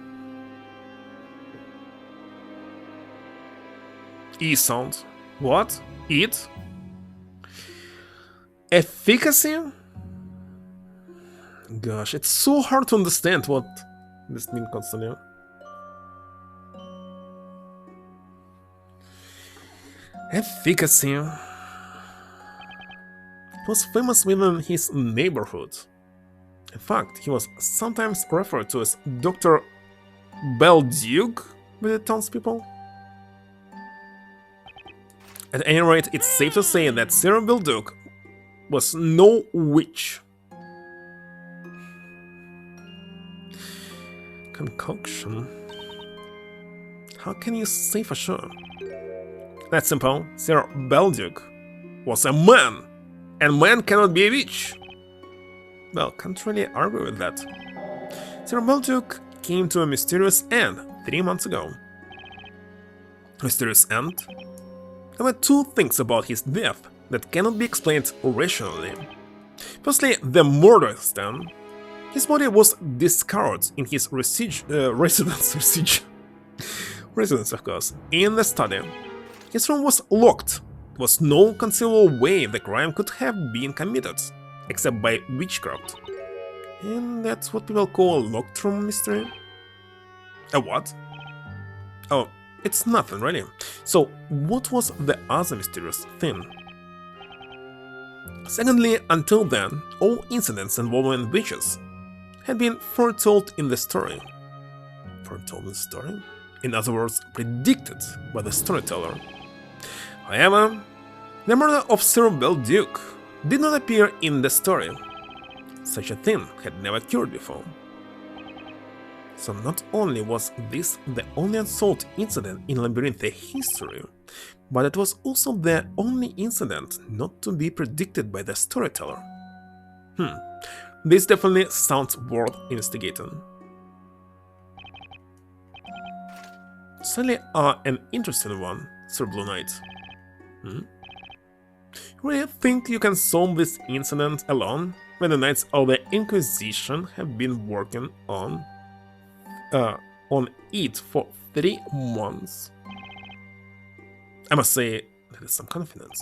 E sound. What? It? Efficacy? Gosh, it's so hard to understand what this means constantly. Efficacy. He was famous within his neighborhood. In fact, he was sometimes referred to as Dr. Belduke by the townspeople. At any rate, it's safe to say that Sarah Belduke was no witch. Concoction. How can you say for sure? That's simple. Sir Belduke was a man, and man cannot be a witch. Well, can't really argue with that. Sir Belduke came to a mysterious end 3 months ago. Mysterious end? There were two things about his death that cannot be explained rationally. Firstly, the murder stand. His body was discarded in his residence, of course, in the study. His room was locked. There was no conceivable way the crime could have been committed, except by witchcraft. And that's what people call a locked room mystery? A what? Oh, it's nothing really. So, what was the other mysterious thing? Secondly, until then, all incidents involving witches had been foretold in the story. Foretold in the story? In other words, predicted by the storyteller. However, the murder of Sir Belduke did not appear in the story. Such a thing had never occurred before. So not only was this the only unsolved incident in Labyrinthia history, but it was also the only incident not to be predicted by the storyteller. This definitely sounds worth investigating. Certainly an interesting one, Sir Blue Knight. You really think you can solve this incident alone when the Knights of the Inquisition have been working on it for 3 months? I must say, that is some confidence.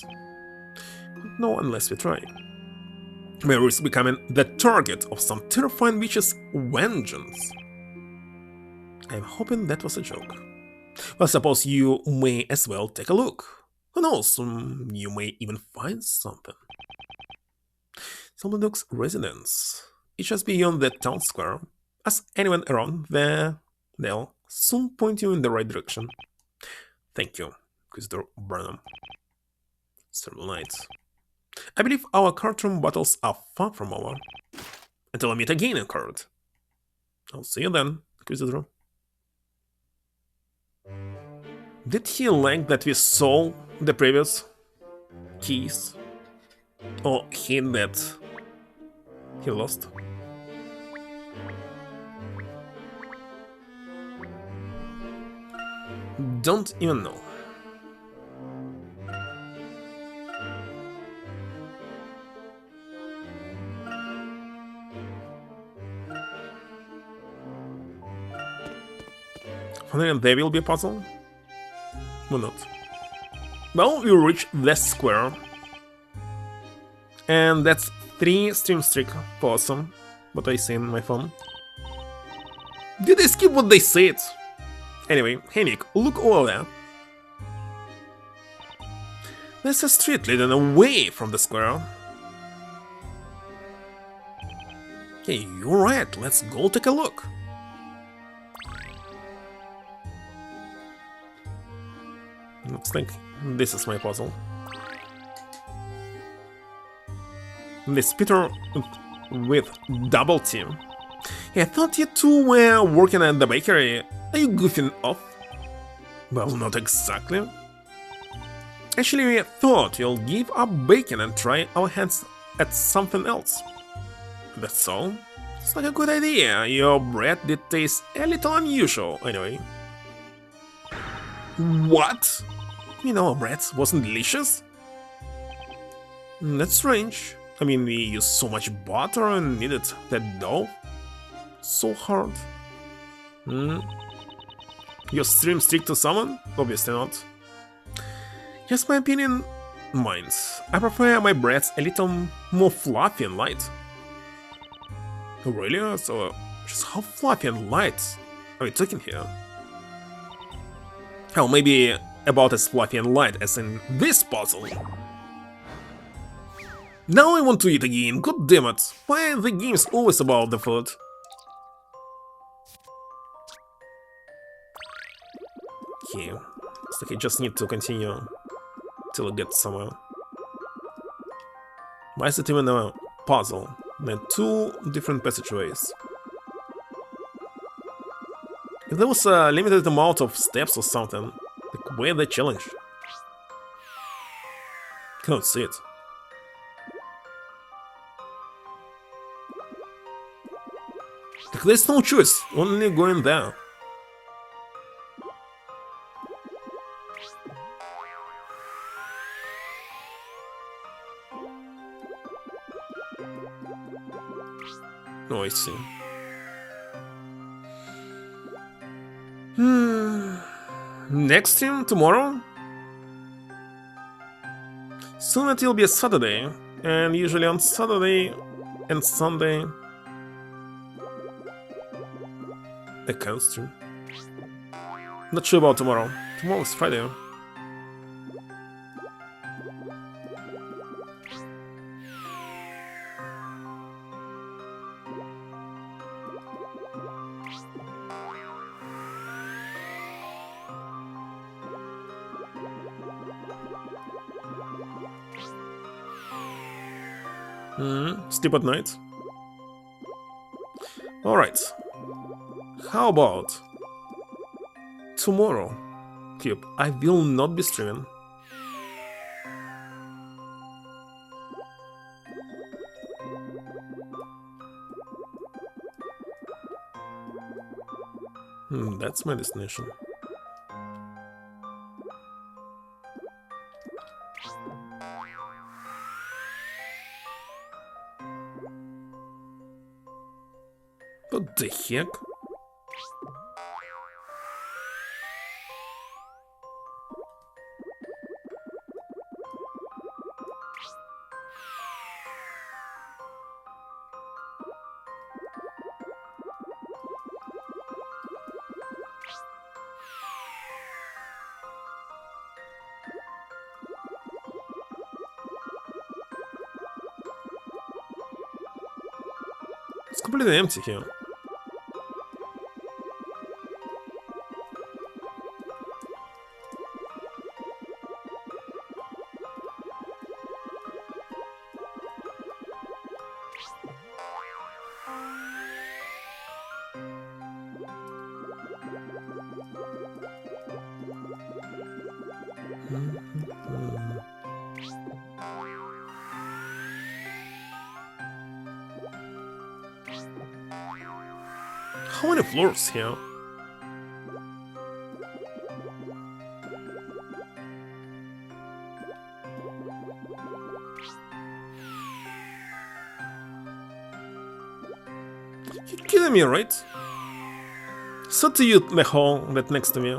But no, unless we try. We risk becoming the target of some terrifying witch's vengeance. I'm hoping that was a joke. Well, suppose you may as well take a look. Who knows, you may even find something. Belduke's residence. It's just beyond the town square. Ask anyone around there, they'll soon point you in the right direction. Thank you, Inquisitor Burnham. Sir Knight. I believe our card room battles are far from over. Until I meet again in court. I'll see you then, Inquisitor. Did he like that we sold the previous keys? Or hint that he lost? Don't even know. Finally, there will be a puzzle? Or not? Well, we reach the square. And that's 3 stream streak. Awesome. What I see in my phone. Did I skip what they said? Anyway, hey Nick, look over there. There's a street leading away from the square. Hey, you're right, let's go take a look. Looks like this is my puzzle. This Peter with double team. Hey, I thought you two were working at the bakery. Are you goofing off? Well, not exactly. Actually, we thought you'll give up baking and try our hands at something else. That's all. It's like a good idea. Your bread did taste a little unusual, anyway. What? You know, our bread wasn't delicious? That's strange. I mean, we used so much butter and needed that dough. So hard. Your stream stick to someone? Obviously not. Just my opinion, mine. I prefer my breads a little more fluffy and light. Really? So, just how fluffy and light are we talking here? Oh, maybe about as fluffy and light as in this puzzle. Now I want to eat again, god damn it! Why are the games always about the food? Okay, it's like I just need to continue till it gets somewhere. Why is it even a puzzle? There are 2 different passageways. If there was a limited amount of steps or something, like where the challenge? Cannot see it. Like there's no choice, only going there. Oh, I see. Next team tomorrow? Soon it will be a Saturday, and usually on Saturday and Sunday I can't stream. Not sure about tomorrow. Tomorrow is Friday. Sleep at night. Alright. How about tomorrow? Cube, I will not be streaming. That's my destination. What the heck? It's completely empty here. How many floors here? You're kidding me, right? So to you, the hall that next to me.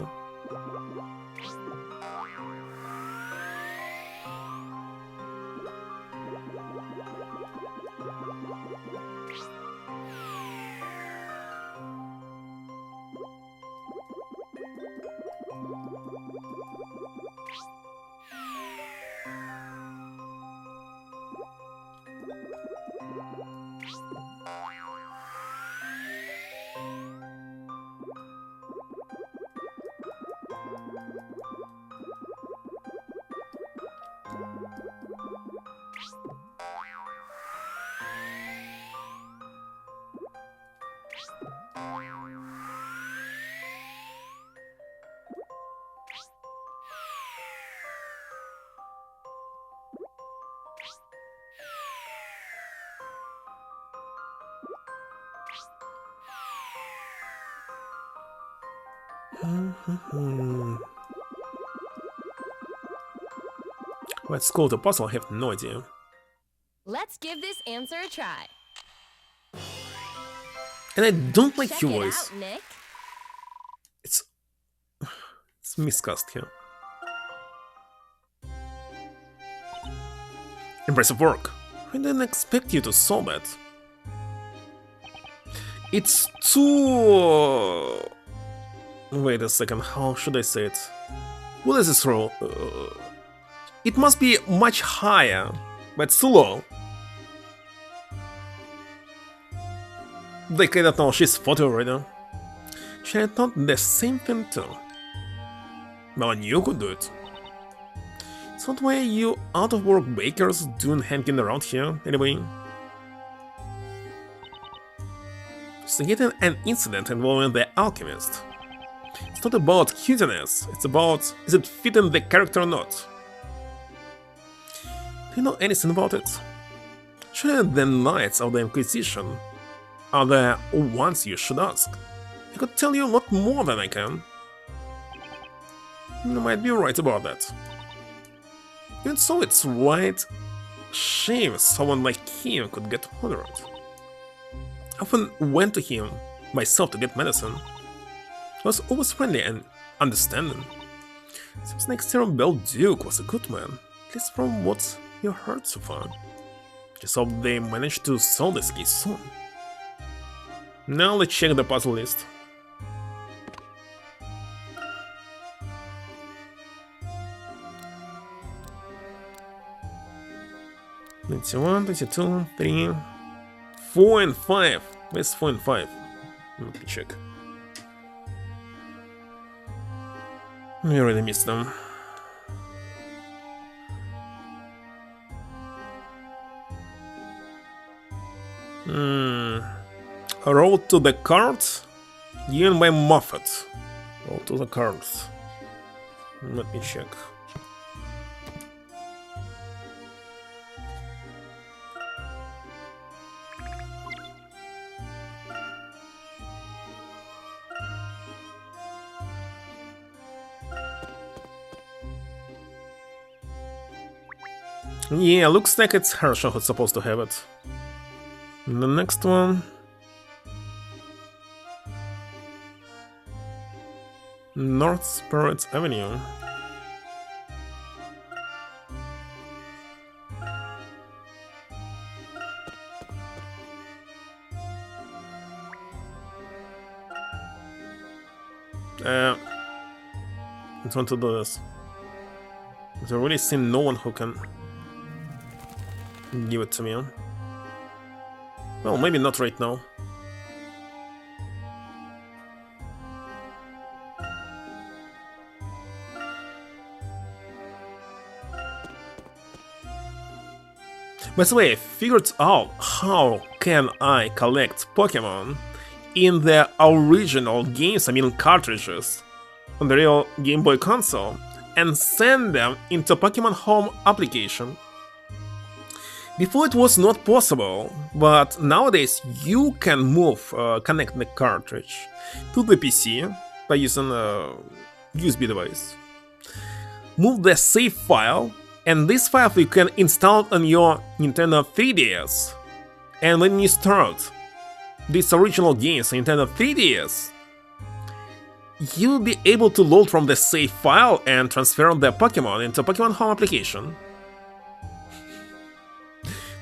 Let's go to the puzzle, I have no idea. Let's give this answer a try. And I don't like Check your it voice. out, Nick. It's miscast here. Impressive work. I didn't expect you to solve that. It's too... Wait a second, how should I say it? What is this roll? It must be much higher, but it's too low. Like, I don't know, she's 40 already. Should I thought the same thing too? Well, you could do it. So what were you out-of-work bakers doing hanging around here, anyway? Investigating an incident involving the alchemist. It's not about cuteness, it's about is it fitting the character or not. Do you know anything about it? Surely the Knights of the Inquisition are the ones you should ask. I could tell you a lot more than I can. You might be right about that. Even so, it's right shame someone like him could get honored. I often went to him myself to get medicine. He was always friendly and understanding. Seems like Sir Belduke was a good man, at least from what you heard so far. Just hope they manage to solve this case soon. Now let's check the puzzle list. "21, 22, 3, 4 and 5. Where's 4 and 5? Let me check. We already missed them. Road to the cards? Given by Moffat. Road to the cards. Let me check. Yeah, looks like it's Herschel who's supposed to have it. And the next one... North Spirits Avenue. I want to do this. I've really seen no one who can give it to me. Well, maybe not right now. By the way, I figured out how can I collect Pokemon in the original games, I mean cartridges, on the real Game Boy console, and send them into Pokemon Home application. Before it was not possible, but nowadays you can connect the cartridge to the PC by using a USB device. Move the save file, and this file you can install on your Nintendo 3DS. And when you start these original games on Nintendo 3DS, you'll be able to load from the save file and transfer the Pokemon into Pokemon Home application.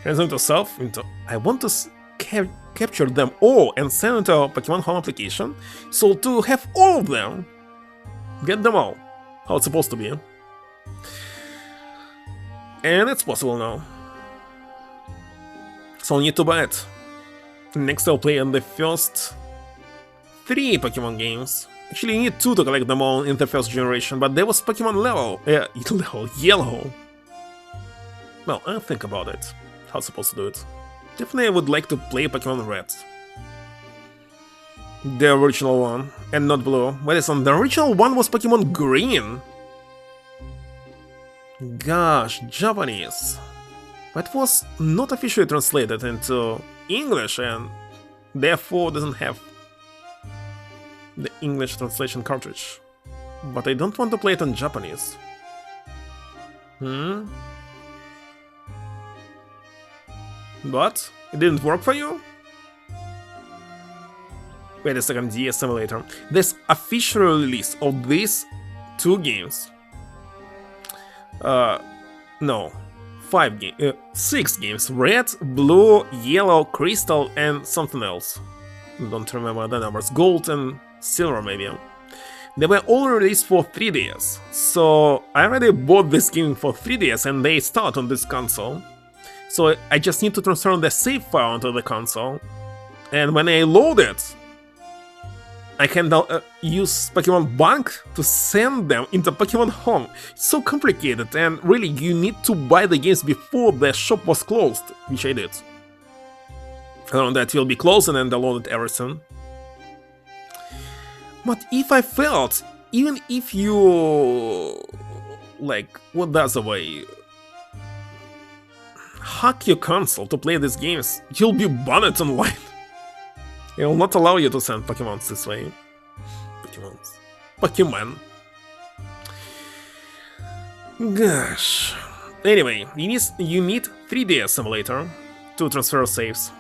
Translate yourself into I want to capture them all and send into Pokemon Home application, so to have all of them, get them all, how it's supposed to be. And it's possible now. So I need to buy it. Next I'll play on the first 3 Pokemon games. Actually, you need 2 to collect them all in the first generation, but there was Pokemon Yellow. Well, I'll think about it. How it's supposed to do it. Definitely I would like to play Pokemon Red. The original one, and not Blue. Wait a second, the original one was Pokemon Green. Gosh, Japanese. But it was not officially translated into English and therefore doesn't have the English translation cartridge. But I don't want to play it in Japanese. But it didn't work for you? Wait a second, DS Simulator. There's official release of these 2 games. No. 6 games. Red, Blue, Yellow, Crystal, and something else. Don't remember the numbers. Gold and Silver, maybe. They were all released for 3DS. So I already bought this game for 3DS and they start on this console. So I just need to transfer the save file onto the console. And when I load it, I can use Pokemon Bank to send them into Pokemon Home. It's so complicated, and really you need to buy the games before the shop was closed, which I did. Around that will be closed and then downloaded everything. But if I felt, even if you... like, what does the way? Hack your console to play these games, you'll be banned online. It will not allow you to send Pokemons this way. Pokemon. Gosh. Anyway, you need 3DS simulator to transfer saves.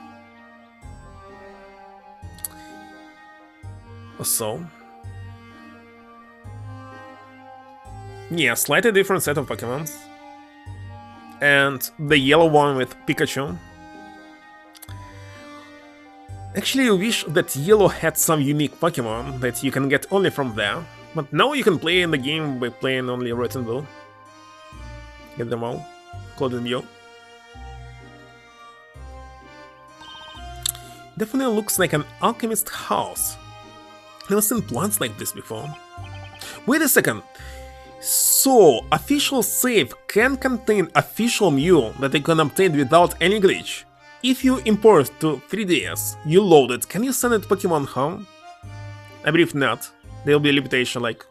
So. Yeah, slightly different set of Pokemons. And the yellow one with Pikachu. Actually, I wish that yellow had some unique Pokemon that you can get only from there. But now you can play in the game by playing only red and blue. Get them all, including you. Definitely looks like an alchemist house. Never seen plants like this before. Wait a second. So, official save can contain official Mew that you can obtain without any glitch. If you import to 3DS, you load it, can you send it Pokemon home? I believe not. There will be a limitation like...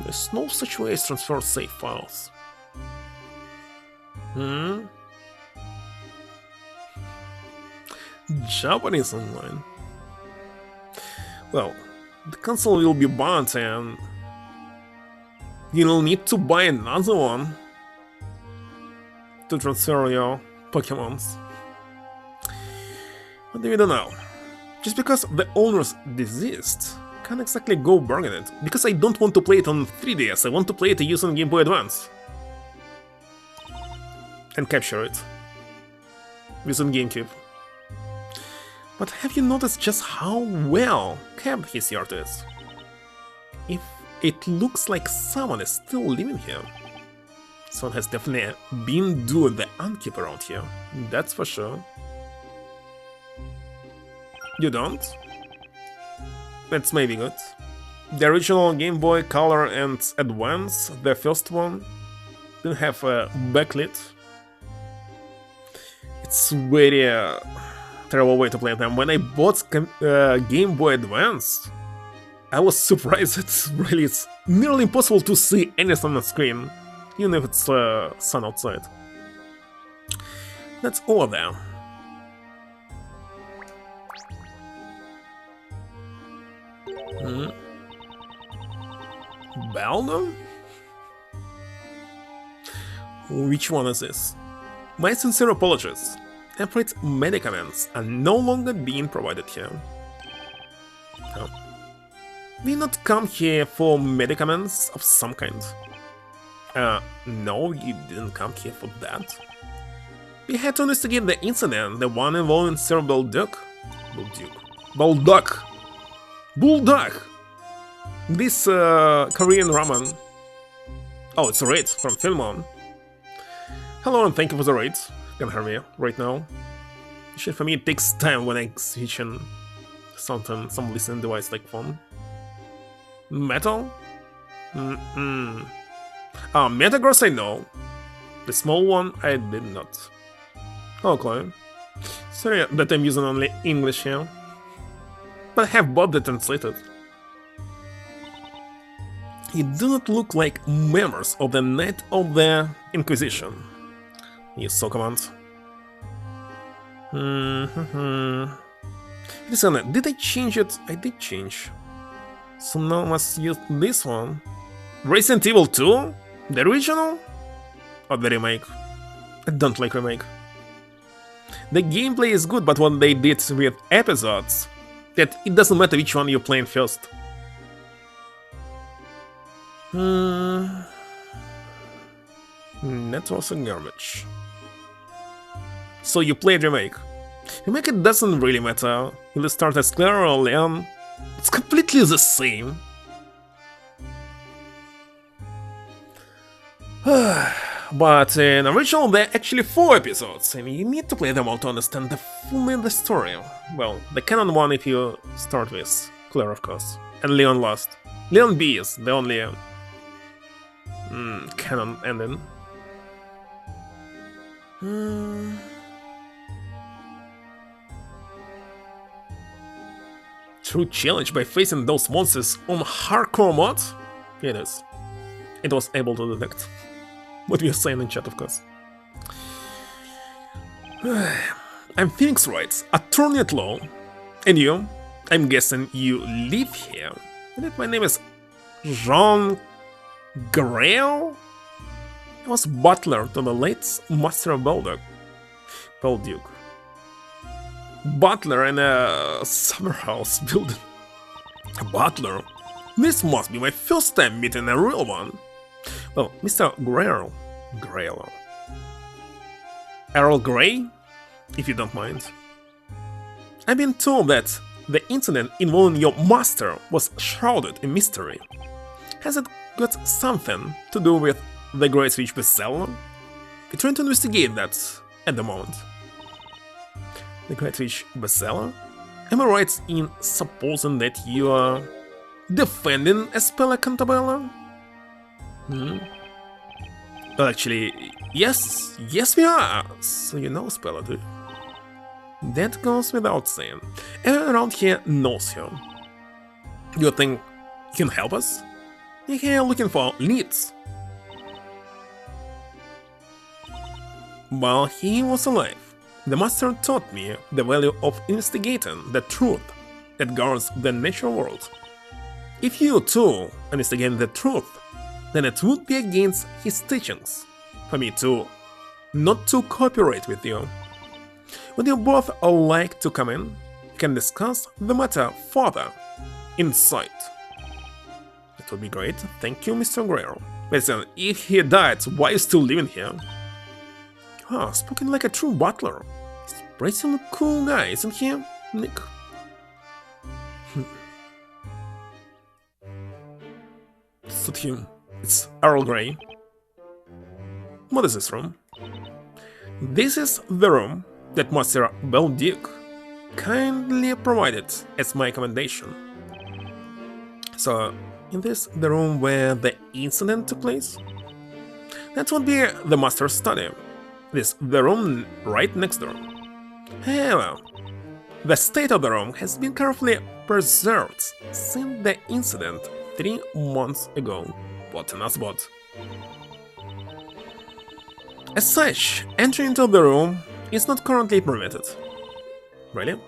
There's no such way as transfer save files. Japanese online. Well, the console will be banned and... you'll need to buy another one to transfer your Pokemons. What do you do now? Just because the owners desist, can't exactly go bargain it. Because I don't want to play it on 3DS, I want to play it using Game Boy Advance. And capture it. Using GameCube. But have you noticed just how well kept his yard is? If it looks like someone is still living here. Someone has definitely been doing the upkeep around here, that's for sure. You don't? That's maybe good. The original Game Boy Color and Advance, the first one, didn't have a backlit. It's very terrible way to play them. When I bought Game Boy Advance, I was surprised that really it's nearly impossible to see anything on the screen, even if it's sun outside. That's all there. Baldo? Which one is this? My sincere apologies. I'm afraid medicaments are no longer being provided here. Oh. Did you not come here for medicaments of some kind? No, you didn't come here for that. We had to investigate the incident, the one involving Sir Bulldog. Bulldog! This Korean ramen. Oh, it's a raid from Filmon. Hello and thank you for the raid. You can hear me right now. Usually for me it takes time when I switch in something, some listening device like phone. Metal? Metagross I know. The small one I did not. Okay. Sorry that I'm using only English here. But I have bought the translated. You do not look like members of the Knight of the Inquisition. You saw commands. Listen, did I change it? I did change. So now I must use this one. Resident Evil 2? The original? Or the remake? I don't like remake. The gameplay is good, but what they did with episodes, that it doesn't matter which one you're playing first. That was a garbage. So you played remake. Remake it doesn't really matter. You'll start as Claire or Leon. It's completely the same. But in original there are actually 4 episodes, and you need to play them all to understand the full of the story. Well, the canon one if you start with Claire, of course, and Leon last. Leon B is the only canon ending. true challenge by facing those monsters on hardcore mod? It is. It was able to detect what we are saying in chat, of course. I'm Phoenix Wright, attorney at law. And you? I'm guessing you live here. And my name is Jean Grail? I was butler to the late Master Belduke. Butler in a summer house building. A butler? This must be my first time meeting a real one. Well, Mr. Grail. Earl Grey? If you don't mind. I've been told that the incident involving your master was shrouded in mystery. Has it got something to do with the Great Witch bestseller? We're trying to investigate that at the moment. The Great Witch bestseller? Am I right in supposing that you are defending Espella Cantabella? Well, actually, yes we are. So you know Spella, do you? That goes without saying. Everyone around here knows her. You think you can help us? We're here looking for leads. While he was alive, the master taught me the value of investigating the truth that governs the natural world. If you too investigate the truth, then it would be against his teachings for me to not to cooperate with you. Would you both like to come in? We can discuss the matter further inside. That would be great. Thank you, Mr. Greer. Listen, if he died, why are you still living here? Ah, spoken like a true butler. He's a pretty cool guy, isn't he, Nick? It's not him. It's Earl Grey. What is this room? This is the room that Master Belduke kindly provided as my accommodation. So, is this the room where the incident took place? That would be the Master's study. This the room right next door. However, the state of the room has been carefully preserved since the incident 3 months ago. What an spot. As such, entry into the room is not currently permitted. Really?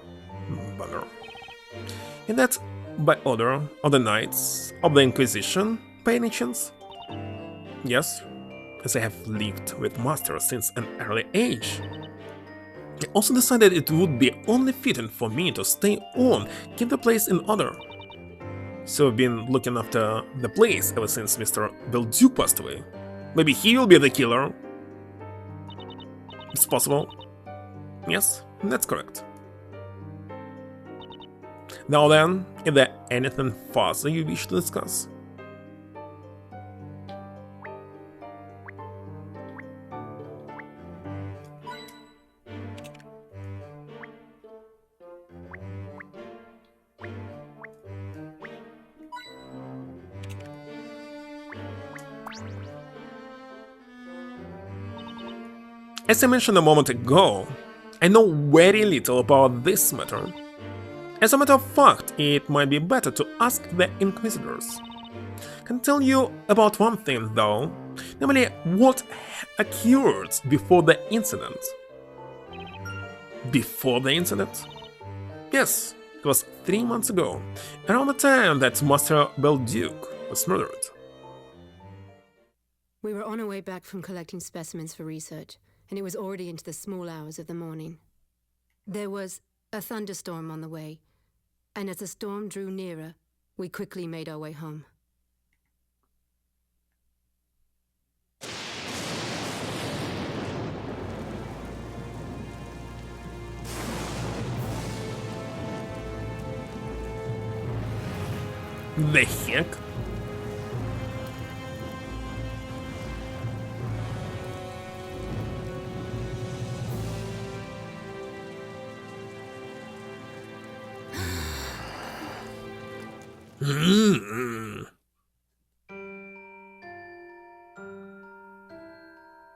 Bugger. And that by order of the Knights of the Inquisition, by any chance? Yes, as I have lived with Master since an early age. I also decided it would be only fitting for me to stay on, keep the place in order. So I've been looking after the place ever since Mr. Belduke passed away. Maybe he will be the killer. It's possible. Yes, that's correct. Now then, is there anything further you wish to discuss? As I mentioned a moment ago, I know very little about this matter. As a matter of fact, it might be better to ask the Inquisitors. I can tell you about one thing though, namely what occurred before the incident. Before the incident? Yes, it was 3 months ago, around the time that Master Belduke was murdered. We were on our way back from collecting specimens for research, and it was already into the small hours of the morning. There was a thunderstorm on the way, and as the storm drew nearer, we quickly made our way home. The heck?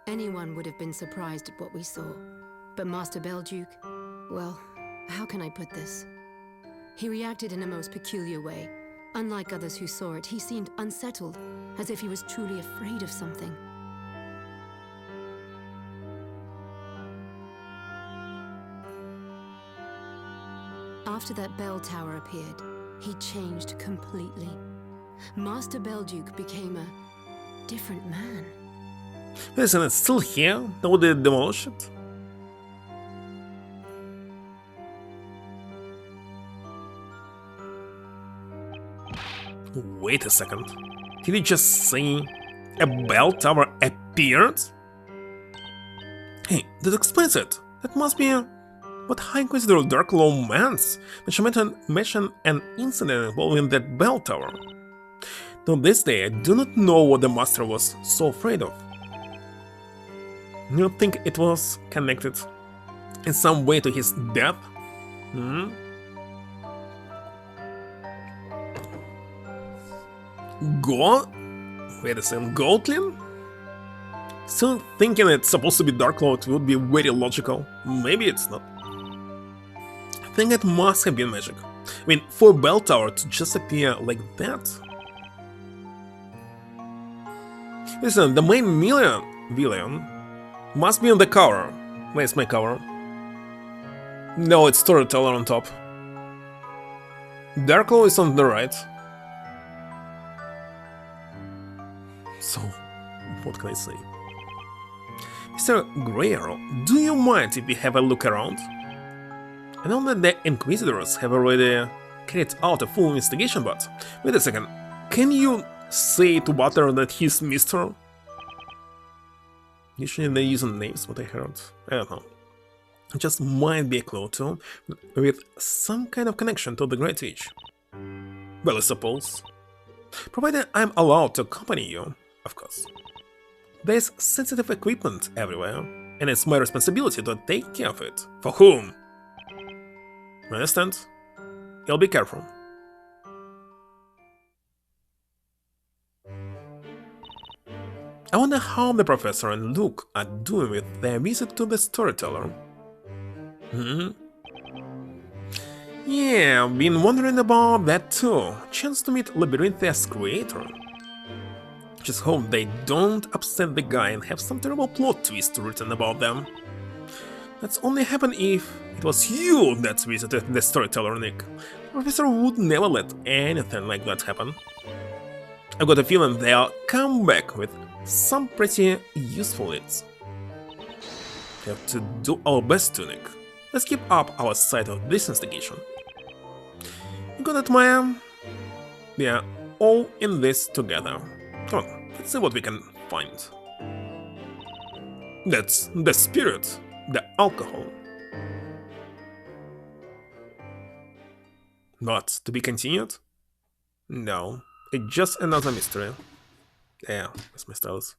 Anyone would have been surprised at what we saw, but Master Belduke, well, how can I put this? He reacted in a most peculiar way. Unlike others who saw it, he seemed unsettled, as if he was truly afraid of something. After that bell tower appeared, he changed completely. Master Belduke became a different man. Listen, it's still here? No, they demolished it? Wait a second. Did he just say a bell tower appeared? Hey, that explains it. That must be what High Inquisitor Dark Law meant when she mentioned an incident involving that bell tower. To this day, I do not know what the Master was so afraid of. You think it was connected in some way to his death? Wait a second, Goatlin? Still thinking it's supposed to be Darklaw would be very logical. Maybe it's not. I think it must have been magic. I mean, for a bell tower to just appear like that. Listen, the main villain must be in the cover. Where's my cover? No, it's Storyteller on top. Darklaw is on the right. So, what can I say? Mr. Grey Arrow, do you mind if we have a look around? I know that the Inquisitors have already carried out a full investigation, but wait a second, can you say to Butter that he's Mr.? Usually they use names, what I heard. I don't know. It just might be a clue too, with some kind of connection to the Great Witch. Well, I suppose. Provided I'm allowed to accompany you, of course. There's sensitive equipment everywhere, and it's my responsibility to take care of it. For whom? Understand? You'll be careful. I wonder how the Professor and Luke are doing with their visit to the Storyteller. Yeah, I've been wondering about that too. Chance to meet Labyrinthia's creator. Just hope they don't upset the guy and have some terrible plot twist written about them. That's only happen if it was you that visited the Storyteller, Nick. Professor would never let anything like that happen. I've got a feeling they'll come back with some pretty useful leads. We have to do our best to, Nick. Let's keep up our side of this investigation. You got it, Maya? We are all in this together. Come on, let's see what we can find. That's the spirit, the alcohol. Not to be continued? No, it's just another mystery. Yeah, that's my stylus.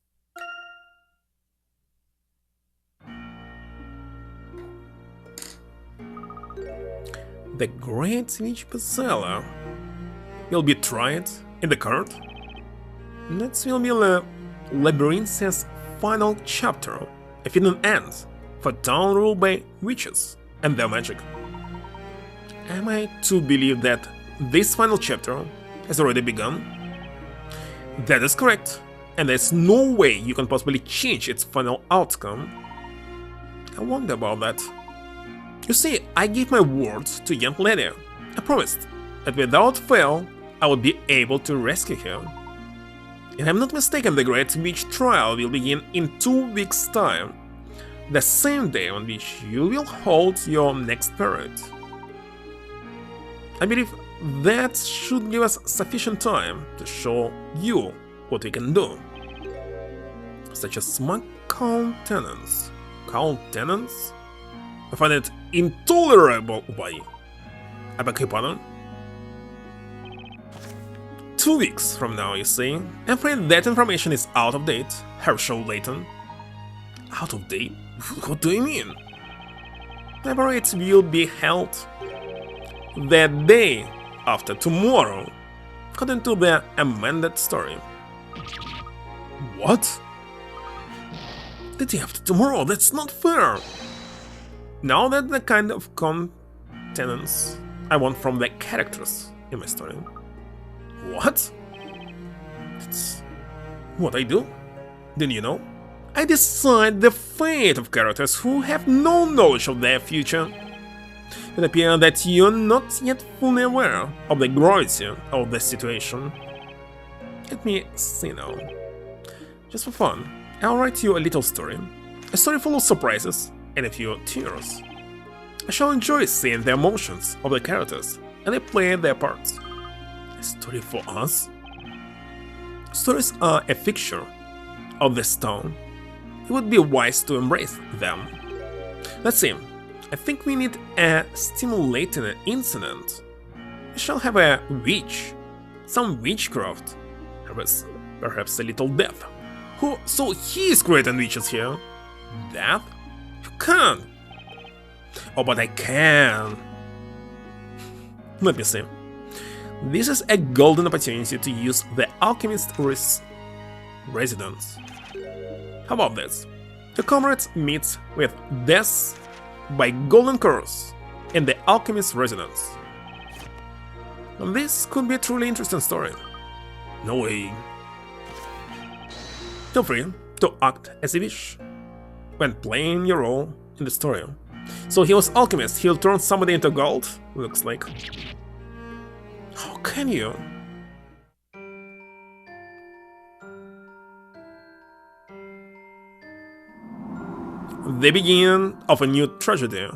The Great Witch Bestseller will be tried in the court. That will be Labyrinthia's final chapter, a fitting end for town ruled by witches and their magic. Am I to believe that this final chapter has already begun? That is correct, and there's no way you can possibly change its final outcome. I wonder about that. You see, I gave my word to young lady. I promised that without fail, I would be able to rescue her. If I'm not mistaken, the Great Witch trial will begin in 2 weeks' time, the same day on which you will hold your next parade. I believe that should give us sufficient time to show you what we can do. Such as smug countenance. Countenance? I find it intolerable. Why? I beg your pardon? 2 weeks from now, you see. I'm afraid that information is out of date, Herschel Layton. Out of date? What do you mean? The parade will be held the day after tomorrow, according to the amended story. What? The day after tomorrow? That's not fair! Now that the kind of countenance I want from the characters in my story. What? That's what I do? Didn't you know? I decide the fate of characters who have no knowledge of their future. It appears that you're not yet fully aware of the gravity of the situation. Let me see now. Just for fun, I'll write you a little story. A story full of surprises and a few tears. I shall enjoy seeing the emotions of the characters and they play their parts. A story for us? Stories are a fixture of the stone. It would be wise to embrace them. Let's see. I think we need a stimulating incident. We shall have a witch, some witchcraft, perhaps a little death. Who? So he's creating witches here? Death? You can't. Oh, but I can. Let me see. This is a golden opportunity to use the alchemist's residence. How about this? The comrades meet with death by golden curse in the alchemist's residence. And this could be a truly interesting story. No way. Feel free to act as you wish when playing your role in the story. So he was alchemist, he'll turn somebody into gold? Looks like. How can you? The beginning of a new tragedy,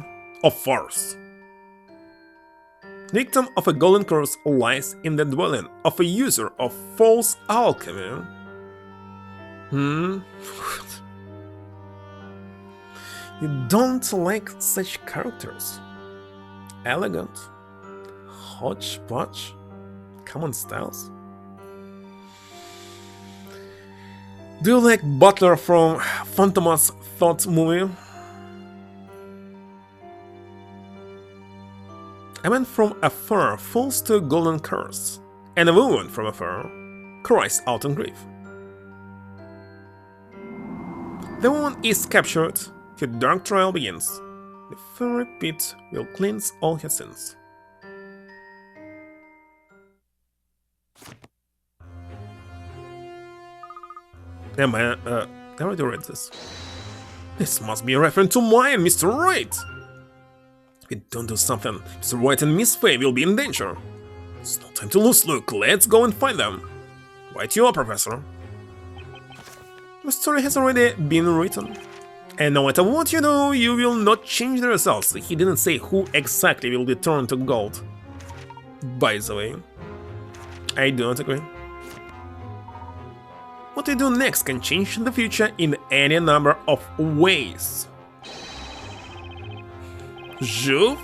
of farce. The victim of a golden curse lies in the dwelling of a user of false alchemy. You don't like such characters? Elegant, hodgepodge, common styles? Do you like Butler from Phantomas Thought movie? A man from afar falls to a golden curse, and a woman from afar cries out in grief. The woman is captured, her dark trial begins. The fiery pit will cleanse all her sins. I already read this. This must be a reference to mine, Mr. Wright! If we don't do something, Mr. Wright and Miss Faye will be in danger. It's no time to lose, Luke. Let's go and find them. Right you are, Professor. The story has already been written. And no matter what you do, you will not change the results. He didn't say who exactly will be turned to gold. By the way, I do not agree. What we do next can change the future in any number of ways. Juve?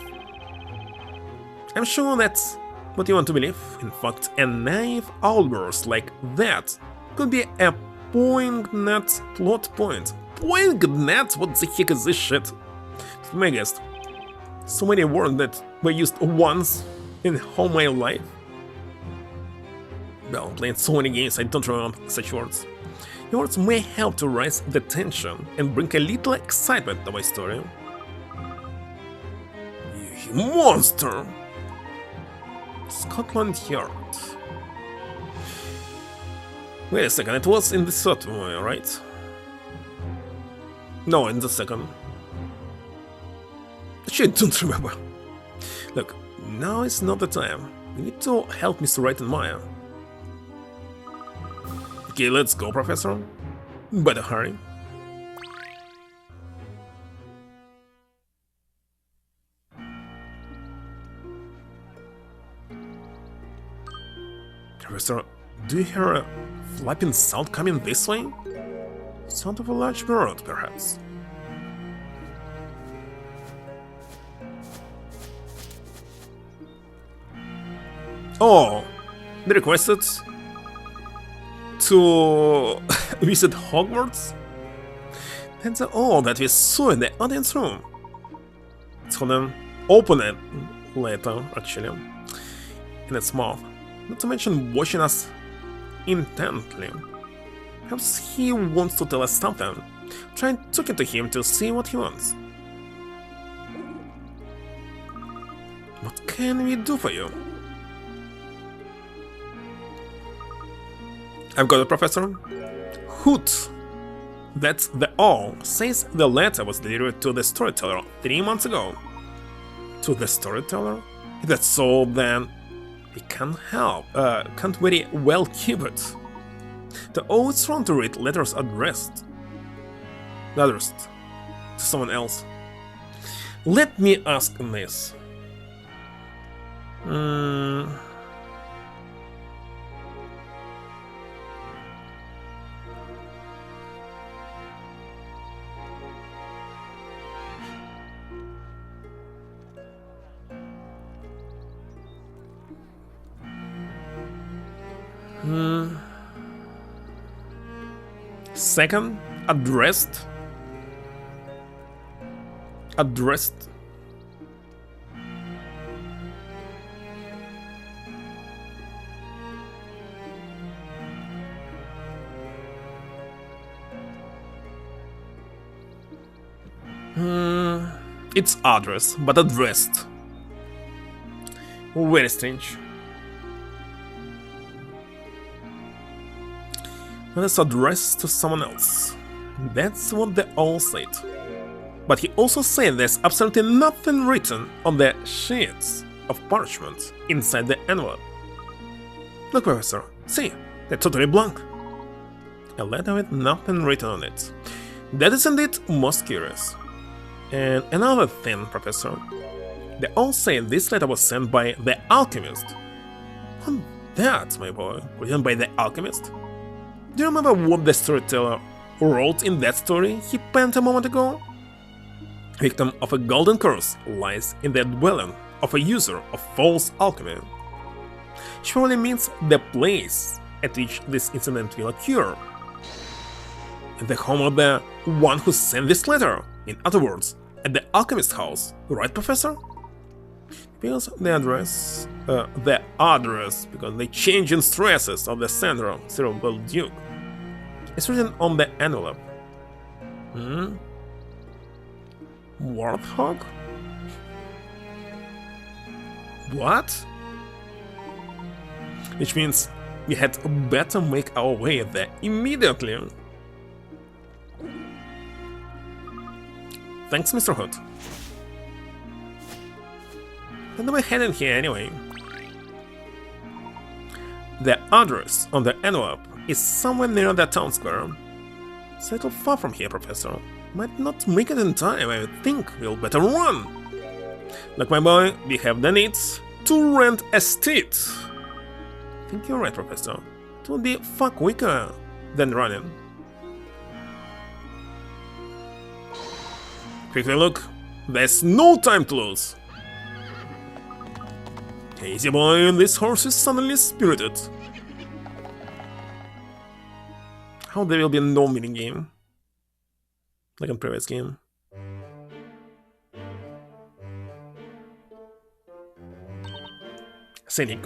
I'm sure that's what you want to believe. In fact, a naive outburst like that could be a poignant plot point. Poignant? What the heck is this shit? It's my guess. So many words that were used once in all my life. Well, playing so many games, I don't remember such words. Your words may help to raise the tension and bring a little excitement to my story. You monster! Scotland Yard. Wait a second, it was in the third movie, right? No, in the second. Actually, I don't remember. Look, now is not the time. We need to help Mr. Wright and Maya. Okay, let's go, Professor. Better hurry. Professor, do you hear a flapping sound coming this way? Sound of a large bird, perhaps. Oh, they requested to visit Hogwarts? That's all that we saw in the audience room. So then open it later, actually, in its mouth. Not to mention watching us intently. Perhaps he wants to tell us something. Try talking to him to see what he wants. What can we do for you? I've got it, Professor. Hoot! That's the all. Says the letter was delivered to the storyteller 3 months ago. To the storyteller? If that's so, then we can't very well keep it. The O is wrong to read letters addressed to someone else. Let me ask this. Second, addressed. It's address, but addressed. Very strange. But it's addressed to someone else. That's what they all said. But he also said there's absolutely nothing written on the sheets of parchment inside the envelope. Look, Professor, see, they're totally blank. A letter with nothing written on it. That is indeed most curious. And another thing, Professor. They all say this letter was sent by the alchemist. What that, my boy? Written by the alchemist? Do you remember what the storyteller wrote in that story he penned a moment ago? Victim of a golden curse lies in the dwelling of a user of false alchemy. Surely means the place at which this incident will occur. The home of the one who sent this letter. In other words, at the alchemist's house, right, Professor? Because the address, because they change in stresses of the sender, Cerebral Duke, it's written on the envelope. Warthog? What? Which means we had better make our way there immediately. Thanks, Mr. Hood. Where are we heading here anyway? The address on the envelope is somewhere near the town square. It's a little far from here, Professor. Might not make it in time. I think we'll better run. Look, my boy, we have the needs to rent a estate. I think you're right, Professor. It would be far quicker than running. Quickly look. There's no time to lose. Easy boy, this horse is suddenly spirited. How there will be no minigame, like in previous game. Scenic.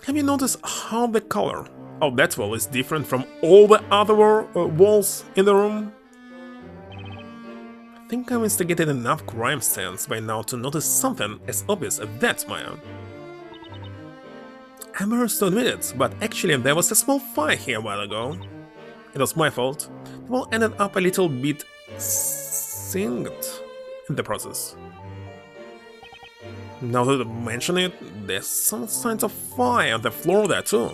Have you noticed how the color of that wall is different from all the other walls in the room? I think I've instigated enough crime scenes by now to notice something as obvious as that, Maya. I'm embarrassed to admit it, but actually there was a small fire here a while ago. It was my fault. The wall ended up a little bit singed in the process. Now that I mention it, there's some signs of fire on the floor there too.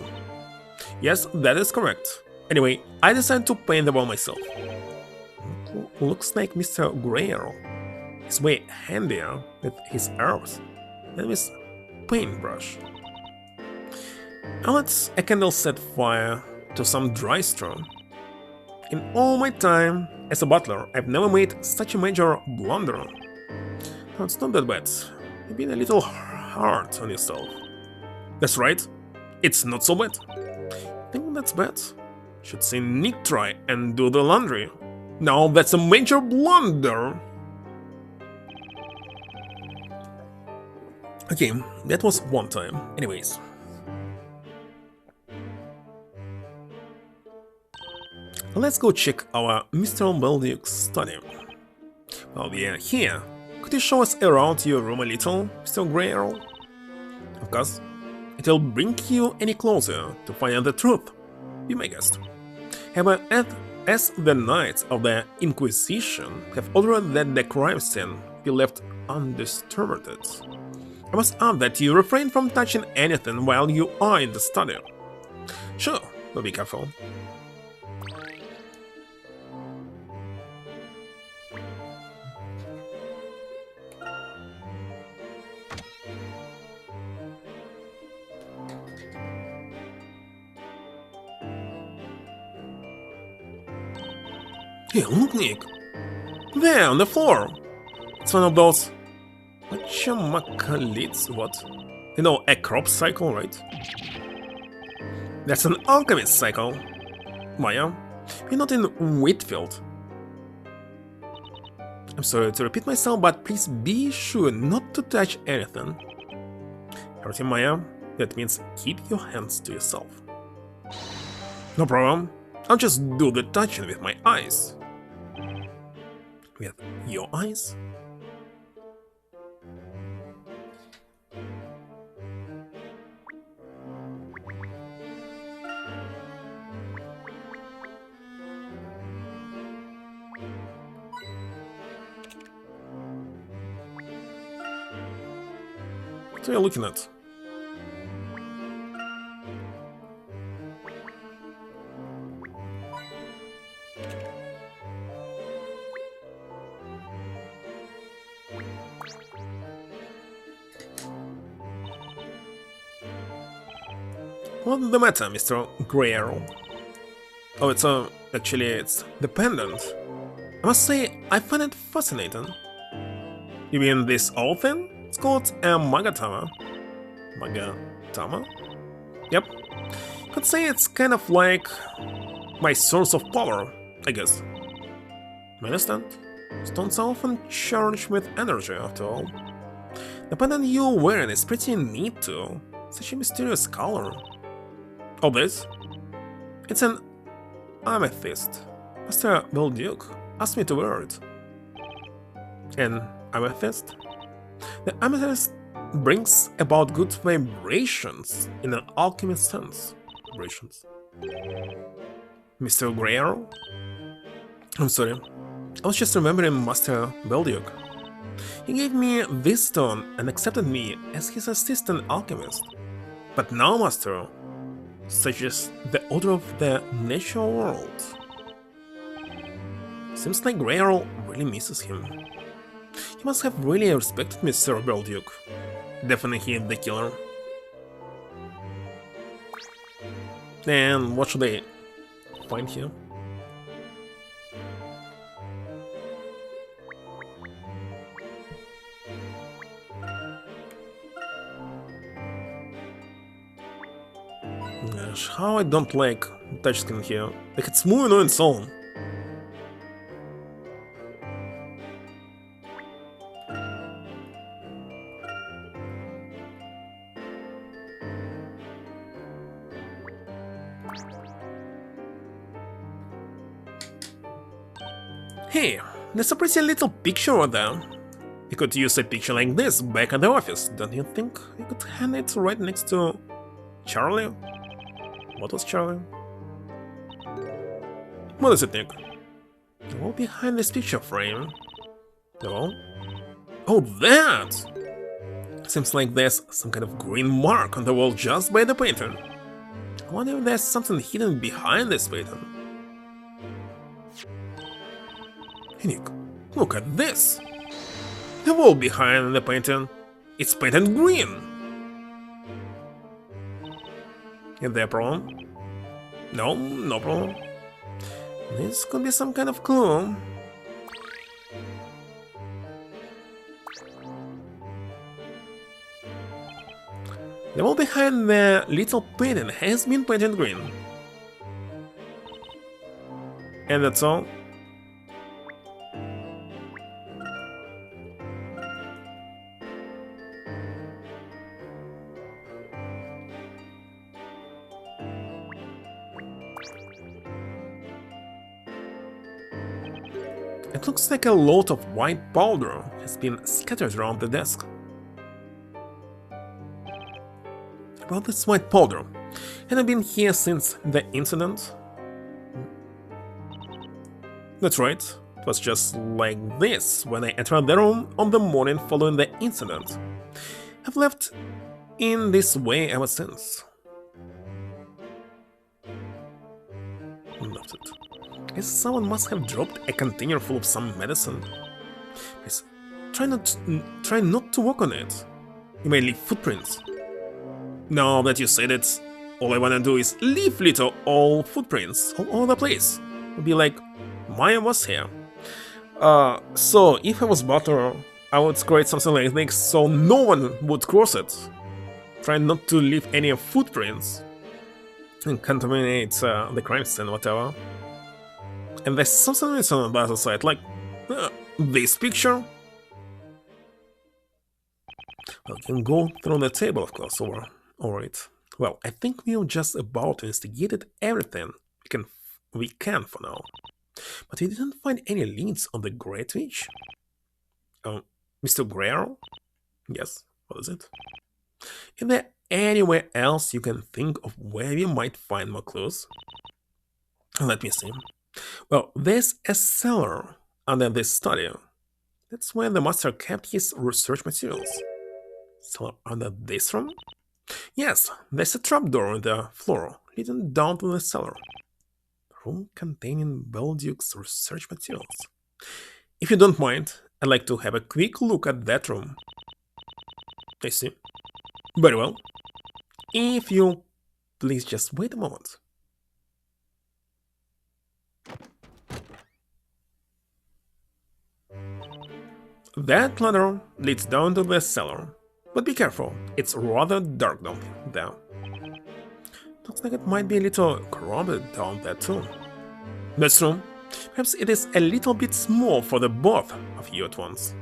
Yes, that is correct. Anyway, I decided to paint the wall myself. Looks like Mr. Grail is way handier with his earth than his paintbrush. Now let's a candle set fire to some dry straw. In all my time as a butler, I've never made such a major blunder. No, it's not that bad. You've been a little hard on yourself. That's right, it's not so bad. I think that's bad. Should see Nick try and do the laundry. Now that's a major blunder. Okay, that was one time. Anyways. Let's go check our Mr. Belduke's study. While we are here, could you show us around your room a little, Mr. Grail? Of course, it will bring you any closer to finding the truth, you may guess. However, as the Knights of the Inquisition have ordered that the crime scene be left undisturbed, I must add that you refrain from touching anything while you are in the study. Sure, but be careful. Hey, look, Nick! There, on the floor! It's one of those... whatchamacallits, what? You know, a crop cycle, right? That's an alchemist cycle! Maya, you're not in Whitfield. I'm sorry to repeat myself, but please be sure not to touch anything. Everything, Maya, that means keep your hands to yourself. No problem, I'll just do the touching with my eyes. With your eyes? What are you looking at? What's the matter, Mr. Greer? Oh, actually, it's the pendant. I must say, I find it fascinating. You mean this old thing? It's called a Magatama. Magatama? Yep. Could say it's kind of like my source of power, I guess. I understand. Stones are often charged with energy, after all. The pendant you're wearing is pretty neat, too. Such a mysterious color. Oh, this? It's an amethyst. Master Belduke asked me to wear it. An amethyst? The amethyst brings about good vibrations in an alchemist sense. Vibrations. Mr. Greer? I'm sorry. I was just remembering Master Belduke. He gave me this stone and accepted me as his assistant alchemist. But now, Master, such is the order of the natural world. Seems like Greer really misses him. He must have really respected Mr. Belduke. Definitely the killer. And what should I find here? Gosh, how I don't like touchscreen here. Like, it's moving on its own. Hey, there's a pretty little picture over there. You could use a picture like this back at the office, don't you think? You could hang it right next to Charlie? What was Charlie? What is it, Nick? The wall behind this picture frame. The wall? Oh, that! Seems like there's some kind of green mark on the wall just by the painting. I wonder if there's something hidden behind this painting. Hey, Nick, look at this! The wall behind the painting, it's painted green! Is there a problem? No, no problem. This could be some kind of clue. The wall behind the little painting has been painted green. And that's all. It looks like a lot of white powder has been scattered around the desk. about this white powder. Had I been here since the incident? That's right. It was just like this when I entered the room on the morning following the incident. I've left in this way ever since. Noted. Guess someone must have dropped a container full of some medicine. Please, try not to walk on it. You may leave footprints. Now that you said it, all I wanna do is leave little old footprints all over the place. It'll be like Maya was here. So if I was Butler, I would create something like this so no one would cross it. Try not to leave any footprints and contaminate the crime scene, whatever. And there's something missing on the other side, like this picture. Well, you can go through the table, of course, or alright. Well, I think we've just about investigated everything we can for now. But we didn't find any leads on the Great Witch. Mr. Greer? Yes, what is it? Is there anywhere else you can think of where we might find more clues? Let me see. Well, there's a cellar under this study. That's where the master kept his research materials. Cellar under this room? Yes, there's a trapdoor in the floor leading down to the cellar. Room containing Belduke's research materials. If you don't mind, I'd like to have a quick look at that room. I see. Very well. If you please just wait a moment. That ladder leads down to the cellar, but be careful, it's rather dark down there. Looks like it might be a little crowded down there too. That's true. Perhaps it is a little bit small for the both of you at once.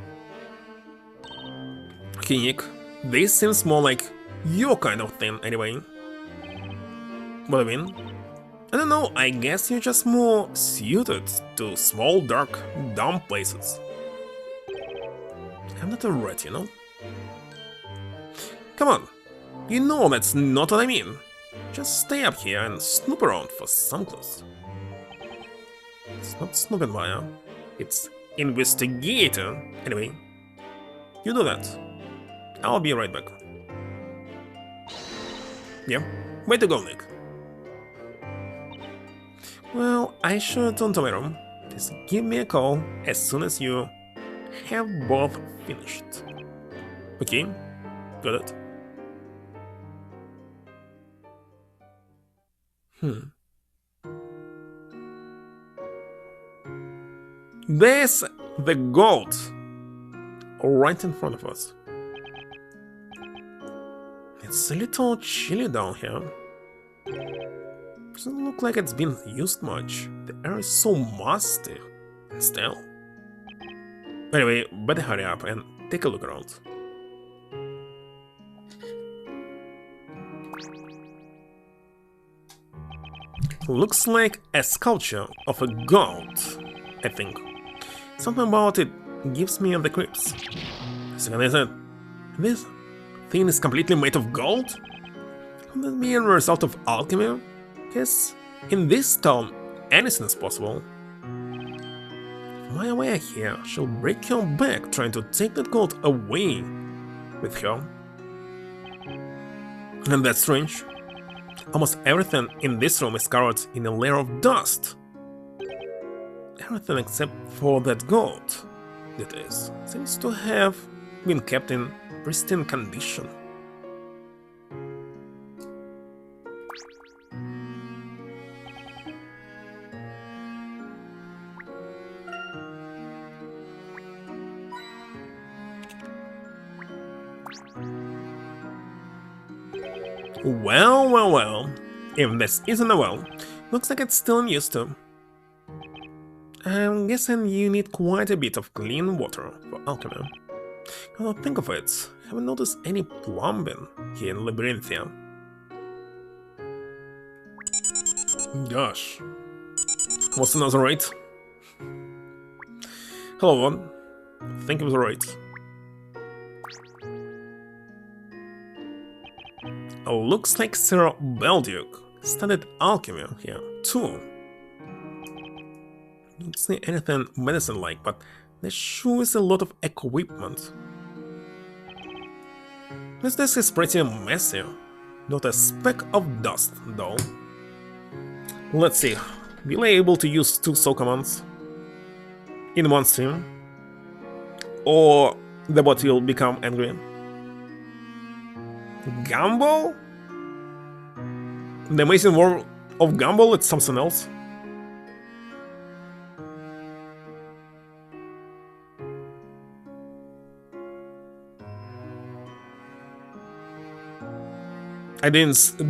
Okay, Nick, this seems more like your kind of thing anyway. What I mean? I don't know, I guess you're just more suited to small, dark, dumb places. I'm not a rat, you know? Come on, you know that's not what I mean. Just stay up here and snoop around for some clues. It's not snooping, Maya. It's investigator. Anyway, you do that. I'll be right back. Yeah, way to go, Nick. Well, I should turn to my room. Just give me a call as soon as you have both finished. Okay, got it. There's the gold right in front of us. It's a little chilly down here. Doesn't look like it's been used much. The air is so musty and stale. Anyway, better hurry up and take a look around. Looks like a sculpture of a goat, I think. Something about it gives me the creeps. Second is it? This thing is completely made of gold? Could that be a result of alchemy? Guess in this town anything is possible. If Maya were here, she'll break her back trying to take that gold away with her. And that's strange. Almost everything in this room is covered in a layer of dust. Everything except for that gold, that is, seems to have been kept in pristine condition. Well, if this isn't a well, looks like it's still in use too. I'm guessing you need quite a bit of clean water for alchemy. Now think of it, haven't noticed any plumbing here in Labyrinthia. Gosh, what's another rate? Hello one, think it was right. looks like Sir Belduke studied alchemy here, too. Don't see anything medicine-like, but there sure is a lot of equipment. This desk is pretty messy. Not a speck of dust, though. Let's see. Will I be able to use 2 soul commands in one stream? Or the bot will become angry? Gumball? The amazing world of Gumball, it's something else.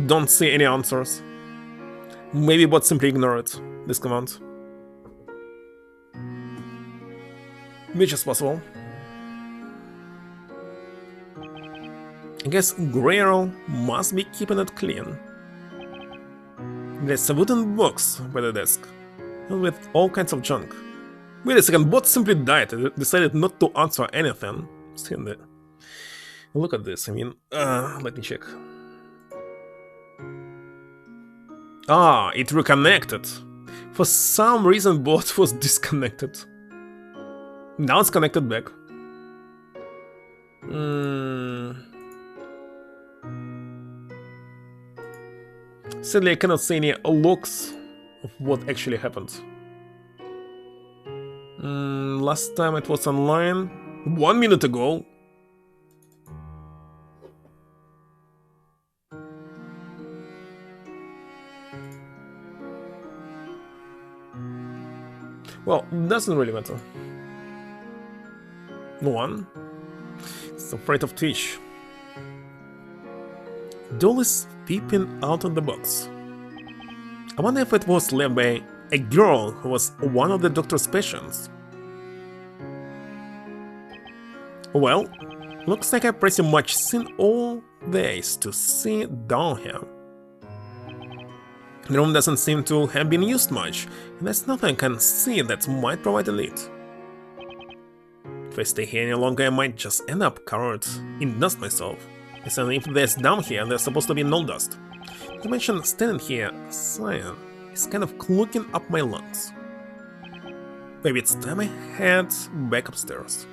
Don't see any answers. Maybe bot simply ignored this command. Which is possible. I guess Guerrero must be keeping it clean. There's a wooden box by the desk, filled with all kinds of junk. Wait a second, bot simply died and decided not to answer anything. Look at this, I mean, let me check. Ah, it reconnected. For some reason bot was disconnected. Now it's connected back. Sadly, I cannot see any logs of what actually happened. Last time it was online 1 minute ago. Well, doesn't really matter. No one. It's afraid of Twitch. Doll is peeping out of the box. I wonder if it was left by a girl who was one of the doctor's patients. Well, looks like I've pretty much seen all there is to see down here. The room doesn't seem to have been used much, and there's nothing I can see that might provide a lead. If I stay here any longer, I might just end up covered in dust myself. And if there's down here, there's supposed to be no dust. To mention standing here, sighing is kind of clogging up my lungs. Maybe it's time I head back upstairs.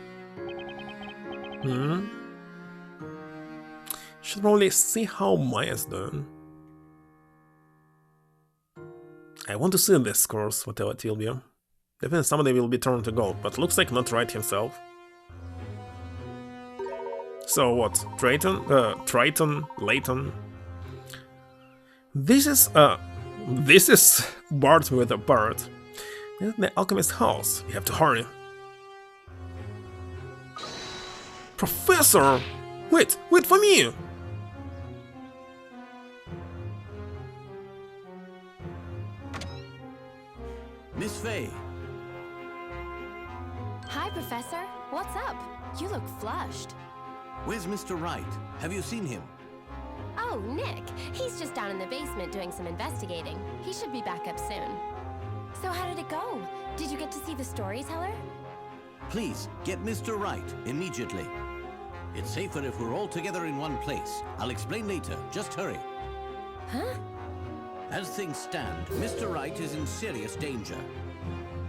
Should probably see how Maya's doing. I want to see this scores, whatever it will be. Definitely someday will be turned to gold, but looks like not Wright himself. So what? Triton, Layton. This is Bart with a parrot. This is the alchemist's house. You have to hurry. Professor! Wait for me! Miss Faye. Hi, Professor. What's up? You look flushed. Where's Mr. Wright? Have you seen him? Oh, Nick. He's just down in the basement doing some investigating. He should be back up soon. So how did it go? Did you get to see the storyteller? Please, get Mr. Wright immediately. It's safer if we're all together in one place. I'll explain later. Just hurry. Huh? As things stand, Mr. Wright is in serious danger.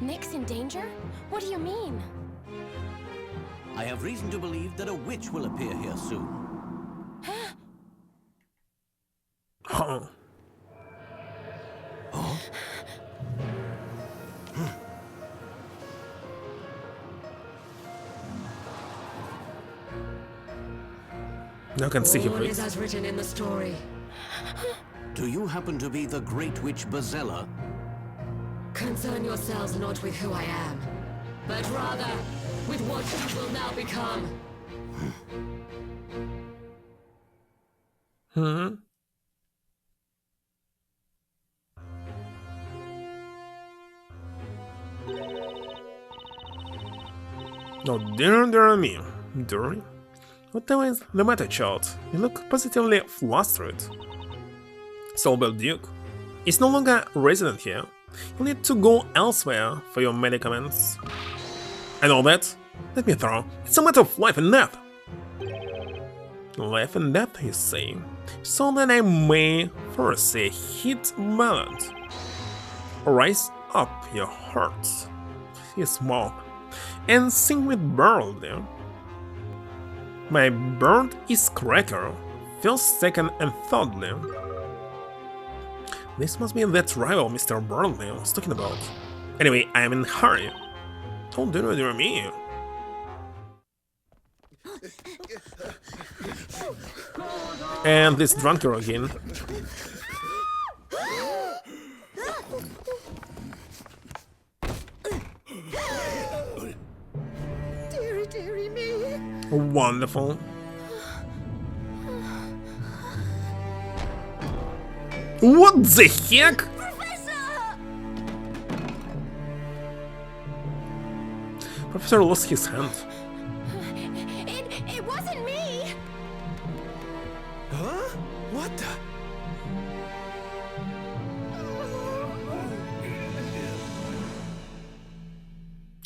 Nick's in danger? What do you mean? I have reason to believe that a witch will appear here soon. Huh. Now I can see him. All is as written in the story. Do you happen to be the great witch Bazella? Concern yourselves not with who I am, but rather with what you will now become. No, dear me. Dear? What is the matter, child? You look positively flustered. Solbel Duke is no longer resident here. You'll need to go elsewhere for your medicaments. And all that? Let me throw. It's a matter of life and death. Life and death, you say? so that I may first say hit ballad. Rise up your hearts, he smiled, and sing with boldly. My bird is cracker, first, second, and thirdly. This must be that rival Mr. Burley was talking about. Anyway, I am in a hurry. Don't do me. And this drunker again. Dearie, dearie me. Wonderful. What the heck? Professor! Professor lost his hand. It wasn't me! Huh? What the?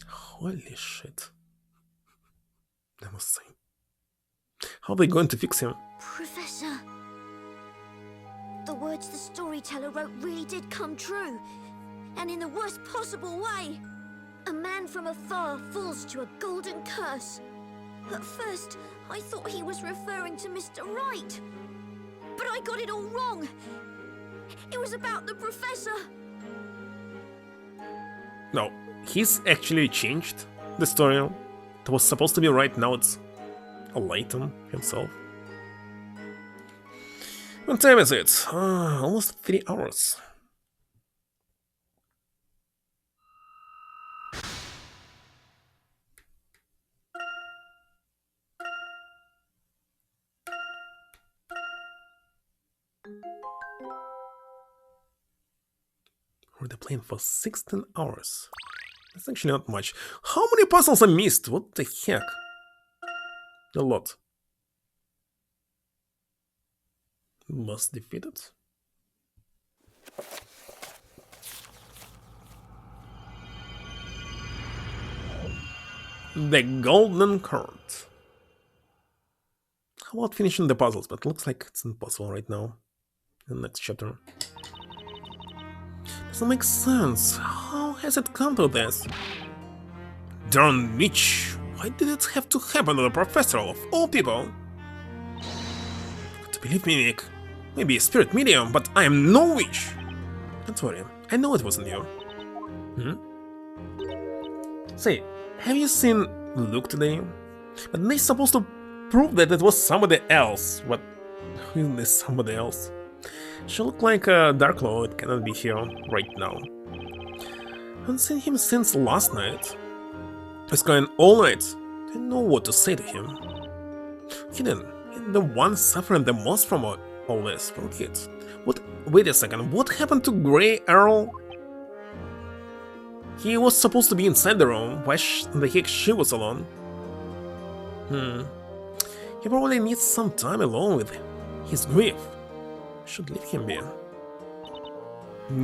Holy shit. I must say. How are they going to fix him? Professor. The words the storyteller wrote really did come true. And in the worst possible way. A man from afar falls to a golden curse. At first, I thought he was referring to Mr. Wright. But I got it all wrong. It was about the professor. No, he's actually changed the story. It was supposed to be right now, it's a Layton himself. What time is it? Almost 3 hours. We're playing for 16 hours. That's actually not much. How many puzzles I missed? What the heck? A lot. Boss defeated. The golden card. How about finishing the puzzles? But it looks like it's impossible right now. In the next chapter. Doesn't make sense. How has it come to this? Darn witch! Why did it have to happen to the professor of all people? To believe me, Nick. Maybe a spirit medium, but I am no witch. Don't worry, I know it wasn't you. Say, have you seen Luke today? But they're supposed to prove that it was somebody else. What? Who is this somebody else? She looked like a Darklaw, it cannot be here right now. I haven't seen him since last night. He's going all night. I don't know what to say to him. Hidden, the one suffering the most from all this, from kids. What? Wait a second, what happened to Grey Earl? He was supposed to be inside the room. Why the heck she was alone? He probably needs some time alone with his grief. Should leave him be.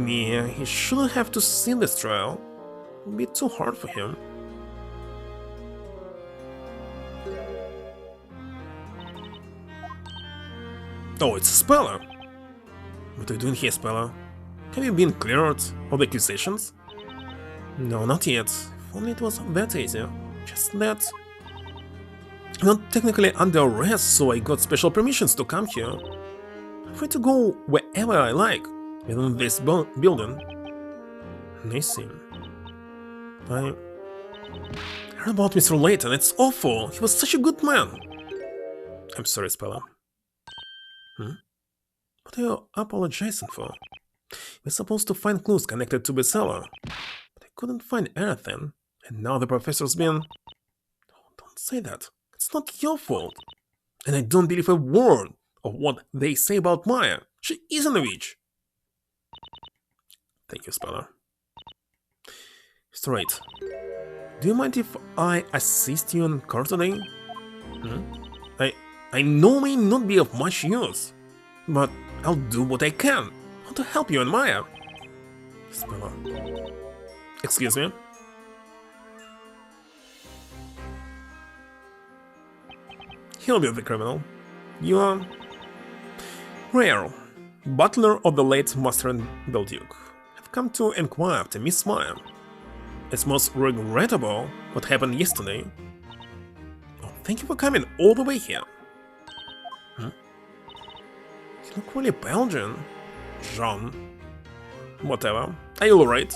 Yeah, he shouldn't have to see this trial. It would be too hard for him. Oh, it's Speller. What are you doing here, Speller? Have you been cleared of the accusations? No, not yet. If only it was that easy. Just that. I'm not technically under arrest, so I got special permissions to come here. I'm free to go wherever I like, within this building. I see. I heard about Mr. Layton, it's awful. He was such a good man. I'm sorry, Speller. What are you apologizing for? We're supposed to find clues connected to Bestseller, but I couldn't find anything, and now the professor's been... Oh, don't say that. It's not your fault. And I don't believe a word of what they say about Maya. She isn't a witch. Thank you, Speller. Mr. Wright, do you mind if I assist you in court today? I know may not be of much use, but I'll do what I can to help you and Maya. Speller. Excuse me? He'll be the criminal. You Rare, butler of the late Master and Belduke, have come to inquire after Miss Maya. It's most regrettable what happened yesterday. Oh, thank you for coming all the way here. You look really Belgian, Jean. Whatever. Are you alright?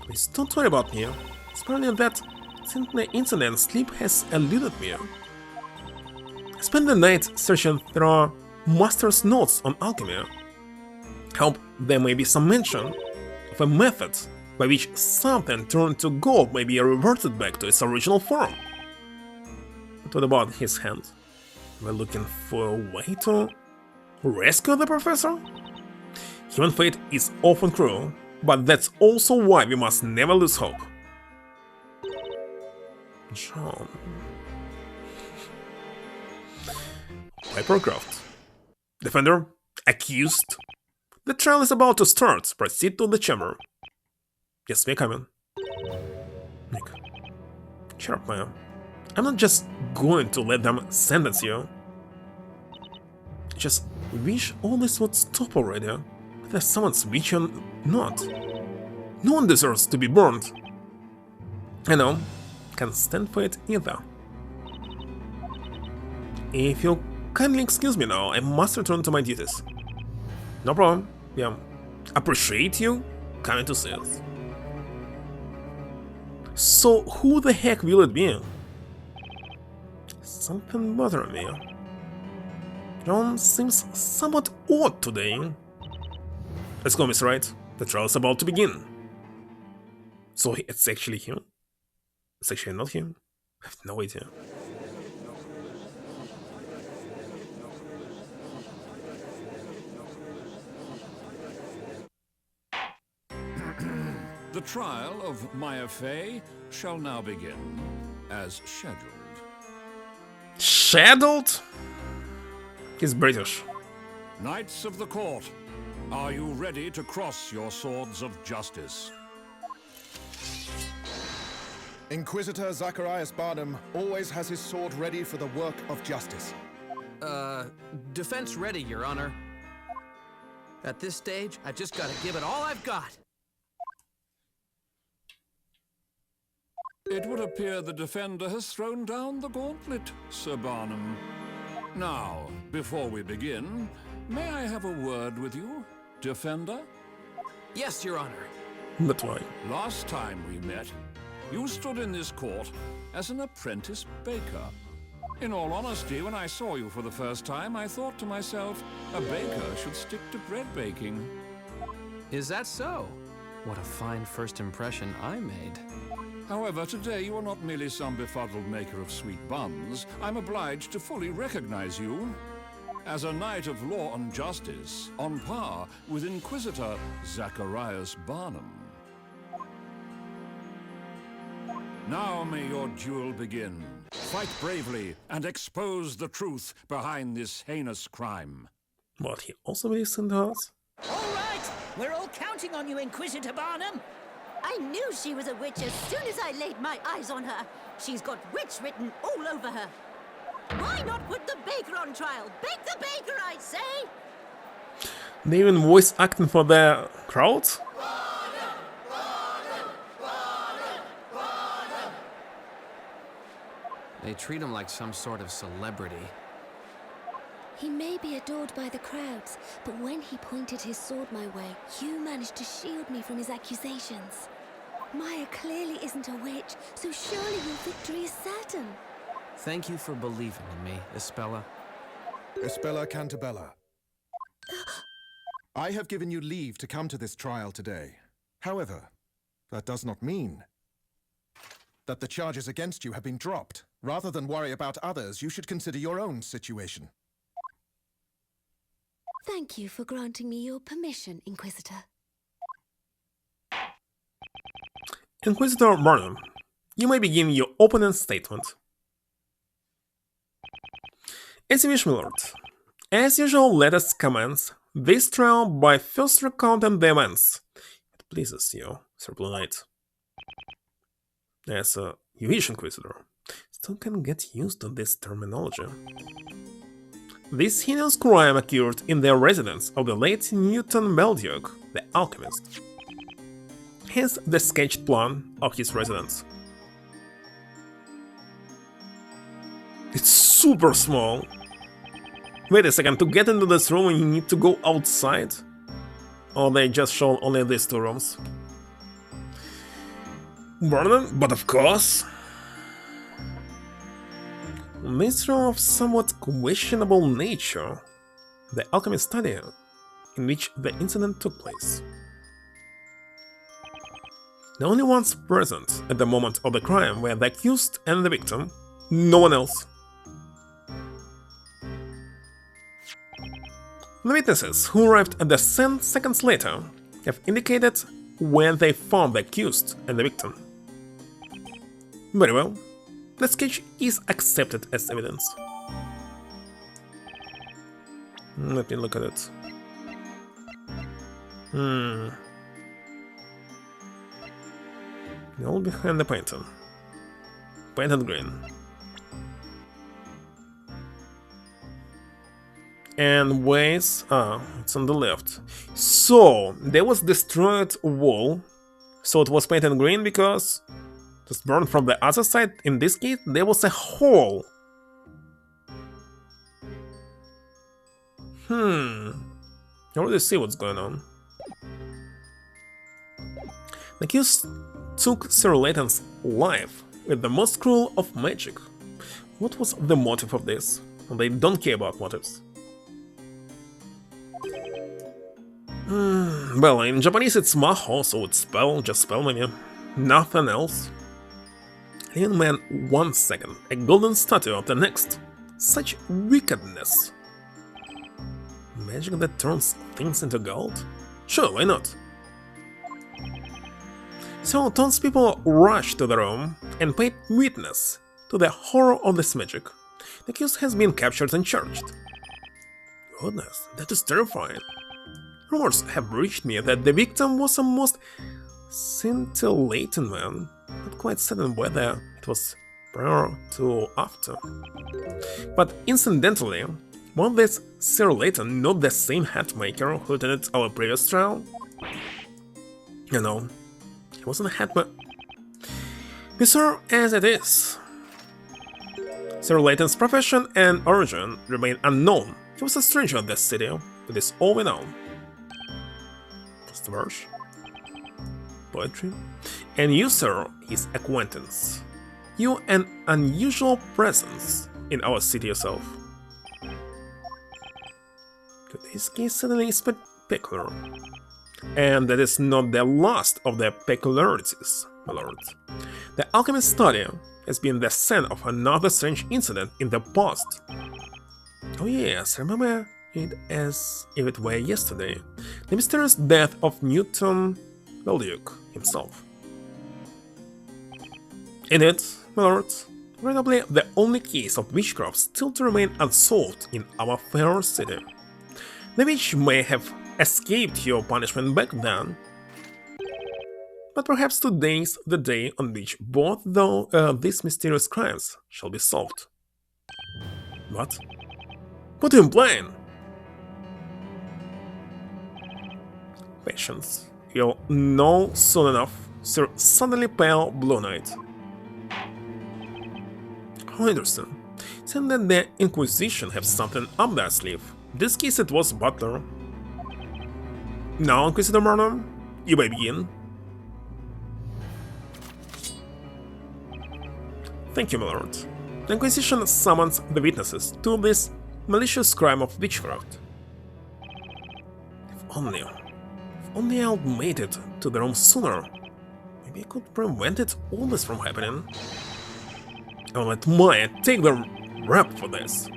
Please don't worry about me. It's probably that since the incident, sleep has eluded me. I spent the night searching through Master's notes on alchemy. Hope there may be some mention of a method by which something turned to gold may be reverted back to its original form. But what about his hand? We're looking for a way to rescue the professor? Human fate is often cruel, but that's also why we must never lose hope. John. Hypercraft. Defender, accused. The trial is about to start. Proceed to the chamber. Yes, we're coming. Nick. Cheer up, Maya. I'm not just going to let them sentence you. I just wish all this would stop already. Whether someone's witch or not. No one deserves to be burned. I know. Can't stand for it either. If you'll kindly excuse me now, I must return to my duties. No problem. Yeah. Appreciate you coming to see us. So, who the heck will it be? Something bothering me. John seems somewhat odd today. Let's go, Miss Wright. The trial's about to begin. So it's actually him? It's actually not him? I have no idea. The trial of Maya Fey shall now begin, as scheduled. Scheduled? He's British. Knights of the court, are you ready to cross your swords of justice? Inquisitor Zacharias Barnum always has his sword ready for the work of justice. Defense ready, Your Honor. At this stage, I've just got to give it all I've got. It would appear the defender has thrown down the gauntlet, Sir Barnum. Now, before we begin, may I have a word with you, defender? Yes, Your Honor. That's why. Last time we met, you stood in this court as an apprentice baker. In all honesty, when I saw you for the first time, I thought to myself, a baker should stick to bread baking. Is that so? What a fine first impression I made. However, today you are not merely some befuddled maker of sweet buns. I'm obliged to fully recognize you as a knight of law and justice, on par with Inquisitor Zacharias Barnum. Now may your duel begin. Fight bravely and expose the truth behind this heinous crime. What, he also believes in us? All right, we're all counting on you, Inquisitor Barnum. I knew she was a witch as soon as I laid my eyes on her. She's got witch written all over her. Why not put the baker on trial? Bake the baker, I say! They even voice acting for the crowd? They treat him like some sort of celebrity. He may be adored by the crowds, but when he pointed his sword my way, you managed to shield me from his accusations. Maya clearly isn't a witch, so surely your victory is certain. Thank you for believing in me, Espella. Espella Cantabella. I have given you leave to come to this trial today. However, that does not mean that the charges against you have been dropped. Rather than worry about others, you should consider your own situation. Thank you for granting me your permission, Inquisitor. Inquisitor Barnum, you may begin your opening statement. As you wish, my lord. As usual, let us commence this trial by first recounting the events. It pleases you, Sir Blue Knight. As you wish, Inquisitor. Still can get used to this terminology. This heinous crime occurred in the residence of the late Newton Belduke, the alchemist. Here's the sketched plan of his residence. It's super small. Wait a second, to get into this room you need to go outside? Or they just show only these two rooms? Burden, but of course. This room of somewhat questionable nature, the alchemy study in which the incident took place. The only ones present at the moment of the crime were the accused and the victim, no one else. The witnesses who arrived at the scene seconds later have indicated where they found the accused and the victim. Very well, the sketch is accepted as evidence. Let me look at it. All behind the painting. Painted green. And ways, it's on the left. So, there was destroyed wall. So it was painted green because it was burned from the other side. In this case, there was a hole. I already see what's going on. The accused took Sir Layton's life with the most cruel of magic. What was the motive of this? They don't care about motives. Well, in Japanese it's maho, so it's spell, just spell maybe. Nothing else. Leaving man 1 second, a golden statue of the next. Such wickedness. Magic that turns things into gold? Sure, why not? So townspeople rushed to the room and paid witness to the horror of this magic. The accused has been captured and charged. Goodness, that is terrifying. Rumors have reached me that the victim was a most scintillating man, not quite certain whether it was prior to after. But incidentally, was this Sir Layton not the same hat maker who attended our previous trial? You know, he wasn't a hat maker. Bizarre as it is, Sir Layton's profession and origin remain unknown. He was a stranger in this city, but is all we know. Just a verse. Poetry. And you, sir, his acquaintance. You an unusual presence in our city yourself. This case certainly is peculiar. And that is not the last of the peculiarities, my lord. The alchemist study has been the scene of another strange incident in the past. Oh yes, remember it as if it were yesterday. The mysterious death of Newton Belduke himself. In it, my lord, probably the only case of witchcraft still to remain unsolved in our fair city. The witch may have escaped your punishment back then, but perhaps today's the day on which both these mysterious crimes shall be solved. What? What are you implying? Patience. You'll know soon enough, Sir Suddenly Pale Blue Knight. How interesting. It seems that the Inquisition have something up their sleeve. In this case it was Butler. Now, Inquisitor Marnham, you may begin. Thank you, my lord. The Inquisition summons the witnesses to this malicious crime of witchcraft. If only I had made it to the room sooner, maybe I could prevent all this from happening. I'll let Maya take the rap for this.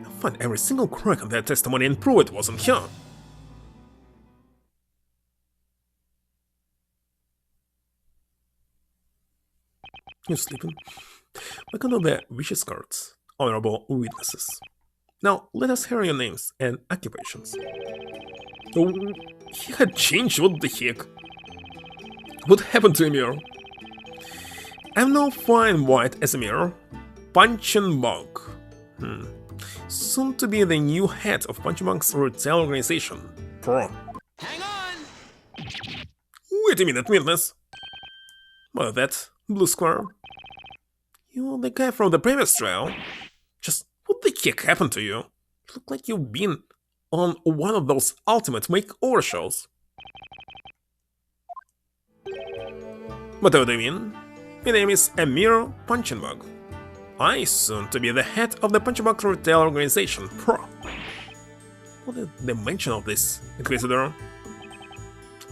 I'll find every single crack in their testimony and prove it wasn't her. You sleeping? Look under the wishes cards, honorable witnesses. Now, let us hear your names and occupations. Oh, he had changed, what the heck? What happened to Emir? I'm now fine white as Emir. Punch and bug. soon to be the new head of Punchbank's retail organization, Pro. Hang on! Wait a minute, witness! What that, blue square? You're the guy from the previous trial? Just what the heck happened to you? You look like you've been on one of those ultimate makeover shows. Whatever do you mean? My name is Emir Punchenbug. I soon to be the head of the Punchenbug retail organization, Pro. What is the mention of this, Inquisitor?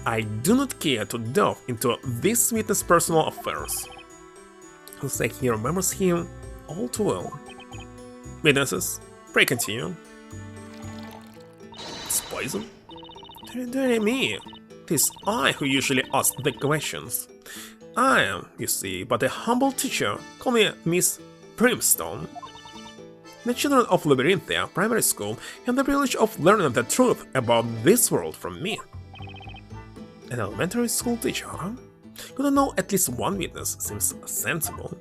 I do not care to delve into this witness' personal affairs. Looks like he remembers him all too well. Witnesses, pray continue. It's poison? Don't me. It is I who usually ask the questions. I am, you see, but a humble teacher. Call me Miss Brimstone. The children of Labyrinthia Primary School have the privilege of learning the truth about this world from me. An elementary school teacher, huh? Could I know at least one witness seems sensible.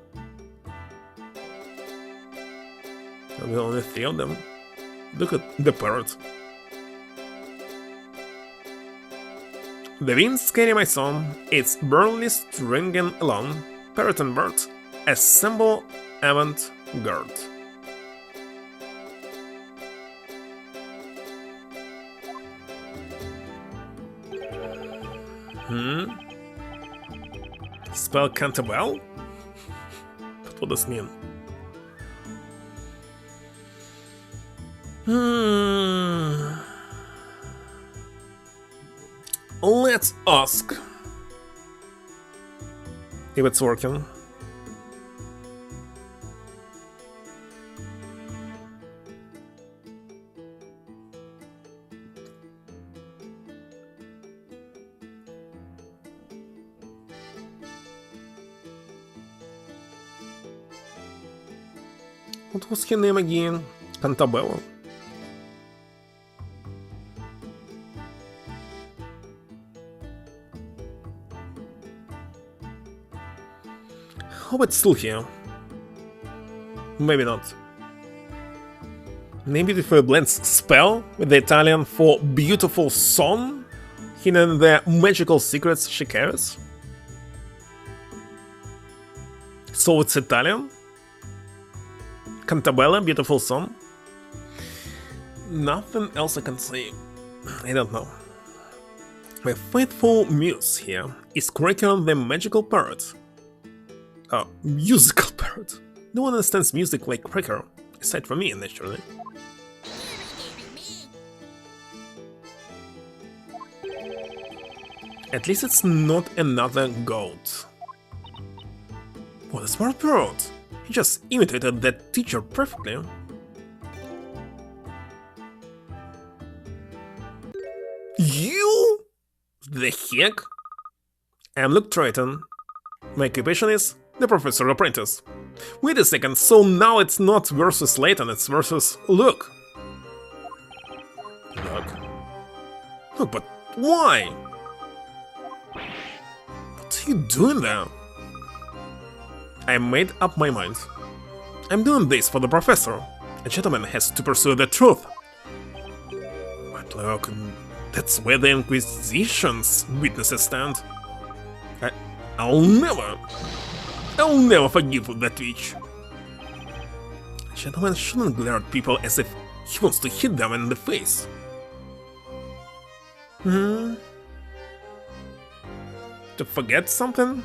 And only 3 of them. Look at the parrot. The winds carry my song, it's barely stringing along. Parrot and bird, assemble avant-garde. Spell Cantabile? But what does it mean? Let's ask if it's working. What was her name again? Cantabella? Hope it's still here. Maybe not. Maybe if it blends spell with the Italian for beautiful song, hidden the magical secrets she carries. So it's Italian? Cantabella, beautiful song? Nothing else I can say. I don't know. My faithful muse here is Cracker the magical parrot. Musical parrot. No one understands music like Cracker, aside from me, naturally. At least it's not another goat. What a smart parrot! He just imitated that teacher perfectly. You? The heck? I'm Luke Triton. My occupation is the Professor Apprentice. Wait a second, so now it's not versus Layton, it's versus Luke. Look, but why? What are you doing there? I made up my mind. I'm doing this for the Professor. A gentleman has to pursue the truth. But look, that's where the Inquisition's witnesses stand. I'll never forgive that witch. A gentleman shouldn't glare at people as if he wants to hit them in the face. To forget something?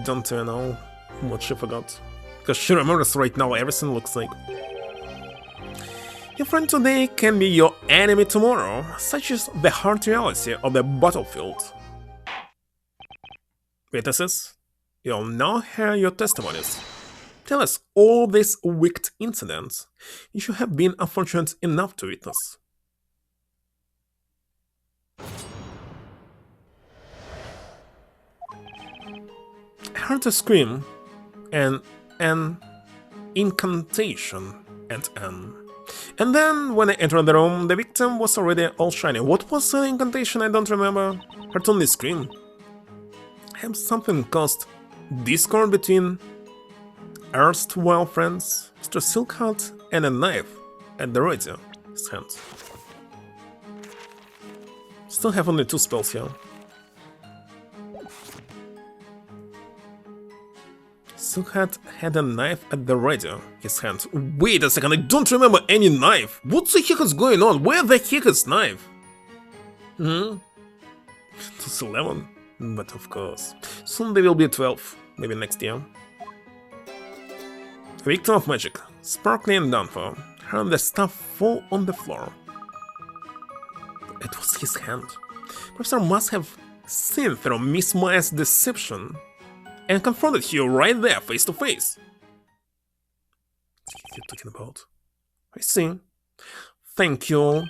Don't you know what she forgot? Because she remembers right now everything looks like. Your friend today can be your enemy tomorrow. Such is the hard reality of the battlefield. Witnesses, you'll now hear your testimonies. Tell us all these wicked incidents you should have been unfortunate enough to witness. I heard a scream and an incantation at N. And then, when I entered the room, the victim was already all shiny. What was the incantation? I don't remember. Heard only scream. Have something caused discord between erstwhile friends, Mr. Silkheart and a knife at the ready in his hand. Still have only 2 spells here. Still had a knife at the ready in his hand. Wait a second, I don't remember any knife! What the heck is going on? Where the heck is knife? It's 11, but of course. Soon they will be 12, maybe next year. Victim of magic, sparkly and done for, heard the stuff fall on the floor. It was his hand. Professor must have seen through Miss Maya's deception and confronted you right there, face to face. What are you talking about? I see. Thank you.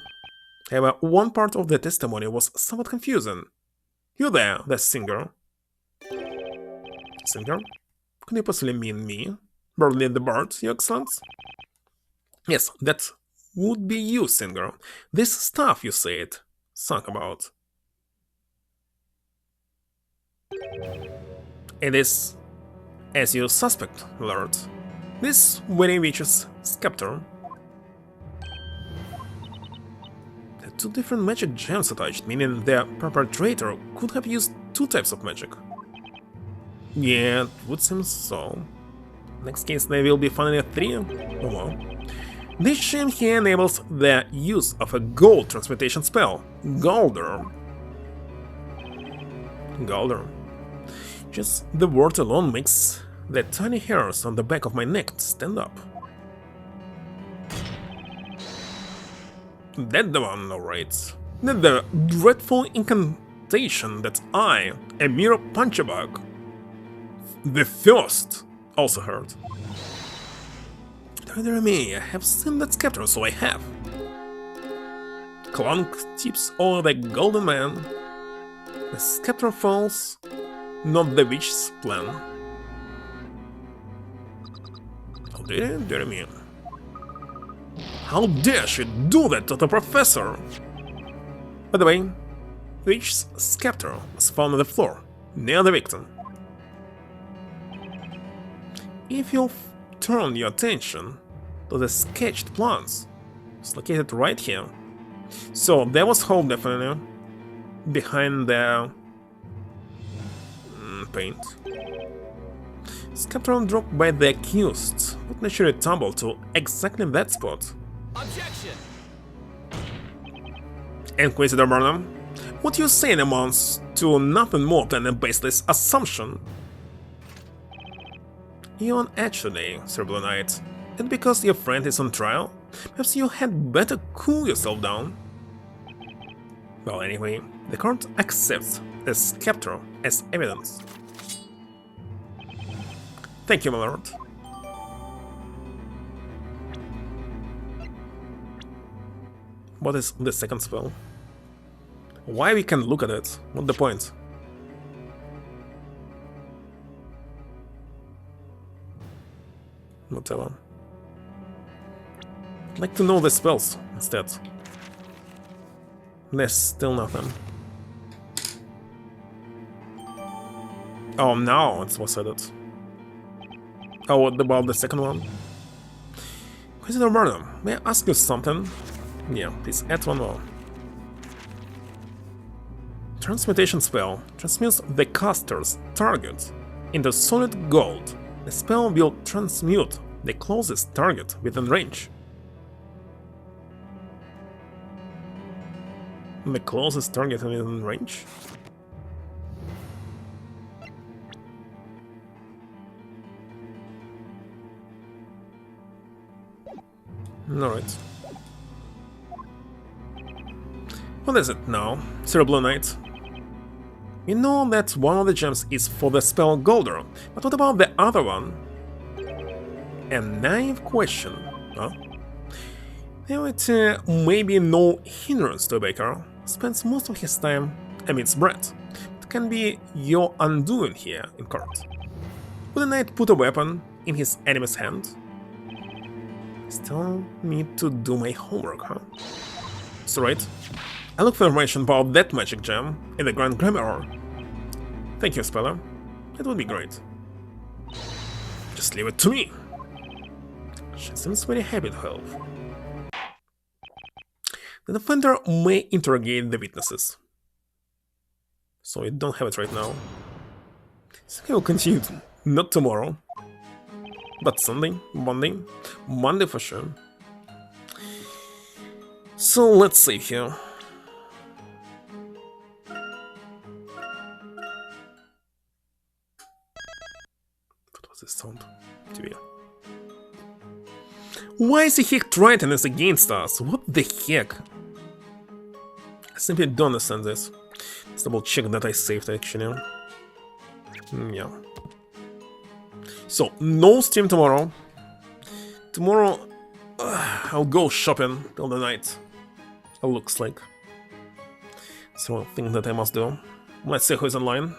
However, one part of the testimony was somewhat confusing. You there, the singer. Singer? Could you possibly mean me? Barley the Bard, Your Excellence? Yes, that would be you, singer. This stuff you said, sung about. It is, as you suspect, Lord, this very witch's scepter. There are 2 different magic gems attached, meaning the perpetrator could have used 2 types of magic. Yeah, it would seem so. Next case, there will be finally 3 or more. This gem here enables the use of a gold transmutation spell, Golder. Golder. Just the word alone makes the tiny hairs on the back of my neck stand up. That's the one, alright. That's the dreadful incantation that I, a mere punchabug, the first, also heard. Dear me, I have seen that scepter, so I have. Clunk tips over the golden man. The scepter falls, not the witch's plan. How dare me? How dare she do that to the professor? By the way, the witch's scepter was found on the floor, near the victim. If you'll turn your attention to the sketched plans, it's located right here. So there was hole definitely behind the paint. Scepter dropped by the accused would naturally tumble to exactly that spot. Objection! Inquisitor Burnham, what you say amounts to nothing more than a baseless assumption. You're on edge today, Sir Blue Knight, and because your friend is on trial, perhaps you had better cool yourself down. Well, anyway, the court accepts the scepter as evidence. Thank you, my lord. What is the second spell? Why we can look at it? What's the point? Whatever. I'd like to know the spells instead. There's still nothing. Oh, now it was added. Oh, what about the second one? Inquisitor Burnham, may I ask you something? Yeah, please add one more. Transmutation spell transmutes the caster's target into solid gold. The spell will transmute the closest target within range. The closest target within range? Alright. What is it now, Sir Blue Knight? You know that one of the gems is for the spell Golder, but what about the other one? A naive question, huh? It may be no hindrance to a baker. Spends most of his time amidst bread. It can be your undoing here in court. Would the knight put a weapon in his enemy's hand? Still need to do my homework, huh? It's right. I look for information about that magic gem in the Grand Grimoire. Thank you, Speller. It would be great. Just leave it to me. She seems very happy to help. The defender may interrogate the witnesses. So we don't have it right now. So he will continue, not tomorrow, but Sunday, Monday for sure. So let's save here. What was this sound? TV. Why is he Triton is against us? What the heck? I simply don't understand this. Let's double check that I saved actually. Yeah. So, no stream tomorrow. Tomorrow, I'll go shopping till the night. It looks like. So, one thing that I must do. Let's see who's online.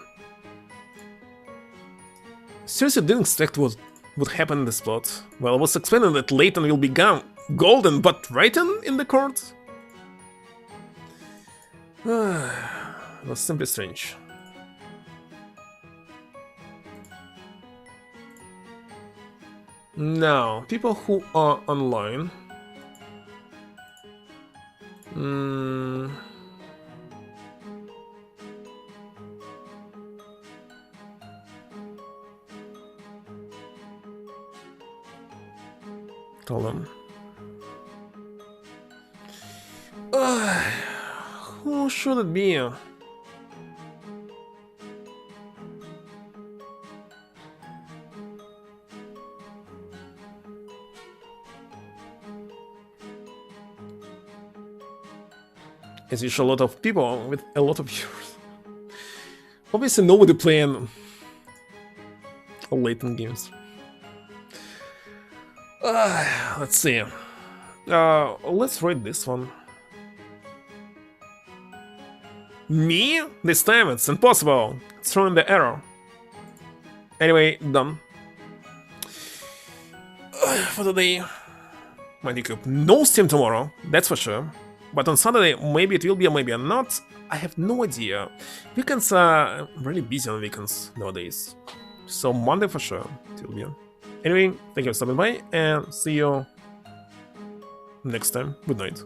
Seriously, didn't expect what would happen in this plot. Well, I was expecting that Layton will become golden, but Wrighton in the court? It was simply strange. Now, people who are online. Hold on. Who should it be? As usual, a lot of people with a lot of viewers. Obviously, nobody playing Layton games. Let's see. Let's rate this one. Me? This time it's impossible. It's throwing the error. Anyway, done. For today, Mighty Cube. No stream tomorrow, that's for sure. But on Saturday, maybe it will be or maybe not. I have no idea. Weekends are really busy on weekends nowadays. So Monday for sure, it will be. Anyway, thank you for stopping by and see you next time. Good night.